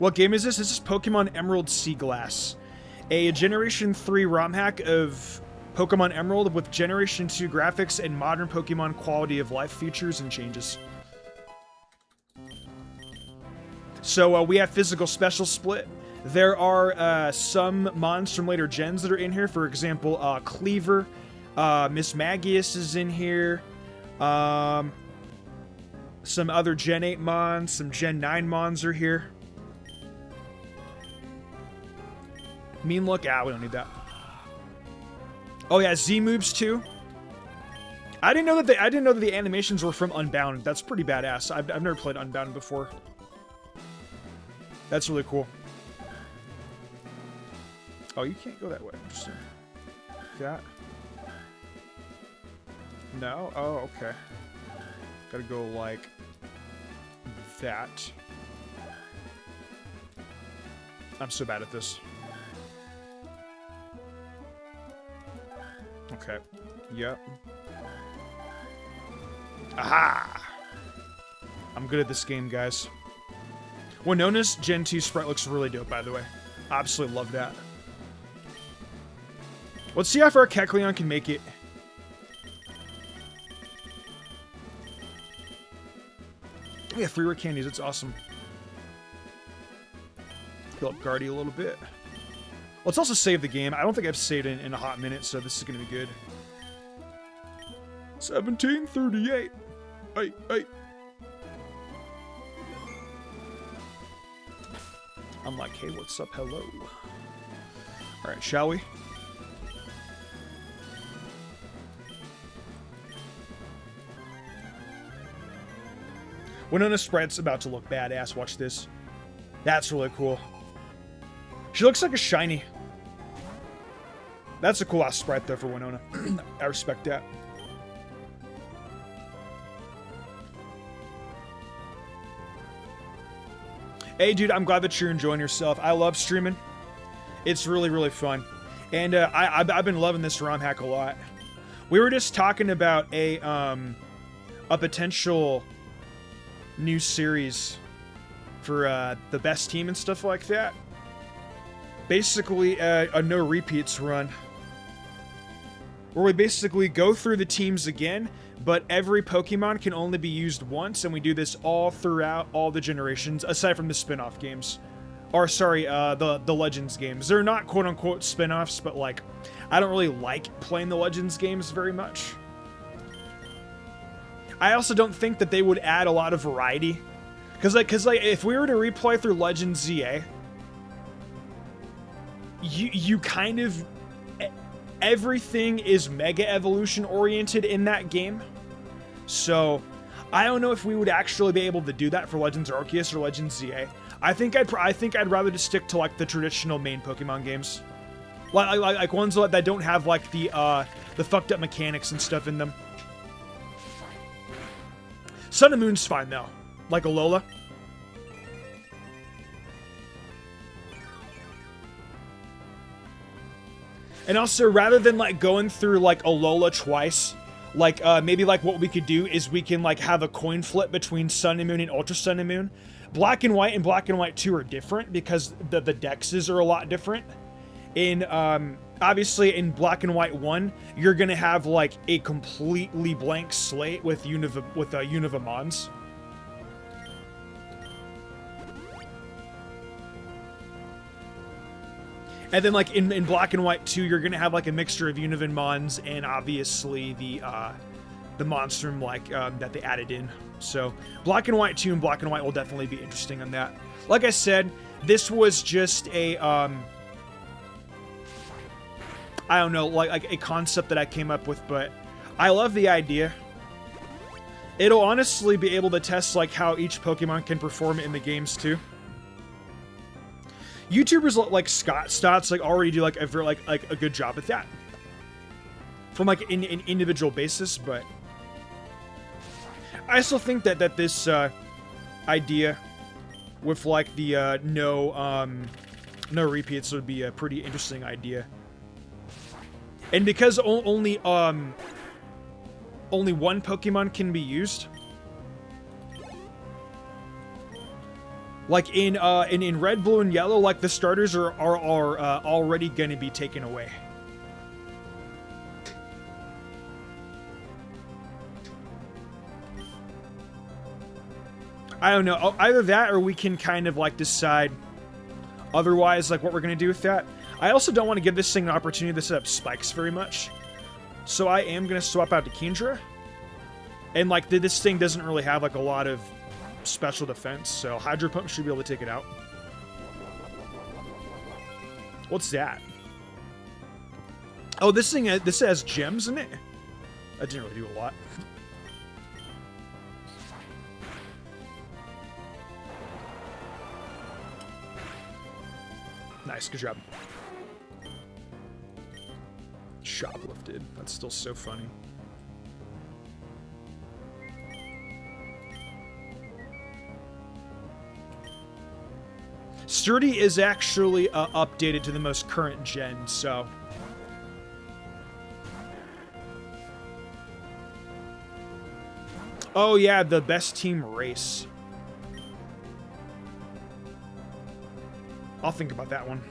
What game is this? This is Pokemon Emerald Seaglass, a Generation 3 ROM hack of Pokemon Emerald with Generation 2 graphics and modern Pokemon quality of life features and changes. So we have physical special split. There are some mons from later gens that are in here. For example, Cleaver, Miss Magius is in here. Some other Gen 8 mons, some Gen 9 mons are here. Mean Look, we don't need that. Oh yeah, Z moves too. I didn't know that the animations were from Unbound. That's pretty badass. I've never played Unbound before. That's really cool. Oh, you can't go that way. Interesting. That. No? Oh, okay. Gotta go like that. I'm so bad at this. Okay. Yep. Aha! I'm good at this game, guys. Winona's Gen 2 sprite looks really dope, by the way. I absolutely love that. Let's see how far Kecleon can make it. We have 3 rare candies. That's awesome. Heal up Guardy a little bit. Let's also save the game. I don't think I've saved in a hot minute, so this is going to be good. 1738. Hey. I'm like, hey, what's up? Hello. All right, shall we? Winona Sprite's about to look badass. Watch this. That's really cool. She looks like a shiny. That's a cool ass sprite though for Winona. I respect that. Hey dude, I'm glad that you're enjoying yourself. I love streaming. It's really, really fun. And I've been loving this ROM hack a lot. We were just talking about a potential new series for the best team and stuff like that. Basically, a no repeats run. where we basically go through the teams again, but every Pokemon can only be used once, and we do this all throughout all the generations, aside from the spin-off games. Or, sorry, the Legends games. They're not quote-unquote spin-offs, but, like, I don't really like playing the Legends games very much. I also don't think that they would add a lot of variety. Because, like, if we were to replay through Legends ZA, you kind of... Everything is Mega Evolution oriented in that game. So, I don't know if we would actually be able to do that for Legends Arceus or Legends ZA. I think I'd rather just stick to, like, the traditional main Pokemon games. Like ones that don't have, like, the fucked up mechanics and stuff in them. Sun and Moon's fine, though. Like Alola. And also, rather than, like, going through, like, Alola twice, like, maybe, like, what we could do is we can, like, have a coin flip between Sun and Moon and Ultra Sun and Moon. Black and White and Black and White 2 are different because the dexes are a lot different. In, obviously, in Black and White 1, you're gonna have, like, a completely blank slate with Unova Mons. And then, like, in Black and White 2, you're gonna have, like, a mixture of Unova Mons and, obviously, the Monstrum, like, that they added in. So, Black and White 2 and Black and White will definitely be interesting on that. Like I said, this was just a, I don't know, like a concept that I came up with, but I love the idea. It'll honestly be able to test, like, how each Pokemon can perform in the games, too. YouTubers like Scott Stotts, like, already do, like, a good job at that. From, like, an individual basis, but I still think that this idea with, like, the no repeats would be a pretty interesting idea. And because only one Pokemon can be used, like in Red, Blue, and Yellow, like, the starters are already going to be taken away. I don't know. Either that, or we can kind of, like, decide otherwise, like, what we're going to do with that. I also don't want to give this thing an opportunity to set up spikes very much. So I am going to swap out to Kingdra. And, like, this thing doesn't really have, like, a lot of special defense, so Hydro Pump should be able to take it out. What's that? Oh, this has gems in it? That didn't really do a lot. Nice, good job. Shoplifted. That's still so funny. Sturdy is actually updated to the most current gen, so... Oh yeah, the best team race. I'll think about that one.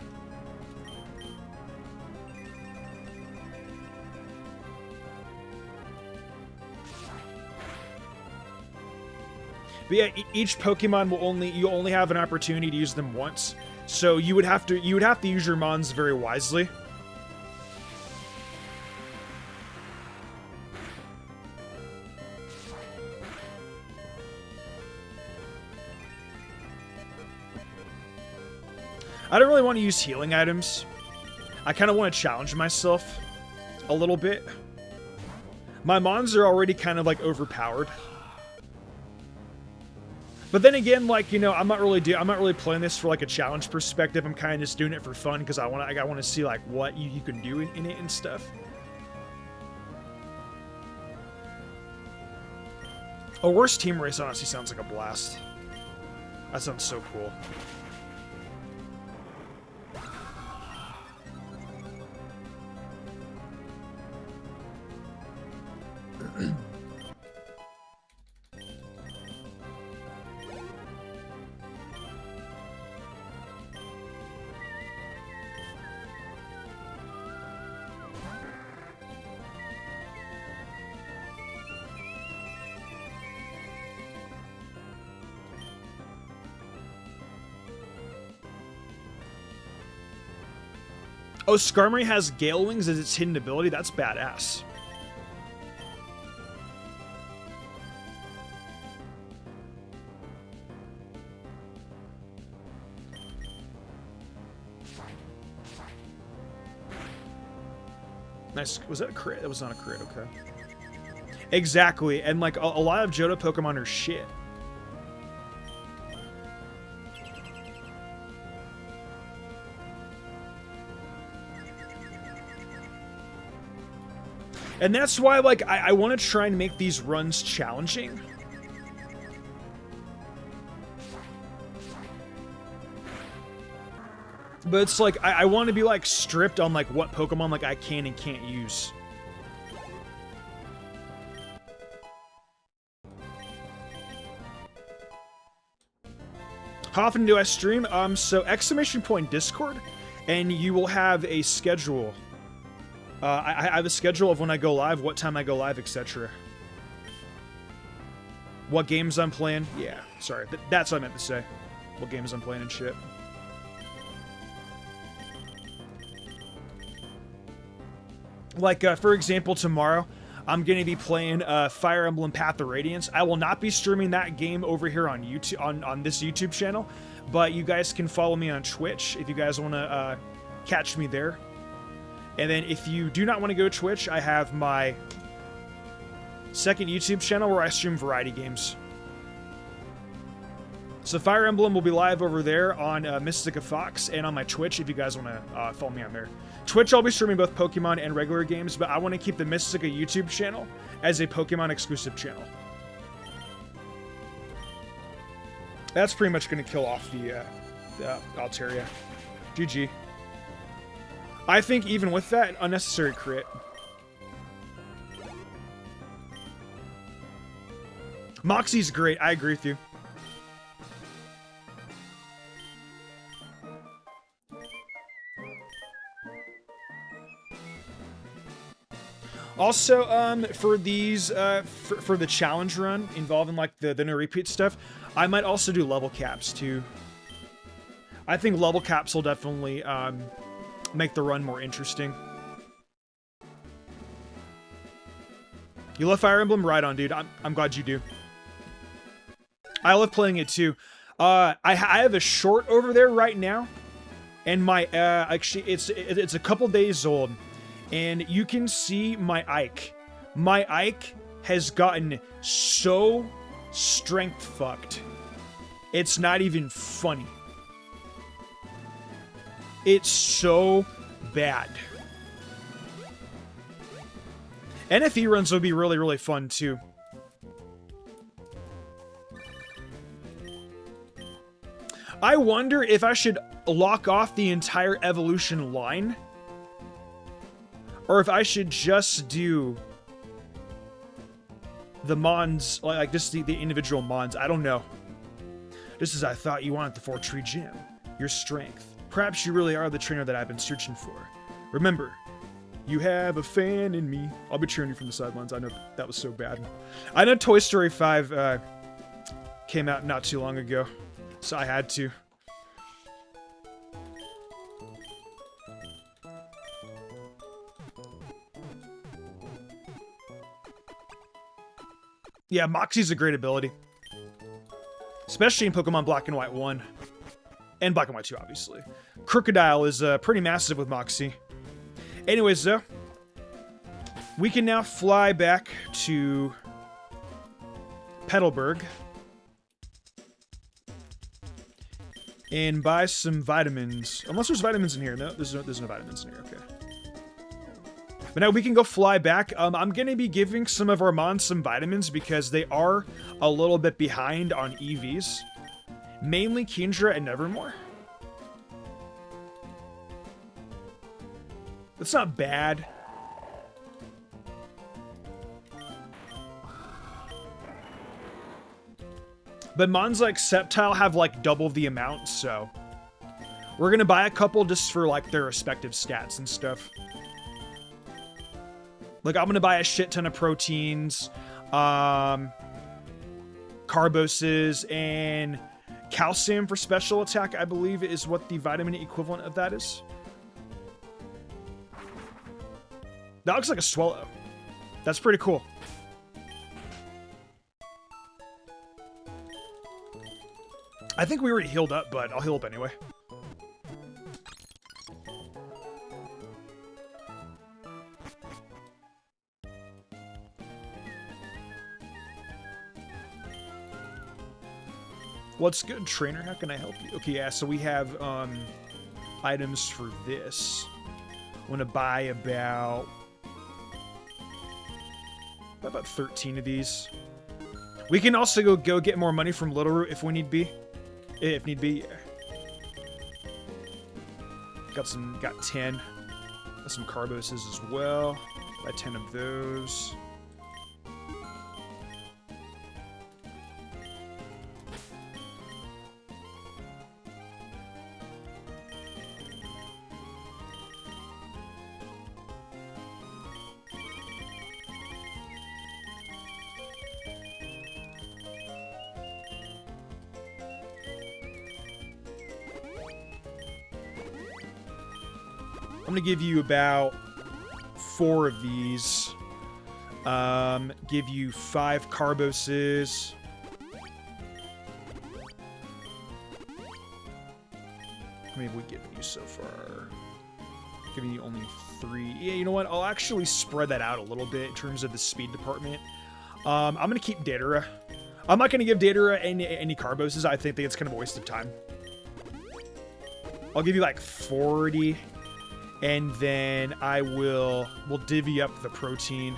But yeah, each Pokemon will you only have an opportunity to use them once. So you would have to use your Mons very wisely. I don't really want to use healing items. I kind of want to challenge myself a little bit. My Mons are already kind of, like, overpowered. But then again, like, you know, I'm not really playing this for, like, a challenge perspective. I'm kind of just doing it for fun because I want to see, like, what you can do in it and stuff. A worse team race honestly sounds like a blast. That sounds so cool. Oh, Skarmory has Gale Wings as its hidden ability? That's badass. Nice. Was that a crit? That was not a crit. Okay. Exactly. And like a lot of Johto Pokemon are shit. And that's why, like, I want to try and make these runs challenging. But it's like, I want to be, like, stripped on, like, what Pokemon, like, I can and can't use. How often do I stream? So ! Discord, and you will have a schedule. I have a schedule of when I go live, what time I go live, etc. What games I'm playing. Yeah, sorry. That's what I meant to say. What games I'm playing and shit. Like, for example, tomorrow, I'm going to be playing Fire Emblem Path of Radiance. I will not be streaming that game over here on YouTube, on this YouTube channel, but you guys can follow me on Twitch if you guys want to catch me there. And then if you do not want to go to Twitch, I have my second YouTube channel where I stream variety games. So Fire Emblem will be live over there on Mystica Fox and on my Twitch if you guys want to follow me on there. Twitch, I'll be streaming both Pokemon and regular games, but I want to keep the Mystica YouTube channel as a Pokemon exclusive channel. That's pretty much going to kill off the Altaria. GG. I think even with that, unnecessary crit. Moxie's great. I agree with you. Also, for these, for the challenge run involving like the no repeat stuff, I might also do level caps too. I think level caps will definitely make the run more interesting. You love Fire Emblem? Right on, dude. I'm glad you do. I love playing it too. I have a short over there right now, and my actually it's a couple days old, and you can see my Ike. My Ike has gotten so strength fucked. It's not even funny. It's so bad. NFE runs would be really, really fun too. I wonder if I should lock off the entire evolution line, or if I should just do the Mons, like just the individual Mons. I don't know. Just as I thought you wanted the 4-tree gym, your strength. Perhaps you really are the trainer that I've been searching for. Remember, you have a fan in me. I'll be cheering you from the sidelines. I know that was so bad. I know Toy Story 5 came out not too long ago, so I had to. Yeah, Moxie's a great ability. Especially in Pokemon Black and White 1. And Black and White 2, obviously. Crocodile is pretty massive with Moxie. Anyways, though, we can now fly back to Petalburg and buy some vitamins. Unless there's vitamins in here. No, there's no vitamins in here. Okay. But now we can go fly back. I'm going to be giving some of our Mons some vitamins because they are a little bit behind on EVs. Mainly Kendra and Nevermore. That's not bad. But Mons like Sceptile have like double the amount, so we're gonna buy a couple just for like their respective stats and stuff. Like I'm gonna buy a shit ton of proteins, carboses, and calcium for special attack, I believe is what the vitamin equivalent of that is. That looks like a swallow. That's pretty cool. I think we already healed up, but I'll heal up anyway. What's good, trainer? How can I help you? Okay, yeah, so we have items for this. I want to buy about 13 of these. We can also go get more money from Little Root if we need be. If need be, yeah. Got 10. Got some carboses as well. Buy 10 of those. I'm gonna give you about 4 of these. Give you 5 carboses. How many have we given you so far? Giving you only 3. Yeah, you know what? I'll actually spread that out a little bit in terms of the speed department. I'm gonna keep Datara. I'm not gonna give Datara any carboses. I think it's kind of a waste of time. I'll give you like 40. And then we'll divvy up the protein.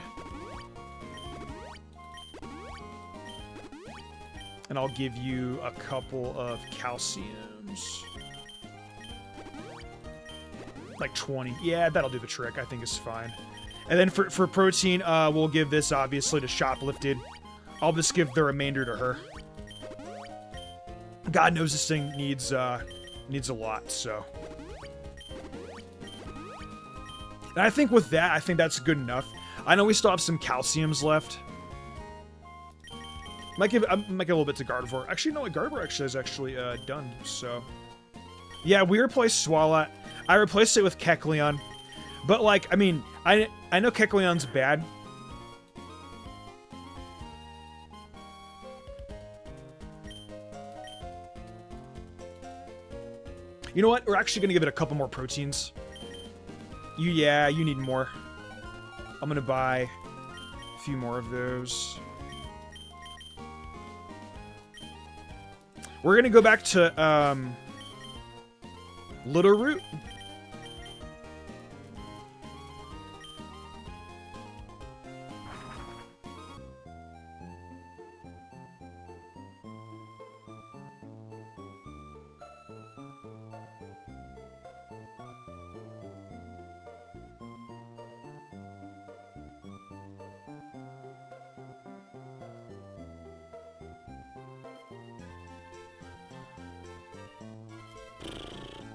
And I'll give you a couple of calciums. Like 20. Yeah, that'll do the trick. I think it's fine. And then for protein, we'll give this obviously to Shoplifted. I'll just give the remainder to her. God knows this thing needs a lot, so. And I think with that, I think that's good enough. I know we still have some calciums left. I might give a little bit to Gardevoir. Actually, no, Gardevoir actually is actually done, so. Yeah, we replaced Swalot. I replaced it with Kecleon. But, like, I mean, I know Kecleon's bad. You know what? We're actually going to give it a couple more proteins. Yeah, you need more. I'm gonna buy a few more of those. We're gonna go back to, Little Root.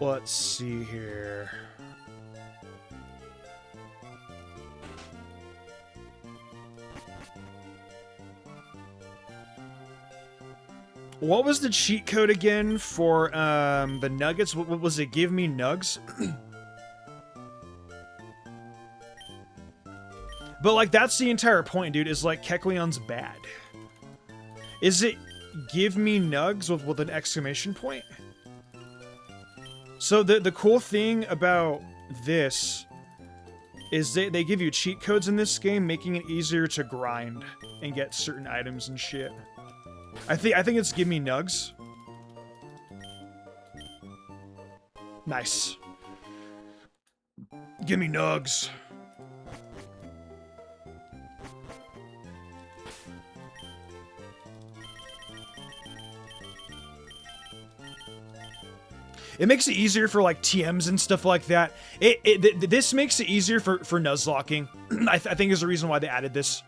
Let's see here. What was the cheat code again for the nuggets? What was it? Give me nugs? But like that's the entire point, dude, is like Kecleon's bad. Is it give me nugs with an exclamation point? So the cool thing about this is they give you cheat codes in this game, making it easier to grind and get certain items and shit. I think it's give me nugs. Nice. Give me nugs. It makes it easier for, like, TMs and stuff like that. This makes it easier for Nuzlocking. I think is the reason why they added this.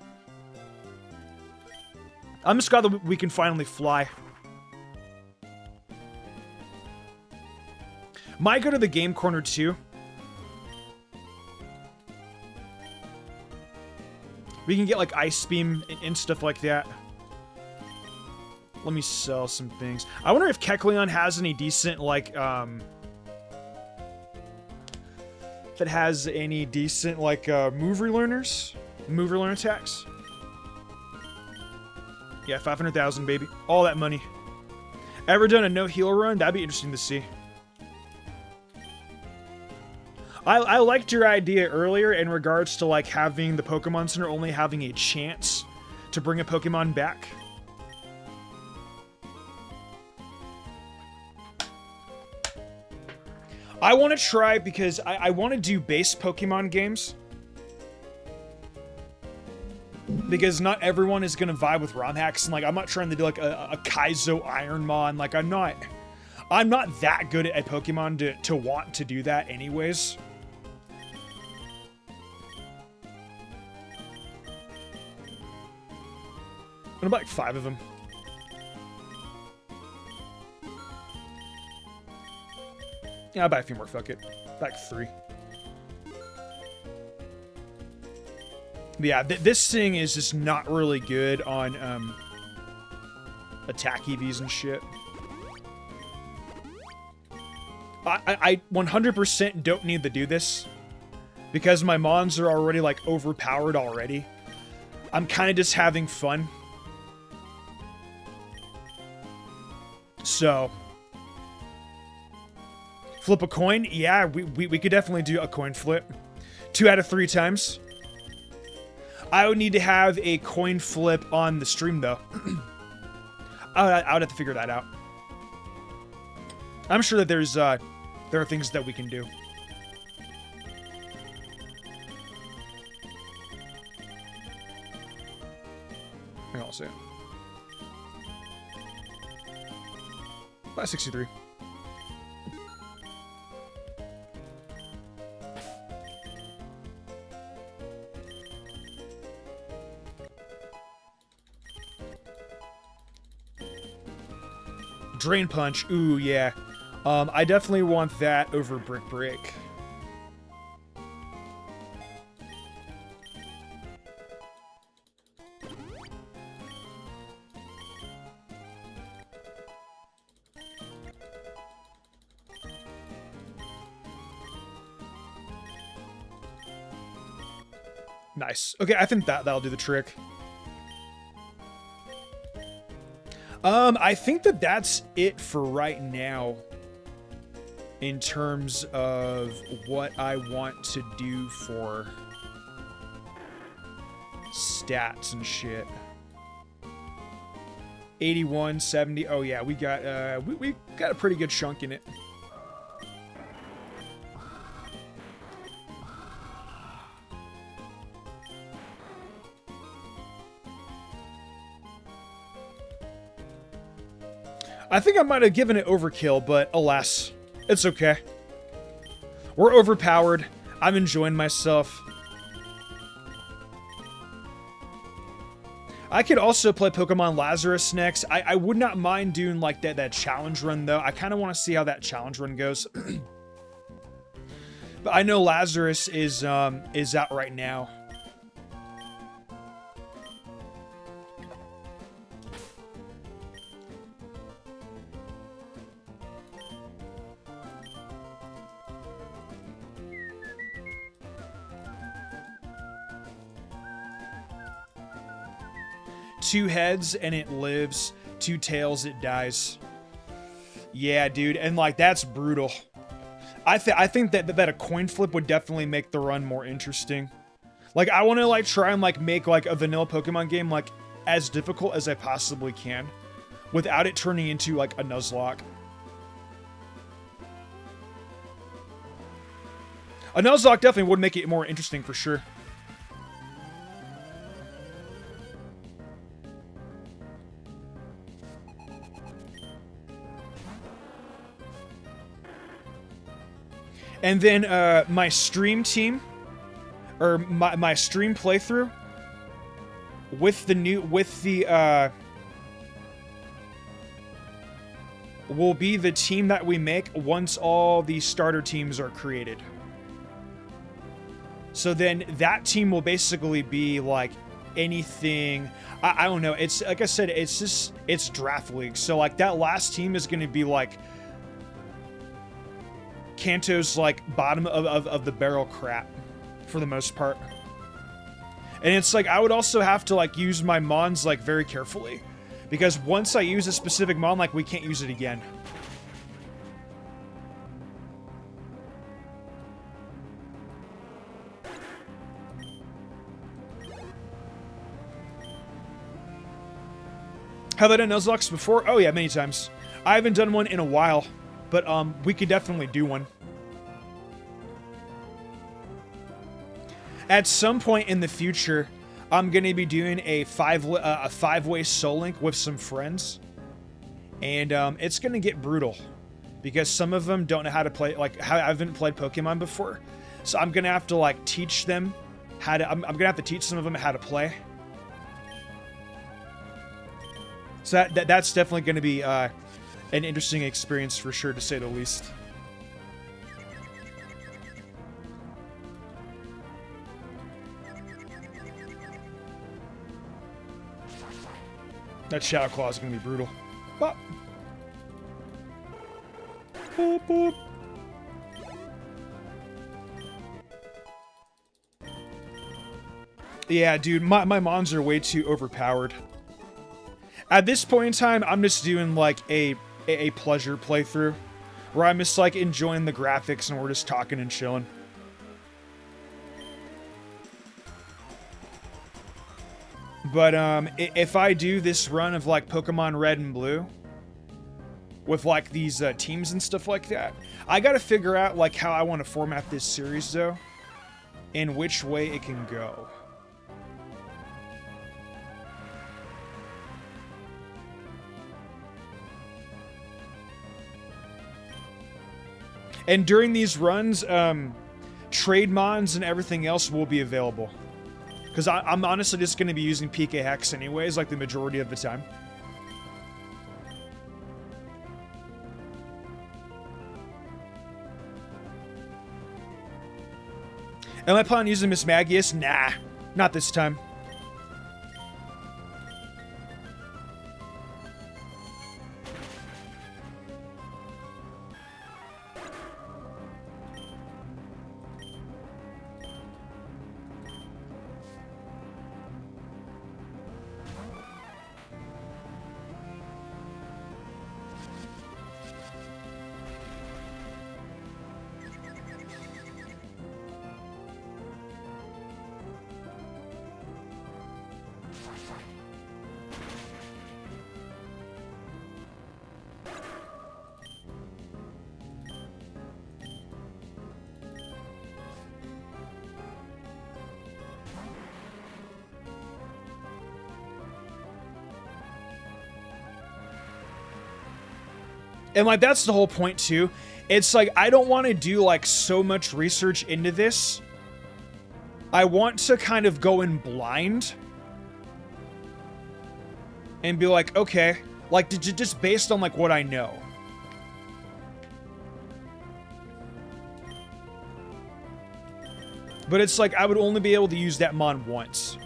I'm just glad that we can finally fly. Might go to the game corner, too. We can get, like, Ice Beam and stuff like that. Let me sell some things. I wonder if Kecleon has any decent, like, that has any decent, like, move relearn attacks. Yeah, 500,000, baby. All that money. Ever done a no heal run? That'd be interesting to see. I liked your idea earlier in regards to, like, having the Pokemon Center only having a chance to bring a Pokemon back. I want to try, because I want to do base Pokemon games. Because not everyone is going to vibe with ROM hacks, and, like, I'm not trying to do, like, a Kaizo Ironmon. Like, I'm not that good at Pokemon to want to do that anyways. I'm gonna buy like 5 of them. Yeah, I'll buy a few more, fuck it. Like 3. But yeah, this thing is just not really good on attack EVs and shit. I 100% don't need to do this because my mons are already, like, overpowered already. I'm kind of just having fun. So, flip a coin? Yeah, we could definitely do a coin flip. 2 out of 3 times. I would need to have a coin flip on the stream, though. I would have to figure that out. I'm sure that there are things that we can do. I'll see. 563. Drain Punch. Ooh, yeah. I definitely want that over Brick Break. Nice. Okay, I think that'll do the trick. I think that's it for right now in terms of what I want to do for stats and shit. 81, 70. Oh yeah, we got we got a pretty good chunk in it. I think I might have given it overkill, but alas, it's okay. We're overpowered. I'm enjoying myself. I could also play Pokemon Lazarus next. I would not mind doing like that challenge run though. I kind of want to see how that challenge run goes. But I know Lazarus is out right now. Two heads and it lives, 2 tails it dies. Yeah, dude, and like that's brutal. I think that a coin flip would definitely make the run more interesting. Like I want to like try and like make like a vanilla Pokemon game like as difficult as I possibly can without it turning into like a Nuzlocke. A Nuzlocke definitely would make it more interesting for sure. And then my stream team, or my stream playthrough, with the will be the team that we make once all the starter teams are created. So then that team will basically be like anything. I don't know. It's like I said, it's draft league. So like that last team is going to be like Kanto's like bottom of the barrel crap for the most part. And it's like I would also have to like use my mons like very carefully, because once I use a specific mon, like we can't use it again. Have I done Nuzlocke before? Oh yeah, many times. I haven't done one in a while, but we could definitely do one. At some point in the future, I'm gonna be doing a five-way Soul Link with some friends, and it's gonna get brutal because some of them don't know how to play. Like, I haven't played Pokemon before, so I'm gonna have to like teach them how to. I'm gonna have to teach some of them how to play. So that's definitely going to be an interesting experience for sure, to say the least. That Shadow Claw is going to be brutal. Bop. Boop, boop. Yeah, dude, my mons are way too overpowered. At this point in time, I'm just doing like a pleasure playthrough, where I'm just like enjoying the graphics and we're just talking and chilling. But if I do this run of like Pokemon Red and Blue with like these teams and stuff like that, I gotta figure out like how I want to format this series though, and which way it can go. And during these runs, trade mons and everything else will be available. Because I'm honestly just going to be using PK Hex anyways, like the majority of the time. Am I planning on using Miss Magius? Nah, not this time. And like that's the whole point too. It's like I don't want to do like so much research into this. I want to kind of go in blind and be like, okay, like just based on like what I know. But it's like I would only be able to use that mon once.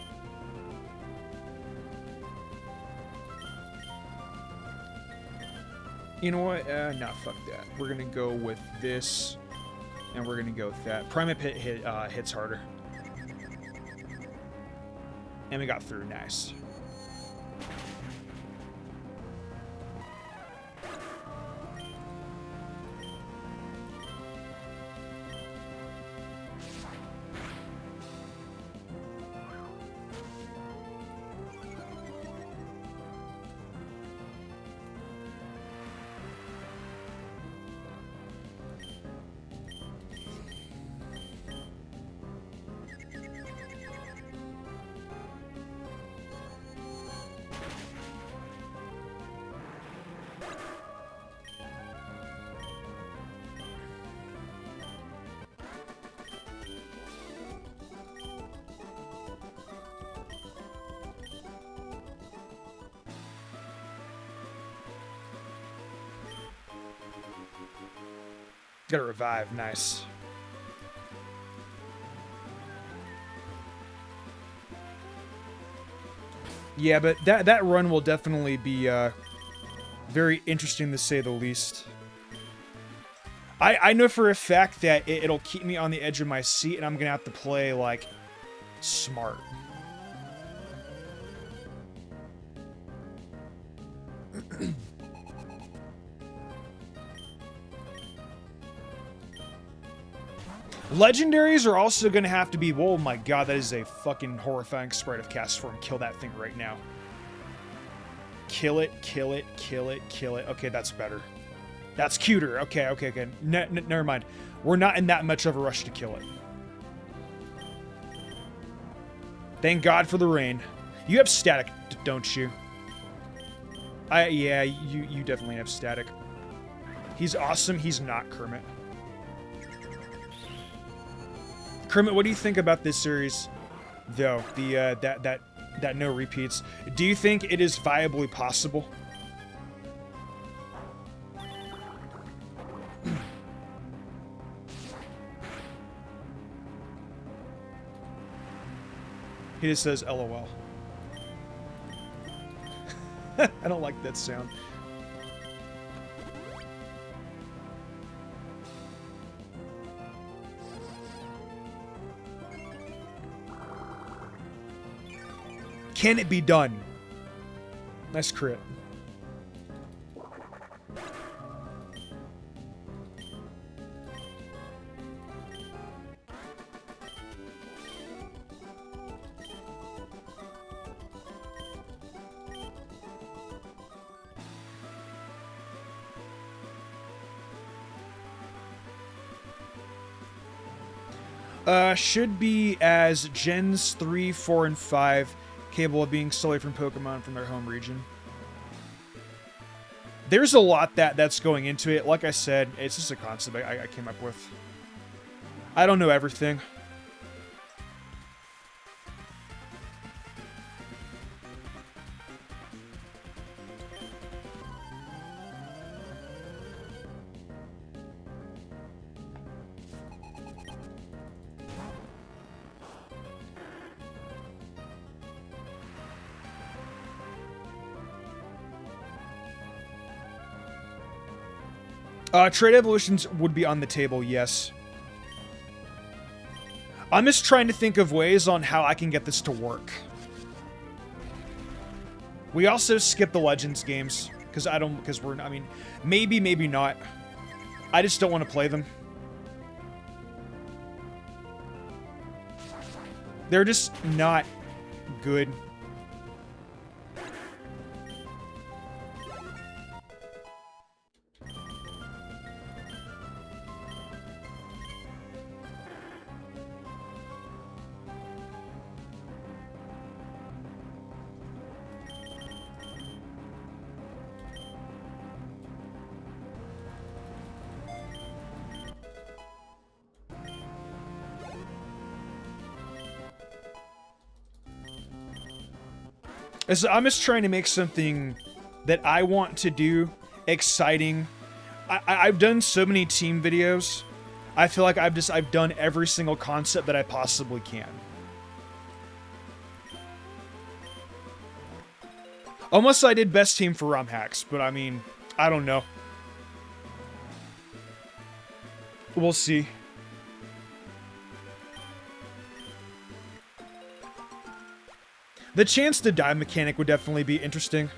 You know what? Nah, fuck that. We're gonna go with this, and we're gonna go with that. Primate Pit hits harder. And we got through, nice. Got a revive, nice. Yeah, but that run will definitely be very interesting to say the least. I know for a fact that it'll keep me on the edge of my seat, and I'm gonna have to play, like, smart. Legendaries are also gonna have to be... Oh my god, that is a fucking horrifying sprite of Cast Form. Kill that thing right now. Kill it, kill it, kill it, kill it. Okay, that's better. That's cuter. Okay, okay, okay. Never mind. We're not in that much of a rush to kill it. Thank God for the rain. You have static, don't you? Yeah, you definitely have static. He's awesome. He's not Kermit. Kermit, what do you think about this series, though? The that no repeats. Do you think it is viably possible? He just says LOL. I don't like that sound. Can it be done? Nice crit. Should be as Gens 3, 4, and 5 capable of being solely from Pokemon from their home region. There's a lot that's going into it. Like I said, it's just a concept I came up with. I don't know everything. Trade evolutions would be on the table, yes. I'm just trying to think of ways on how I can get this to work. We also skip the Legends games, I mean, maybe not. I just don't want to play them. They're just not good. I'm just trying to make something that I want to do exciting. I've done so many team videos. I feel like I've done every single concept that I possibly can. Almost I did best team for ROM hacks, but I mean, I don't know. We'll see. The chance to die mechanic would definitely be interesting.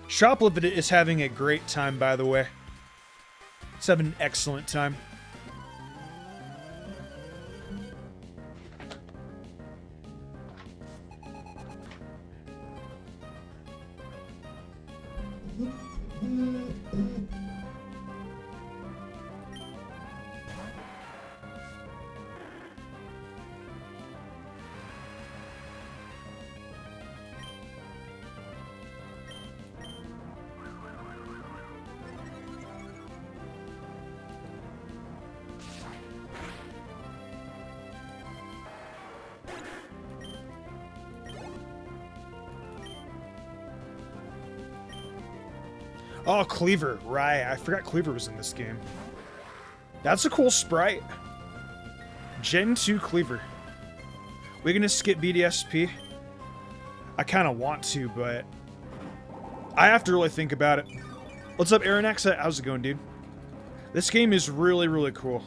Shoplift is having a great time, by the way. It's having an excellent time. Oh, Cleaver. Right. I forgot Cleaver was in this game. That's a cool sprite. Gen 2 Cleaver. We're going to skip BDSP. I kind of want to, but I have to really think about it. What's up, Aaron X? How's it going, dude? This game is really, really cool.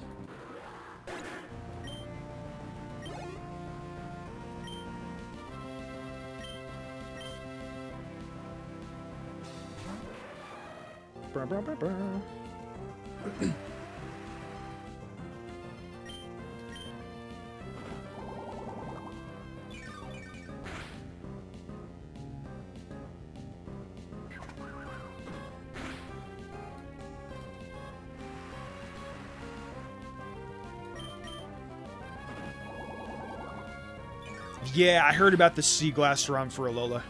Yeah, I heard about the Seaglass ROM for Alola.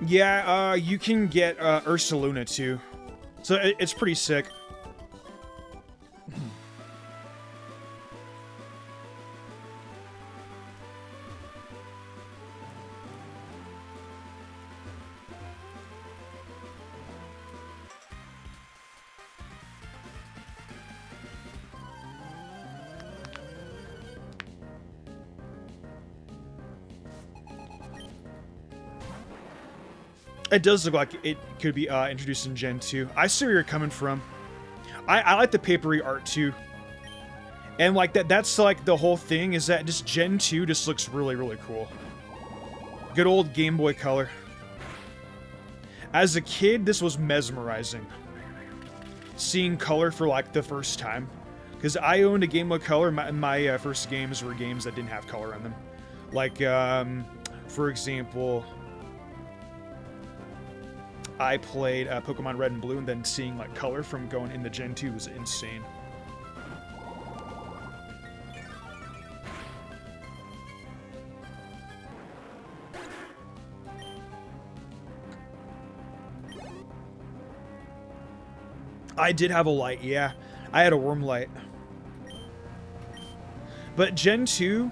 Yeah, you can get Ursaluna too. So it's pretty sick. It does look like it could be introduced in Gen 2. I see where you're coming from. I like the papery art too. And like that's like the whole thing is that just Gen 2 just looks really, really cool. Good old Game Boy Color. As a kid, this was mesmerizing. Seeing color for like the first time. Because I owned a Game Boy Color. My first games were games that didn't have color on them. Like, for example, I played Pokemon Red and Blue, and then seeing like color from going into Gen 2 was insane. I did have a light, yeah. I had a worm light. But Gen 2,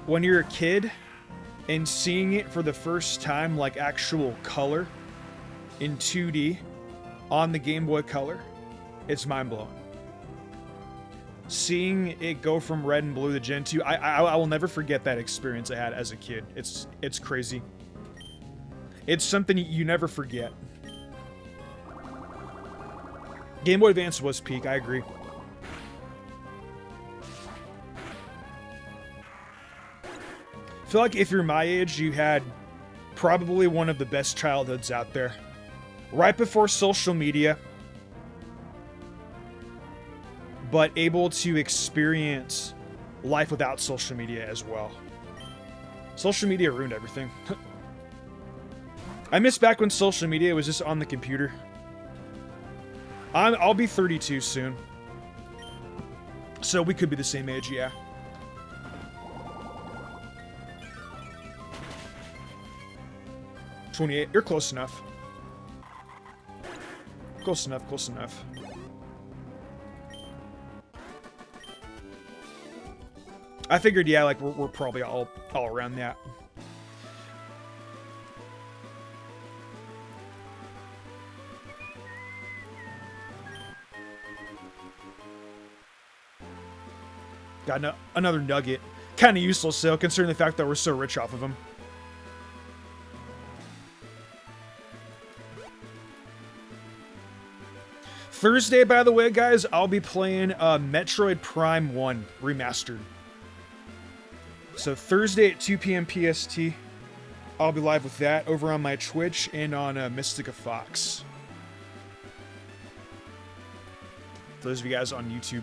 when you're a kid and seeing it for the first time, like actual color in 2D on the Game Boy Color, it's mind-blowing. Seeing it go from Red and Blue to Gen 2, I will never forget that experience I had as a kid. It's crazy. It's something you never forget. Game Boy Advance was peak, I agree. I feel like if you're my age, you had probably one of the best childhoods out there. Right before social media, but able to experience life without social media as well. Social media ruined everything. I miss back when social media was just on the computer. I'll be 32 soon. So we could be the same age, yeah. "28, you're close enough. Close enough, close enough. I figured, yeah, like, we're probably all around that. Got another nugget. Kind of useless, though, considering the fact that we're so rich off of them. Thursday, by the way, guys, I'll be playing Metroid Prime 1 Remastered. So Thursday at 2 p.m. PST, I'll be live with that over on my Twitch and on Mystica Fox. For those of you guys on YouTube.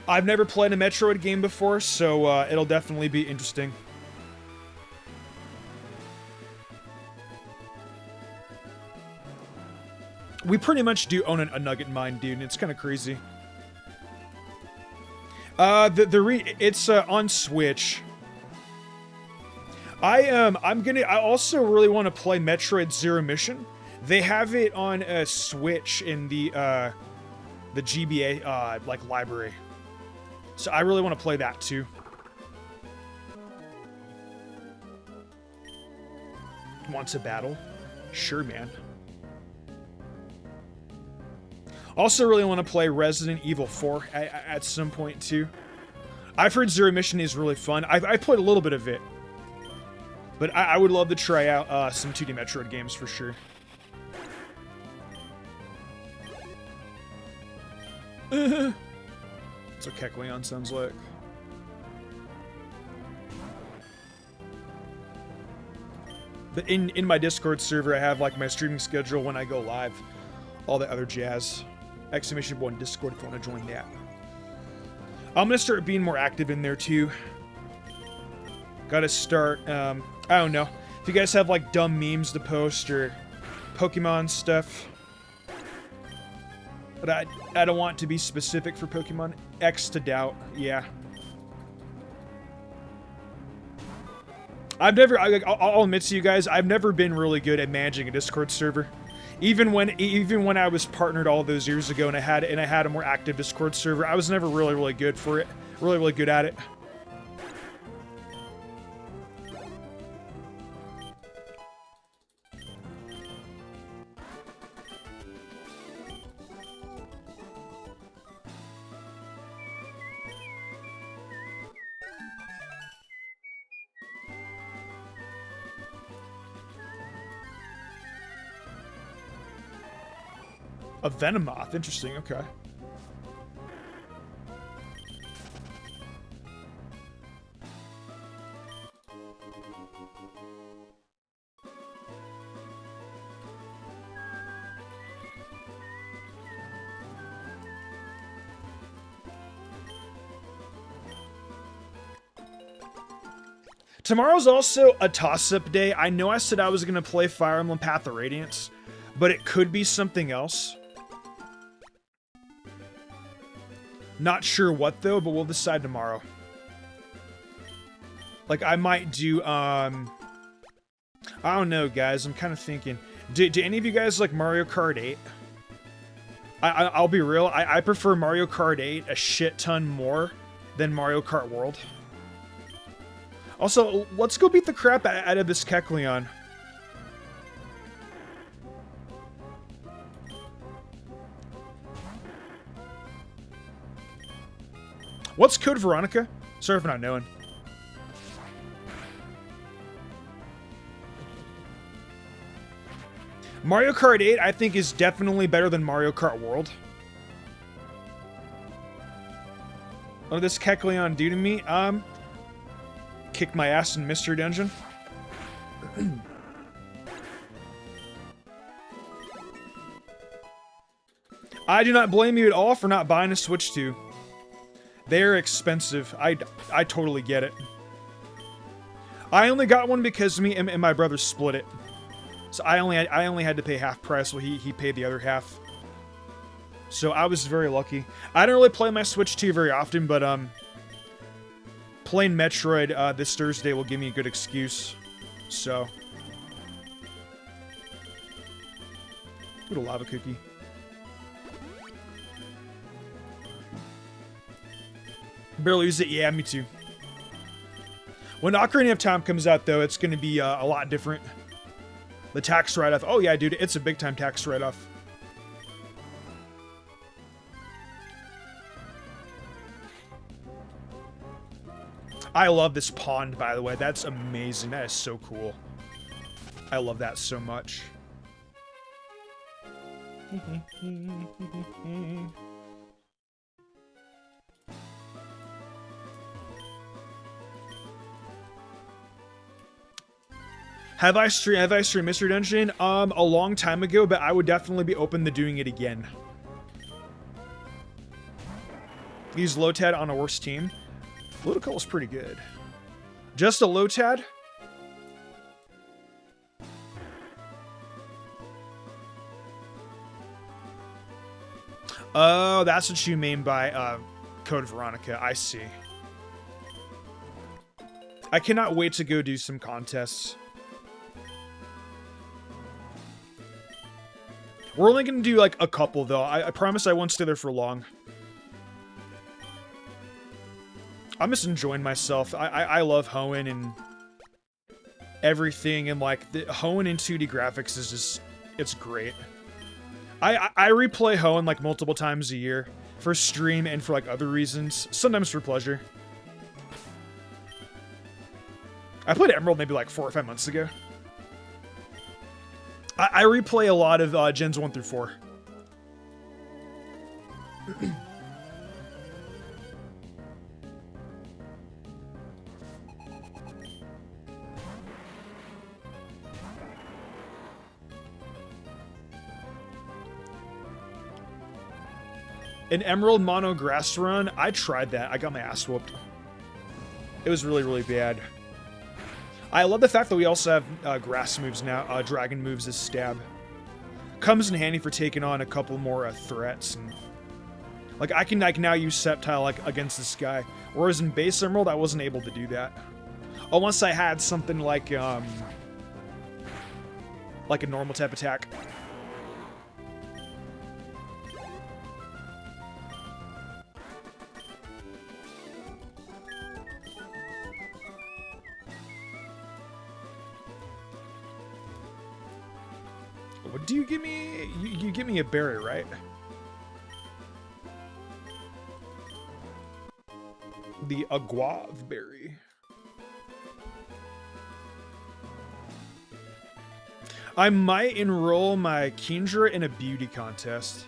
I've never played a Metroid game before, so it'll definitely be interesting. We pretty much do own a nugget mine, dude, and it's kind of crazy. It's on Switch. I also really want to play Metroid Zero Mission. They have it on Switch in the GBA like library. So I really want to play that too. Want to battle? Sure, man. Also really want to play Resident Evil 4 at some point, too. I've heard Zero Mission is really fun. I played a little bit of it. But I would love to try out some 2D Metroid games for sure. That's what Kecleon sounds like. But in my Discord server, I have like my streaming schedule when I go live. All that other jazz. Exclamation point Discord if you want to join that. I'm going to start being more active in there too. Gotta start, I don't know. If you guys have like dumb memes to post or Pokemon stuff. But I don't want to be specific for Pokemon. X to doubt, yeah. I'll admit to you guys, I've never been really good at managing a Discord server. Even when I was partnered all those years ago and I had a more active Discord server, I was never really good for it. Really good at it. A Venomoth, interesting, okay. Tomorrow's also a toss-up day. I know I said I was going to play Fire Emblem Path of Radiance, but it could be something else. Not sure what though, but we'll decide tomorrow. Like I might do, I don't know guys, I'm kind of thinking. Do any of you guys like Mario Kart 8? I'll be real, I prefer Mario Kart 8 a shit ton more than Mario Kart World. Also, let's go beat the crap out of this Kecleon. What's Code Veronica? Sorry for not knowing. Mario Kart 8, I think, is definitely better than Mario Kart World. What did this Kecleon do to me? Kicked my ass in Mystery Dungeon. I do not blame you at all for not buying a Switch 2. They're expensive. I totally get it. I only got one because me and my brother split it. So I only had to pay half price while he paid the other half. So I was very lucky. I don't really play my Switch 2 very often, but playing Metroid this Thursday will give me a good excuse. So. Little lava cookie. Barely use it. Yeah, me too. When Ocarina of Time comes out, though, it's going to be a lot different. The tax write-off. Oh, yeah, dude. It's a big-time tax write-off. I love this pond, by the way. That's amazing. That is so cool. I love that so much. Have I streamed Mystery Dungeon? A long time ago, but I would definitely be open to doing it again. Use Lotad on a worse team. Ludicolo is pretty good. Just a Lotad? Oh, that's what you mean by Code Veronica. I see. I cannot wait to go do some contests. We're only going to do, like, a couple, though. I promise I won't stay there for long. I'm just enjoying myself. I love hoeing and everything, and like the Hoenn in 2D graphics is just, it's great. I replay Hoenn like multiple times a year for stream and for like other reasons, sometimes for pleasure. I played Emerald maybe like 4 or 5 months ago. I replay a lot of Gens 1 through 4. An Emerald Mono Grass Run, I tried that. I got my ass whooped. It was really, really bad. I love the fact that we also have grass moves now, dragon moves as stab. Comes in handy for taking on a couple more threats. And, like, I can now use Sceptile like against this guy, whereas in base Emerald I wasn't able to do that. Unless I had something like a normal type attack. What do you give me? You give me a berry, right? The Aguave berry. I might enroll my Kendra in a beauty contest.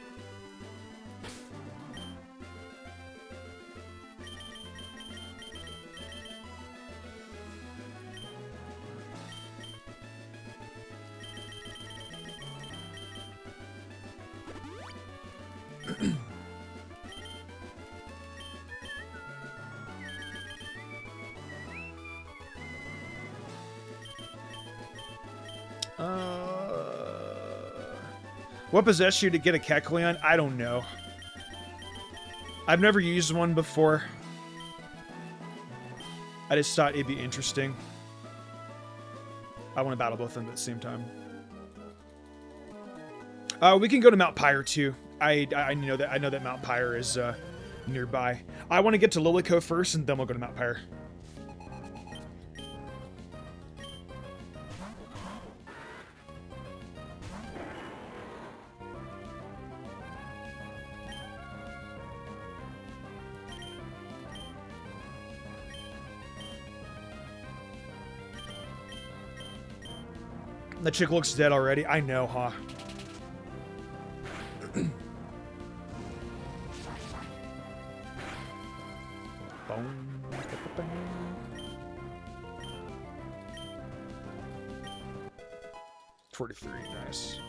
What possessed you to get a Kecleon? I don't know. I've never used one before. I just thought it'd be interesting. I want to battle both of them at the same time. We can go to Mount Pyre too. I know that Mount Pyre is nearby. I want to get to Lilico first, and then we'll go to Mount Pyre. The chick looks dead already. I know, huh? Boom. 43, nice.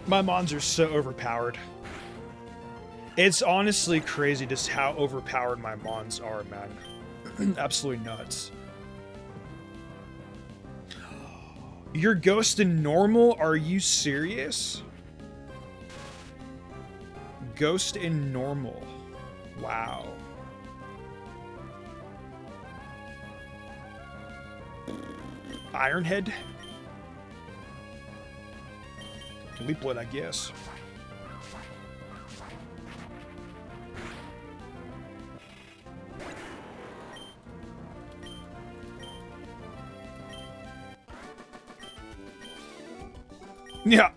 My mons are so overpowered. It's honestly crazy just how overpowered my mons are, man. Absolutely nuts. You're Ghost in normal? Are you serious? Ghost in normal. Wow. Ironhead? Leap Blade, I guess. Yeah.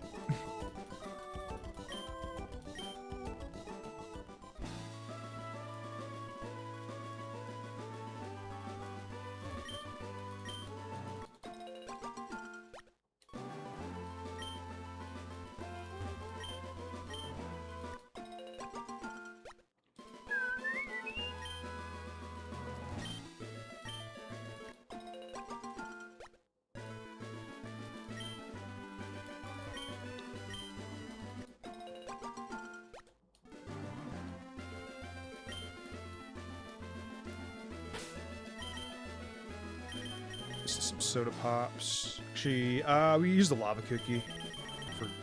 Some soda pops. Actually, we use the lava cookie.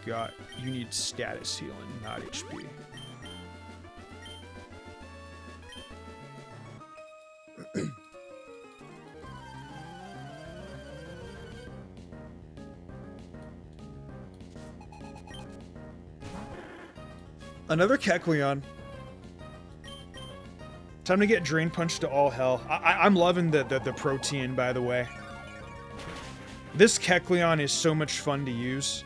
Forgot. You need status healing, not HP. Another Kecleon. Time to get Drain Punch to all hell. I'm loving the protein, by the way. This Kecleon is so much fun to use.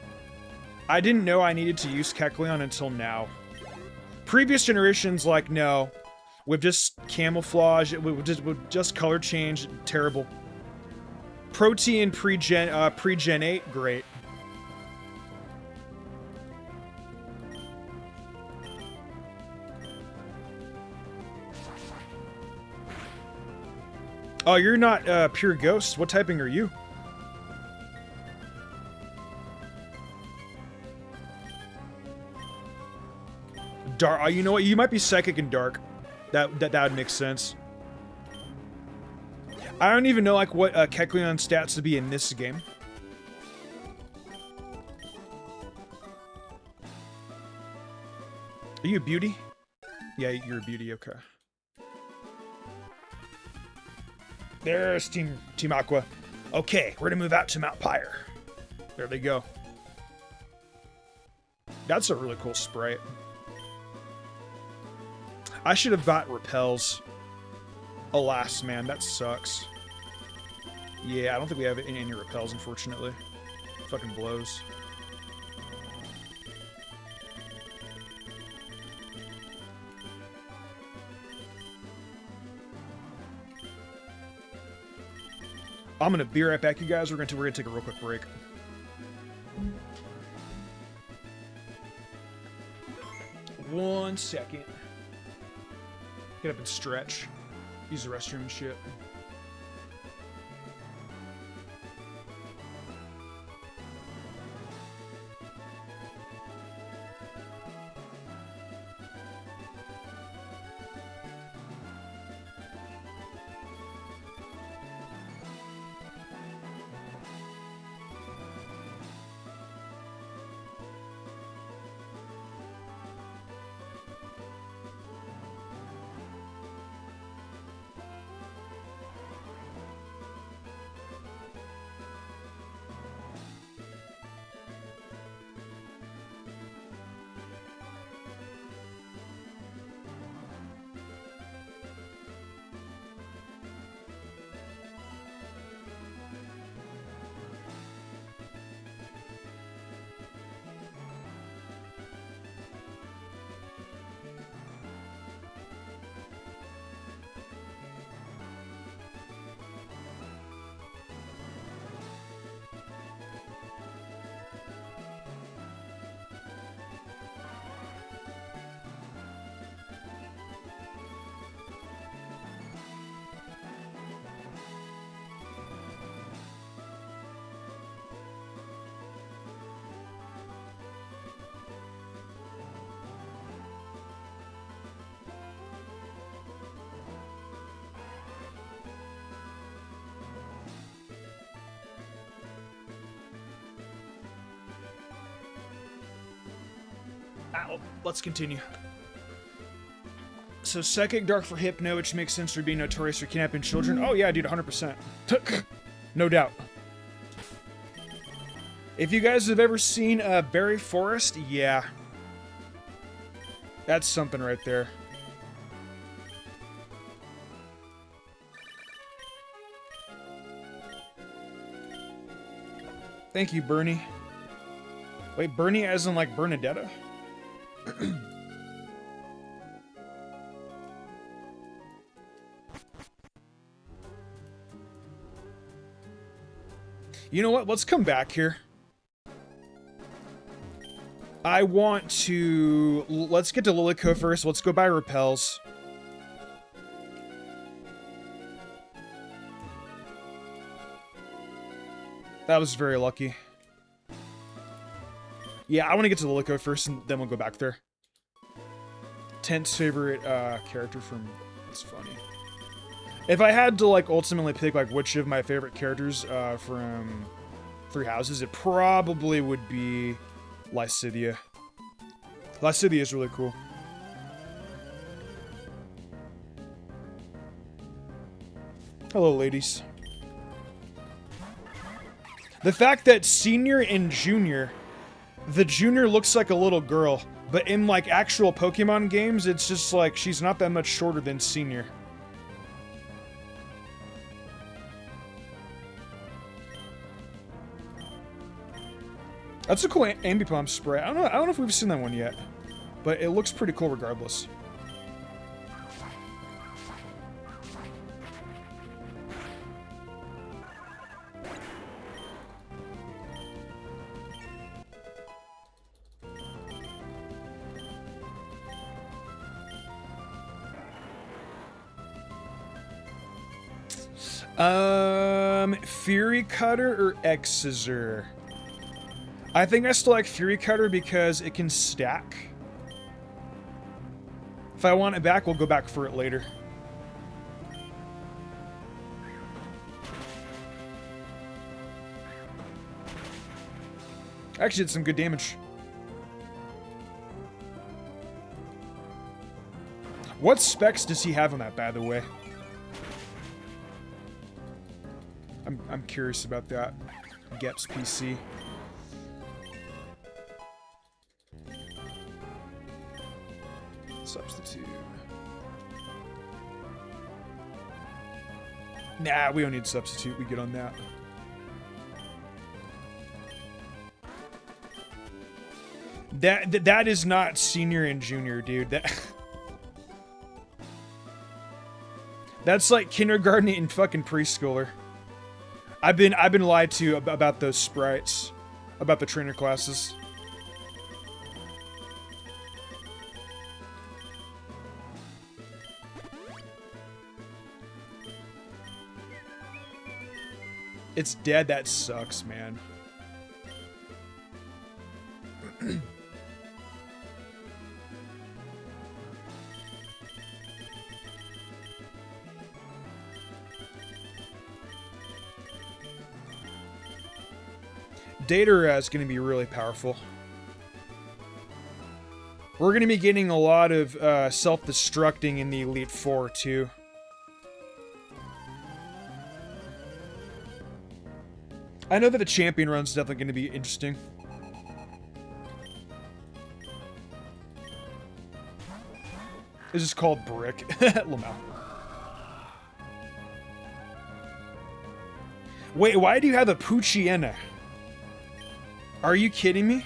I didn't know I needed to use Kecleon until now. Previous generations, like, no. With just camouflage, with just color change, terrible. Protein pre-Gen 8, great. Oh, you're not pure ghost. What typing are you? Dark. You know what? You might be psychic and dark. That would make sense. I don't even know like what Kecleon stats to be in this game. Are you a beauty? Yeah, you're a beauty. Okay. There's Team Aqua. Okay, we're gonna move out to Mount Pyre. There they go. That's a really cool sprite. I should have bought repels. Alas, man, that sucks. Yeah, I don't think we have any repels, unfortunately. Fucking blows. I'm gonna be right back, you guys. We're gonna take a real quick break. One second. Get up and stretch. Use the restroom and shit. Ow. Let's continue. So Psychic Dark for Hypno, which makes sense for being notorious for kidnapping children. Oh yeah, dude, 100%. No doubt. If you guys have ever seen Berry Forest, yeah. That's something right there. Thank you, Bernie. Wait, Bernie as in like Bernadetta? You know what? Let's come back here. I want to... Let's get to Lilico first. Let's go buy repels. That was very lucky. Yeah, I want to get to Lilico first, and then we'll go back there. Tent's favorite character from... That's funny. If I had to like ultimately pick like which of my favorite characters from Three Houses, it probably would be Lycidia. Lycidia is really cool. Hello, ladies. The fact that Senior and Junior, the Junior looks like a little girl, but in like actual Pokemon games, it's just like she's not that much shorter than Senior. That's a cool Ambipom spray. I don't know if we've seen that one yet, but it looks pretty cool regardless. Fury Cutter or X-Scissor? I think I still like Fury Cutter because it can stack. If I want it back, we'll go back for it later. Actually did some good damage. What specs does he have on that, by the way? I'm curious about that. Geps PC. Substitute. Nah, we don't need substitute. We get on that. That is not Senior and Junior, dude. That's like kindergarten and fucking preschooler. I've been lied to about those sprites, about the trainer classes. It's dead. That sucks, man. Data is going to be really powerful. We're going to be getting a lot of self-destructing in the Elite Four, too. I know that the champion run's definitely going to be interesting. This is called Brick. Lamau. Wait, why do you have a Poochyena? Are you kidding me?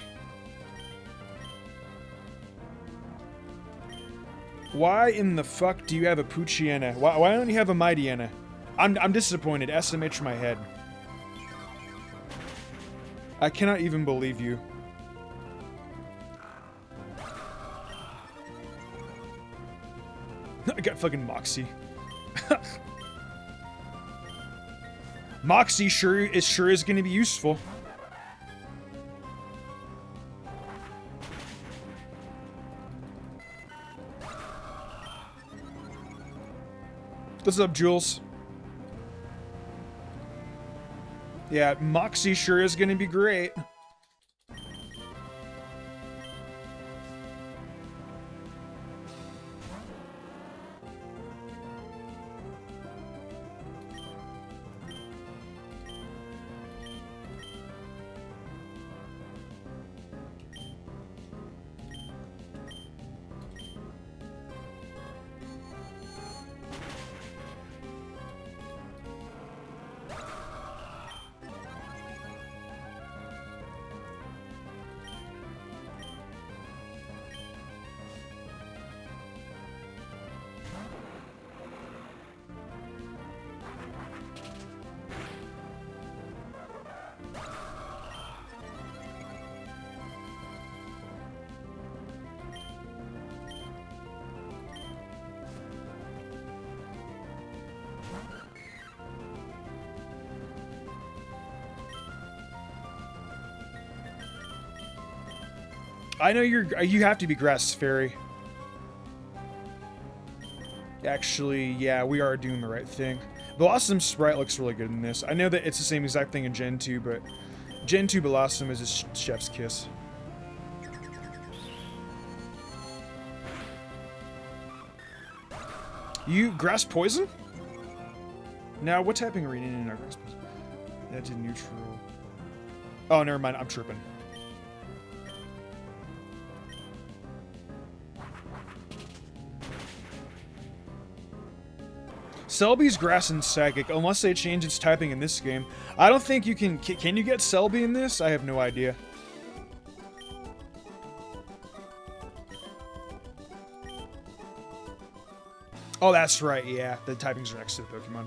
Why in the fuck do you have a Poochyena? Why don't you have a Mightyena? I'm disappointed. SMH my head. I cannot even believe you. I got fucking Moxie. Moxie sure is going to be useful. What's up, Jules? Yeah, Moxie sure is going to be great. I know you have to be Grass Fairy. Actually, yeah, we are doing the right thing. Blossom Sprite looks really good in this. I know that it's the same exact thing in Gen 2, but Gen 2 Blossom is a chef's kiss. You grass poison? Now, what's happening in our grass poison? That did neutral. Oh, never mind. I'm tripping. Celebi's grass and psychic, unless they change its typing in this game. I don't think you can... Can you get Celebi in this? I have no idea. Oh, that's right, yeah. The typings are next to the Pokemon.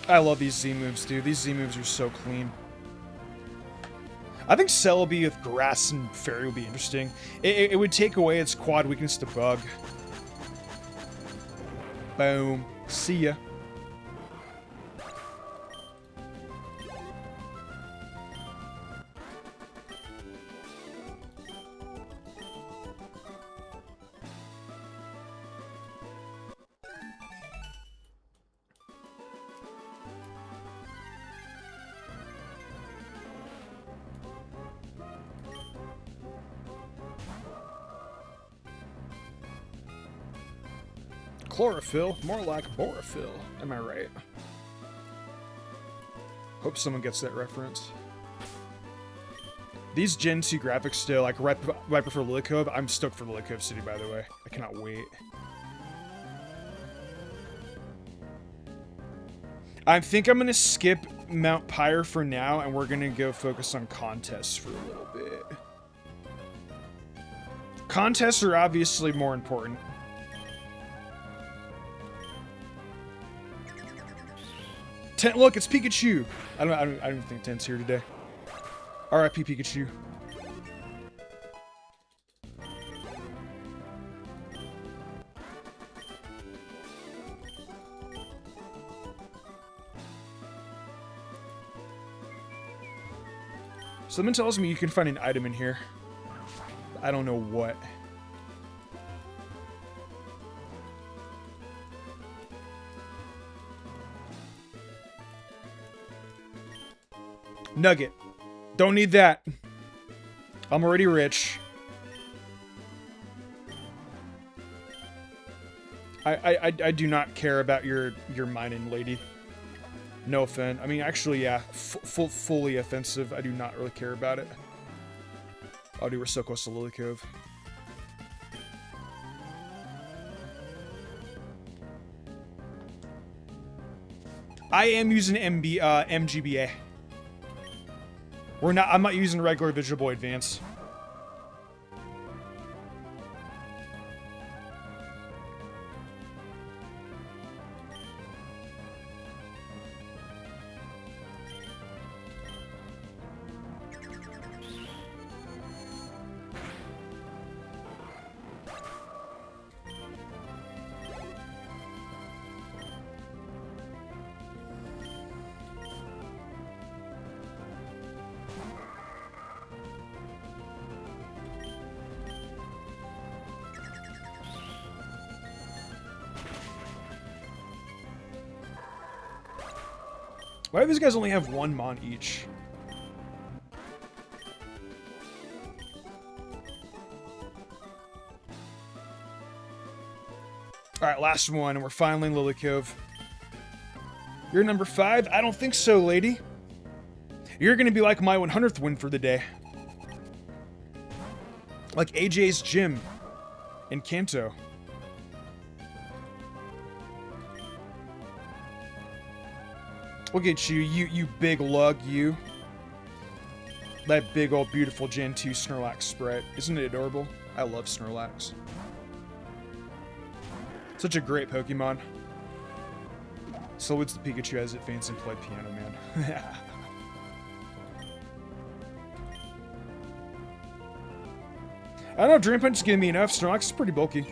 I love these Z moves, dude. These Z moves are so clean. I think Celebi with Grass and Fairy would be interesting. It would take away its quad weakness to Bug. Boom. See ya. Chlorophyll, more like borophyll. Am I right? Hope someone gets that reference. These Gen 2 graphics still, like, right before Lily Cove. I'm stoked for Lily Cove City, by the way. I cannot wait. I think I'm gonna skip Mount Pyre for now, and we're gonna go focus on contests for a little bit. Contests are obviously more important. Look, it's Pikachu. I don't think Tent's here today. R.I.P. Pikachu. Someone tells me you can find an item in here. I don't know what. Nugget. Don't need that. I'm already rich. I do not care about your mining, lady. No offense. I mean, actually, yeah. Fully offensive. I do not really care about it. Oh, dude, we're so close to Lily Cove. I am using MGBA. I'm not using regular Visual Boy Advance. Why do these guys only have 1 mon each? Alright, last one, and we're finally in Lily Cove. You're number 5? I don't think so, lady. You're gonna be like my 100th win for the day. Like AJ's gym in Kanto. Look at you, you big lug, you. That big old beautiful Gen 2 Snorlax sprite. Isn't it adorable? I love Snorlax. Such a great Pokemon. Salutes the Pikachu as it faints and play Piano Man. I don't know if Drain Punch is giving me enough. Snorlax is pretty bulky.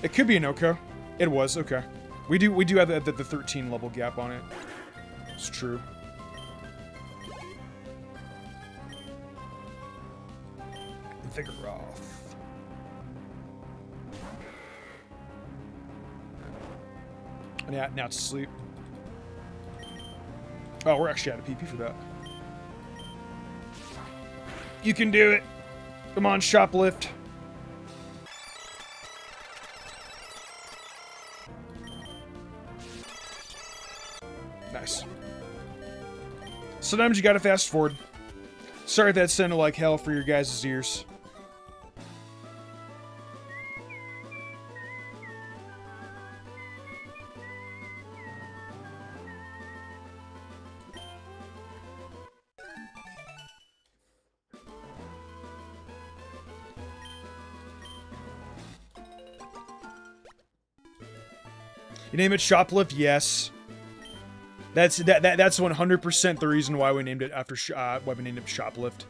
It could be an Oko. It was, okay. We do have the 13 level gap on it. It's true. Vigoroth. Now it's asleep. Oh, we're actually out of PP for that. You can do it. Come on, shoplift. Nice. Sometimes you gotta fast forward. Sorry if that sounded like hell for your guys' ears. You name it Shoplift? Yes. That's 100% the reason why we named it after why we named it Shoplift.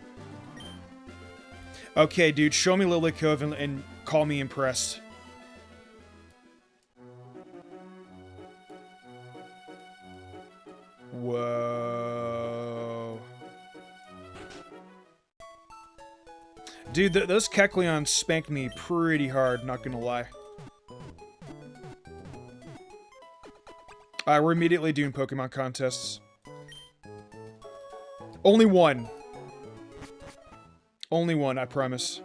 Okay, dude, show me Lily Cove and call me impressed. Whoa. Dude, those Kecleons spanked me pretty hard, not gonna lie. Alright, we're immediately doing Pokemon contests. Only one. Only one, I promise.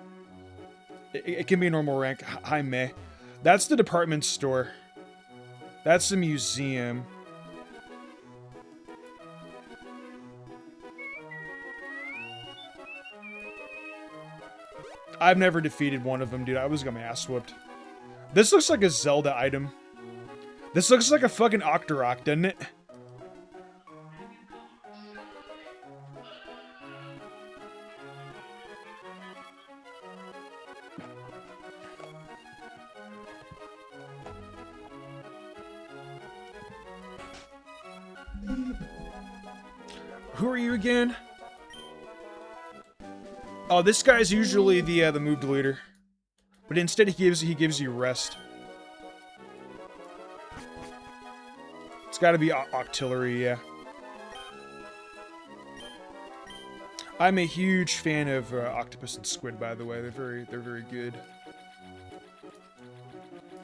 It can be a normal rank. Hi, May. That's the department store. That's the museum. I've never defeated one of them, dude. I was getting my ass whooped. This looks like a Zelda item. This looks like a fucking Octorok, doesn't it? Who are you again? Oh, this guy's usually the move deleter, but instead he gives you rest. It's got to be Octillery, yeah. I'm a huge fan of Octopus and Squid, by the way. They're very good.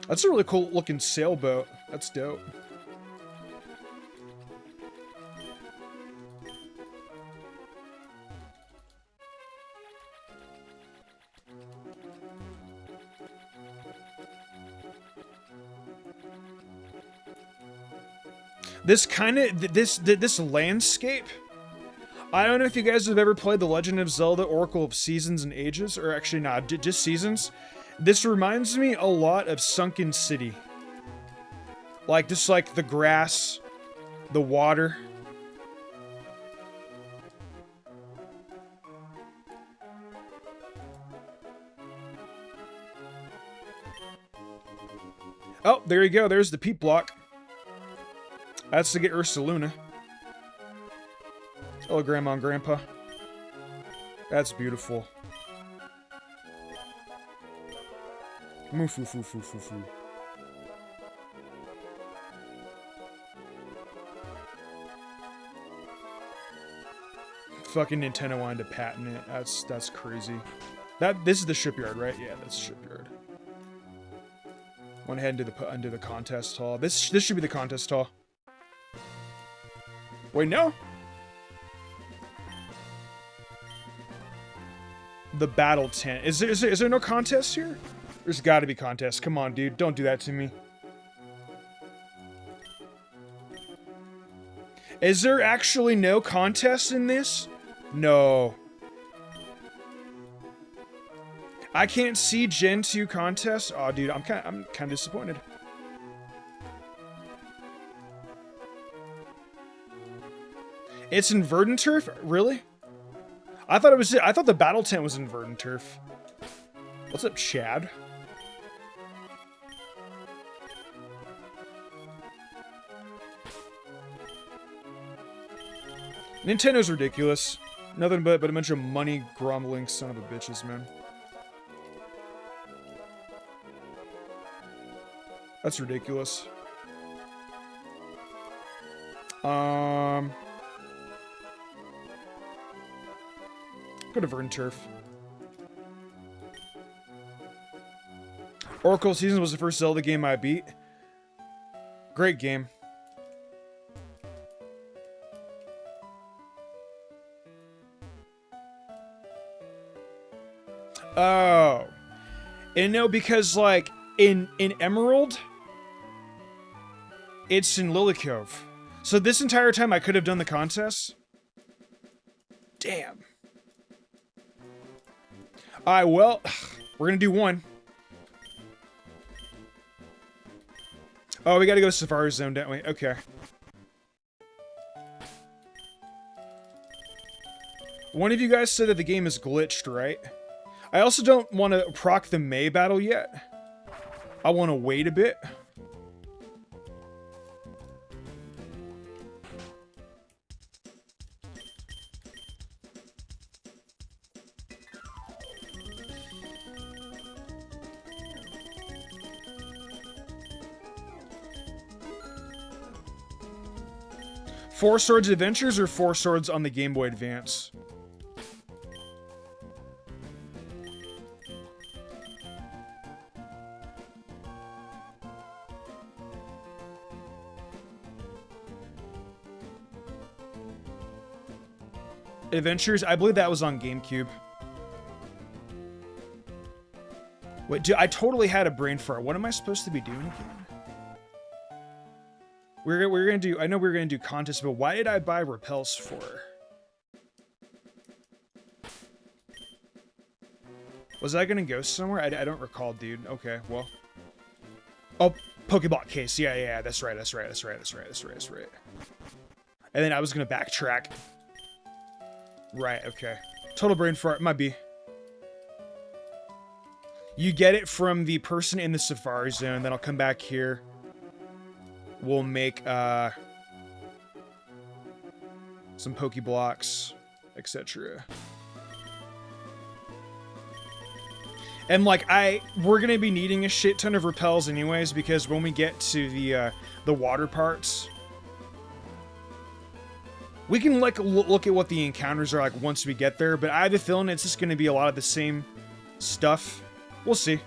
That's a really cool looking sailboat. That's dope. This landscape, I don't know if you guys have ever played The Legend of Zelda Oracle of Seasons and Ages, or actually not, just Seasons. This reminds me a lot of Sunken City. Like, just like the grass, the water. Oh, there you go, there's the peep block. That's to get Ursaluna. Hello, Grandma and Grandpa. That's beautiful. Moo-foo-foo-foo-foo-foo. Fucking Nintendo wanted to patent it. That's crazy. This is the shipyard, right? Yeah, that's the shipyard. Went ahead into the contest hall. This should be the contest hall. Wait, no. The battle tent. Is there no contest here? There's got to be contest. Come on, dude. Don't do that to me. Is there actually no contest in this? No. I can't see Gen 2 contest. Oh, dude, I'm kind of disappointed. It's in Verdant Turf? Really? I thought the battle tent was in Verdant Turf. What's up, Chad? Nintendo's ridiculous. Nothing but a bunch of money grumbling son of a bitches, man. That's ridiculous. Go to Verdant Turf. Oracle Seasons was the first Zelda game I beat. Great game. Oh. And no, because, like, in Emerald, it's in Lily Cove. So this entire time I could have done the contest? Damn. Alright, well, we're gonna do one. Oh, we gotta go to Safari Zone, don't we? Okay. One of you guys said that the game is glitched, right? I also don't want to proc the May battle yet. I want to wait a bit. Four Swords Adventures or Four Swords on the Game Boy Advance? Adventures? I believe that was on GameCube. Wait, dude, I totally had a brain fart. What am I supposed to be doing again? We're gonna do. I know we're gonna do contests, but why did I buy repels for? Was I gonna go somewhere? I don't recall, dude. Okay, well. Oh, Pokeball case. Yeah, that's right. And then I was gonna backtrack. Right. Okay. Total brain fart. Might be. You get it from the person in the Safari Zone. Then I'll come back here. We'll make some Pokeblocks, etc. And like we're gonna be needing a shit ton of repels anyways, because when we get to the water parts, we can like look at what the encounters are like once we get there. But I have a feeling it's just gonna be a lot of the same stuff. We'll see.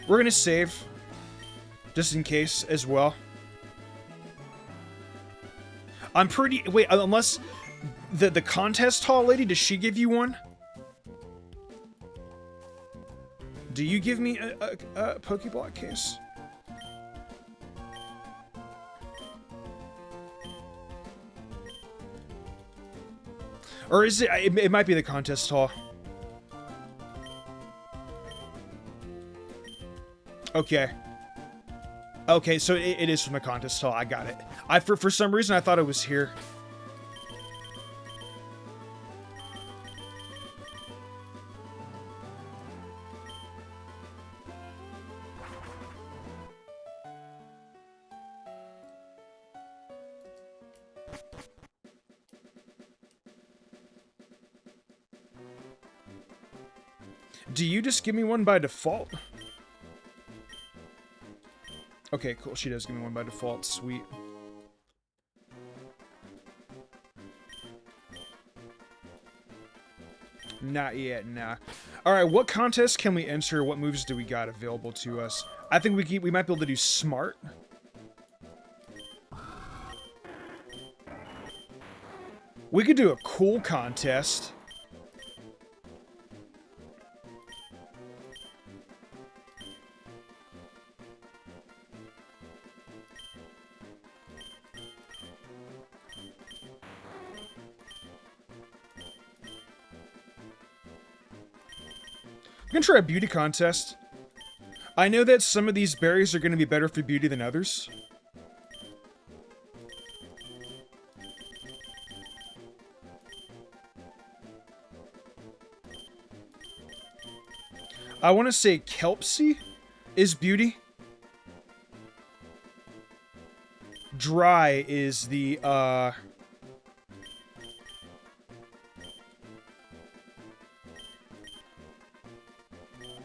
We're gonna save, just in case, as well. I'm pretty... Wait, unless... The contest hall lady, does she give you one? Do you give me a Pokeblock case? Or is it... It might be the contest hall. Okay. Okay, so it is from the contest hall. I got it. For some reason, I thought it was here. Do you just give me one by default? Okay, cool. She does give me one by default. Sweet. Not yet, nah. All right, what contest can we enter? What moves do we got available to us? I think we might be able to do smart. We could do a cool contest. We can try a beauty contest. I know that some of these berries are going to be better for beauty than others. I want to say Kelpsy is beauty. Dry is the,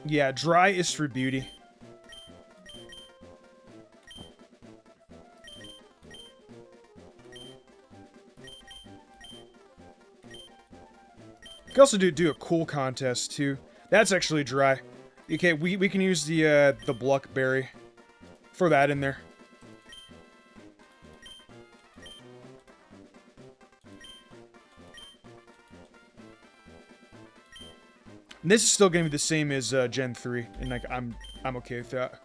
yeah, dry is for beauty. We can also do a cool contest, too. That's actually dry. Okay, we can use the Bluckberry. Throw that in there. And this is still going to be the same as Gen 3, and like I'm okay with that.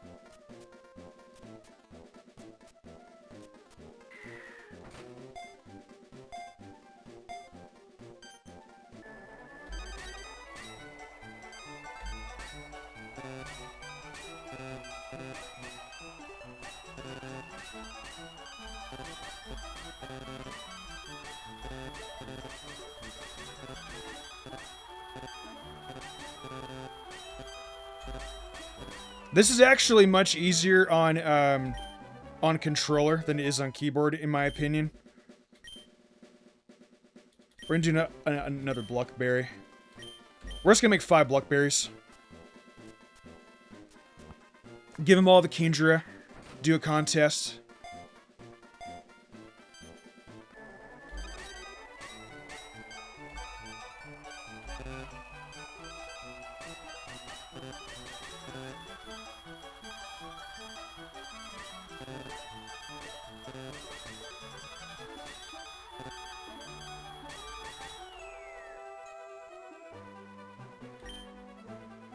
This is actually much easier on controller than it is on keyboard, in my opinion. We're gonna do another Bluckberry. We're just gonna make 5 Bluckberries. Give them all the Kingdra. Do a contest.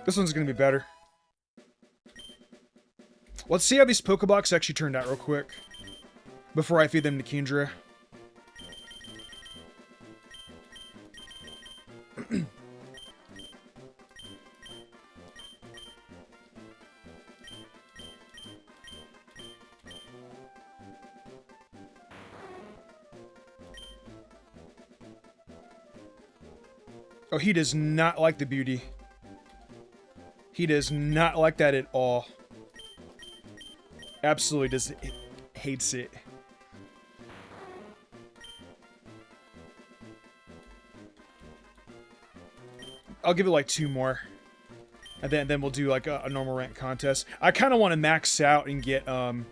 This one's gonna be better. Let's see how these Pokeblocks actually turned out real quick. Before I feed them to Kingdra. Oh, he does not like the beauty. He does not like that at all. Absolutely does. Hates it. I'll give it like 2 more. And then we'll do like a normal rank contest. I kind of want to max out and get all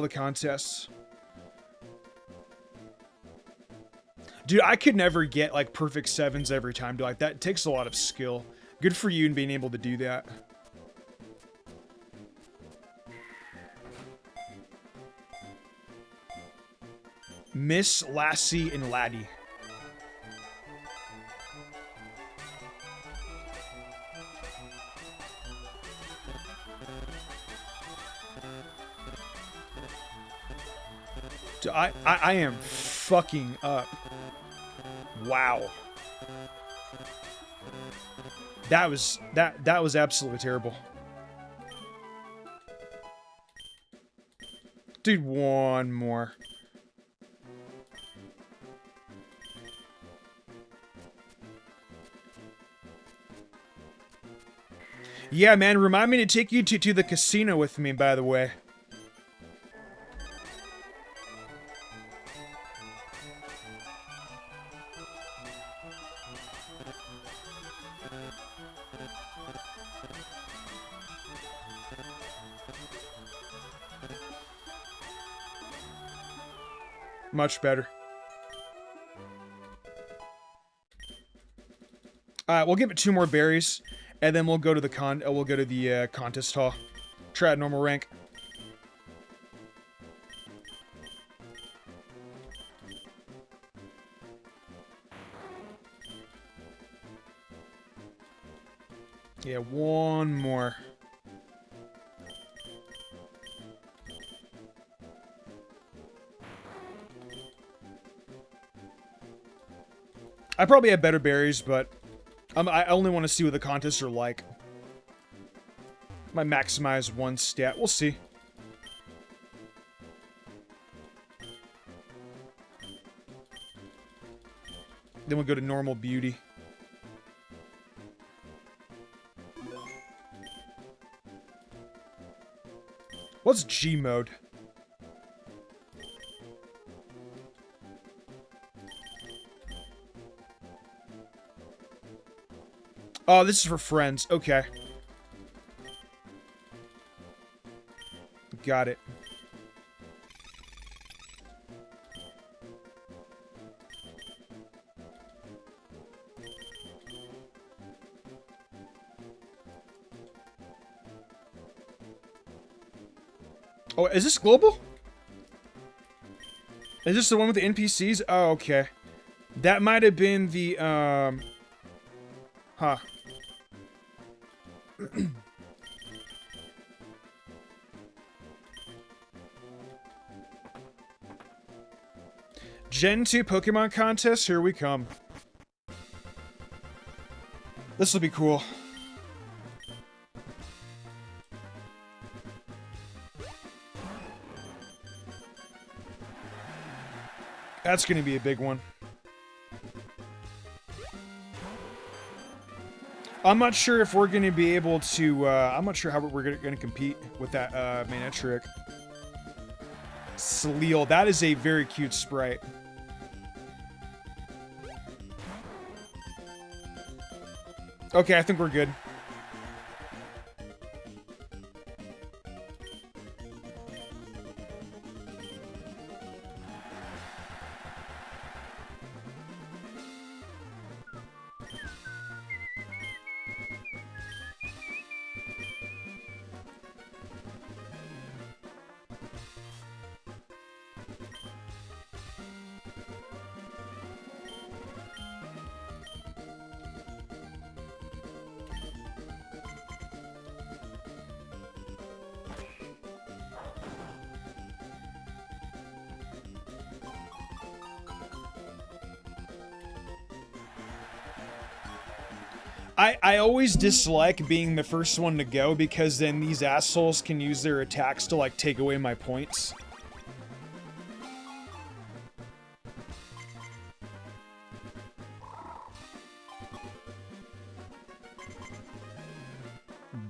the contests. Dude, I could never get like perfect 7s every time. Dude, like that takes a lot of skill. Good for you in being able to do that. Miss, Lassie, and Laddie. Dude, I am fucking up. Wow. That was absolutely terrible. Dude, 1 more. Yeah, man, remind me to take you to the casino with me, by the way. Much better. We'll give it 2 more berries, and then we'll go to the contest hall. Try at normal rank. Yeah, 1 more. I probably have better berries, but I only want to see what the contests are like. Might maximize 1 stat. We'll see. Then we'll go to normal beauty. What's G mode? Oh, this is for friends. Okay. Got it. Oh, is this global? Is this the one with the NPCs? Oh, okay. That might have been the, Huh. Gen 2 Pokemon contest, here we come. This will be cool. That's gonna be a big one. I'm not sure if we're gonna be able to, I'm not sure how we're gonna compete with that, Manectric. Sleal, that is a very cute sprite. Okay, I think we're good. I always dislike being the first one to go because then these assholes can use their attacks to, like, take away my points.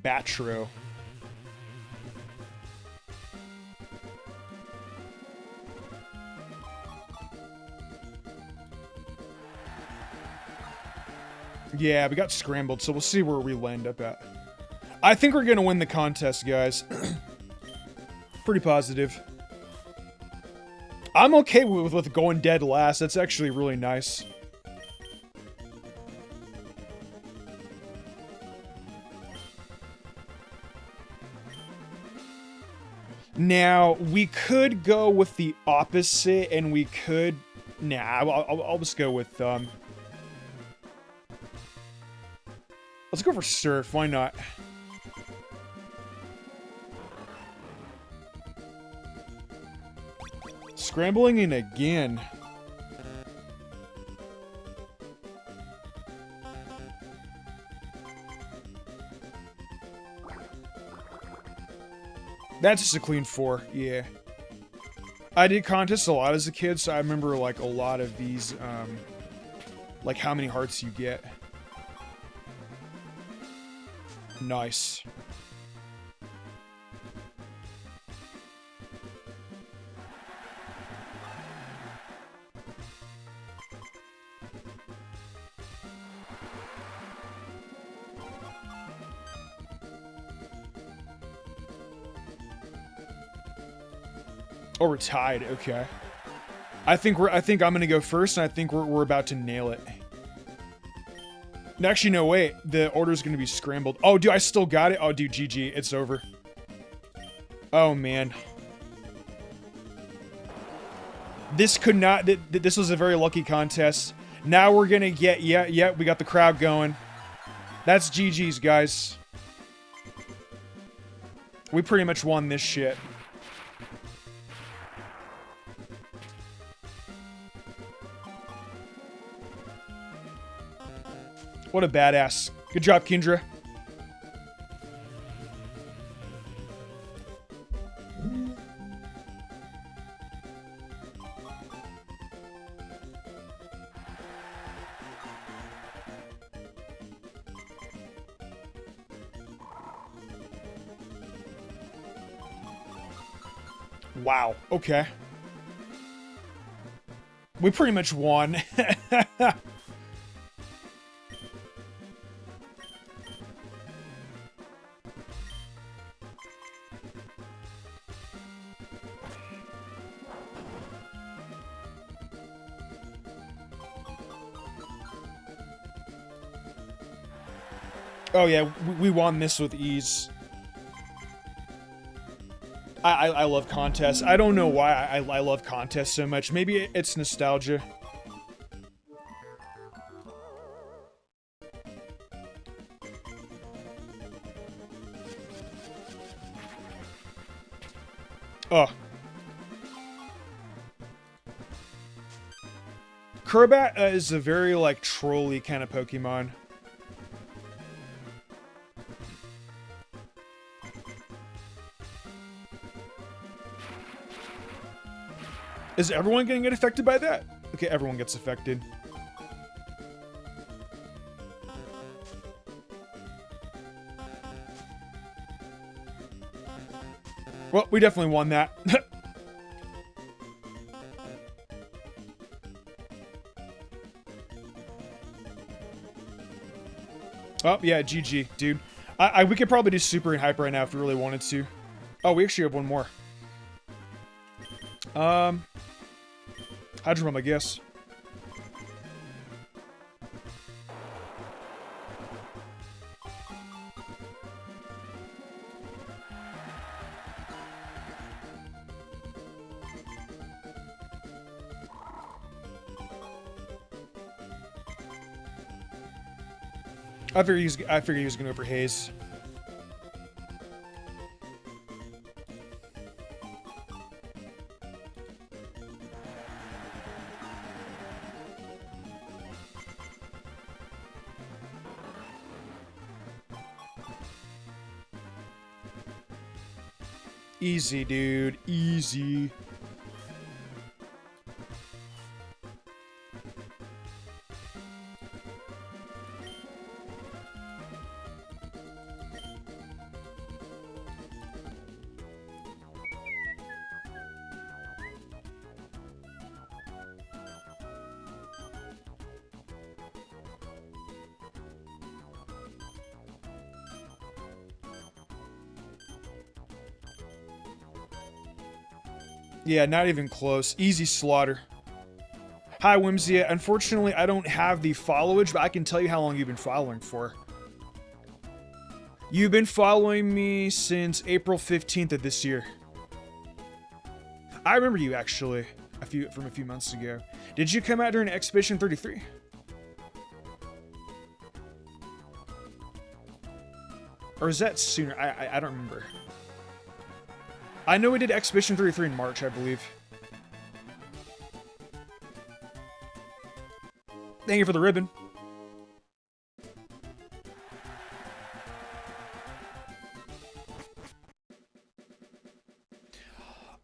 Batro. Yeah, we got scrambled, so we'll see where we land up at. I think we're gonna win the contest, guys. Pretty positive. I'm okay with going dead last. That's actually really nice. Now, we could go with the opposite, and we could... Nah, I'll just go with, Let's go for Surf, why not? Scrambling in again. That's just a clean 4, yeah. I did contests a lot as a kid, so I remember, like, a lot of these, like, how many hearts you get. Nice. Oh, we're tied. Okay. I think I'm gonna go first, and I think we're about to nail it. No, actually, no, wait. The order's gonna be scrambled. Oh, dude, I still got it. Oh, dude, GG. It's over. Oh, man. This could not... This was a very lucky contest. Now we're gonna get... Yeah, we got the crowd going. That's GG's, guys. We pretty much won this shit. What a badass. Good job, Kendra. Wow. Okay. We pretty much won. Oh yeah, we won this with ease. I love contests. I don't know why I love contests so much. Maybe it's nostalgia. Oh. Crobat is a very, like, trolly kind of Pokemon. Is everyone gonna get affected by that? Okay, everyone gets affected. Well, we definitely won that. Oh, yeah, GG, dude. We could probably do Super and Hyper right now if we really wanted to. Oh, we actually have one more. Hydro Bomb, I guess. I figured he was gonna go for Haze. Easy, dude. Easy. Yeah, not even close. Easy slaughter. Hi, Whimsy. Unfortunately, I don't have the followage, but I can tell you how long you've been following for. You've been following me since April 15th of this year. I remember you, actually, from a few months ago. Did you come out during Expedition 33? Or is that sooner? I don't remember. I know we did Expedition 33 in March, I believe. Thank you for the ribbon.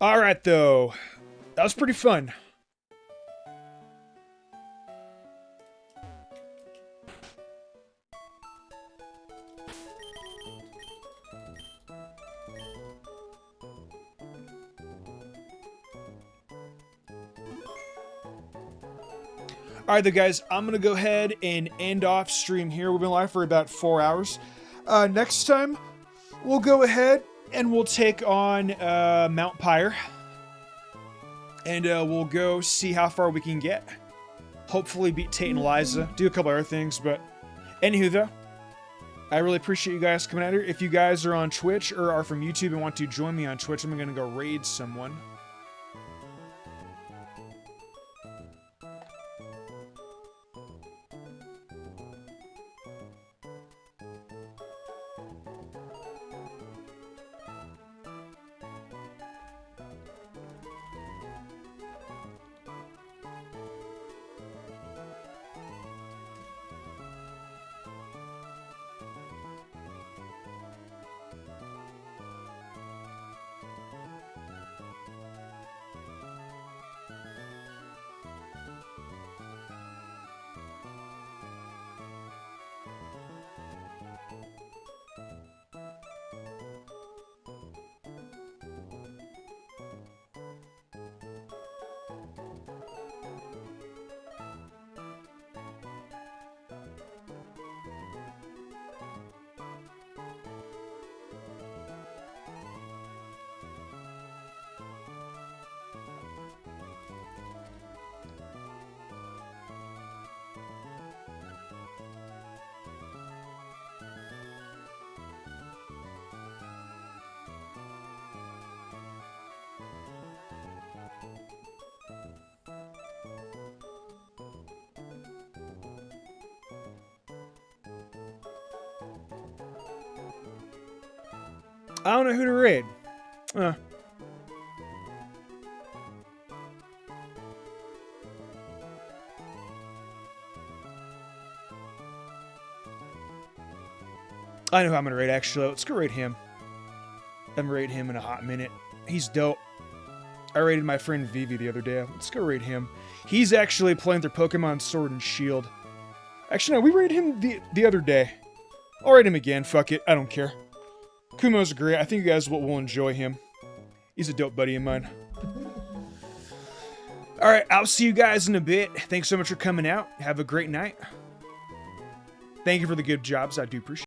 Alright, though. That was pretty fun. Alright, though, guys, I'm going to go ahead and end off stream here. We've been live for about 4 hours. Next time, we'll go ahead and we'll take on Mount Pyre. And we'll go see how far we can get. Hopefully beat Tate and Liza. Do a couple other things, but Anywho, though, I really appreciate you guys coming out here. If you guys are on Twitch or are from YouTube and want to join me on Twitch, I'm going to go raid someone. I don't know who to raid. I know who I'm going to raid, actually. Let's go raid him. I haven't raided him in a hot minute. He's dope. I raided my friend Vivi the other day. Let's go raid him. He's actually playing through Pokemon Sword and Shield. Actually, no, we raided him the other day. I'll raid him again. Fuck it. I don't care. Kumo's great. I think you guys will enjoy him. He's a dope buddy of mine. Alright, I'll see you guys in a bit. Thanks so much for coming out. Have a great night. Thank you for the good jobs. I do appreciate it.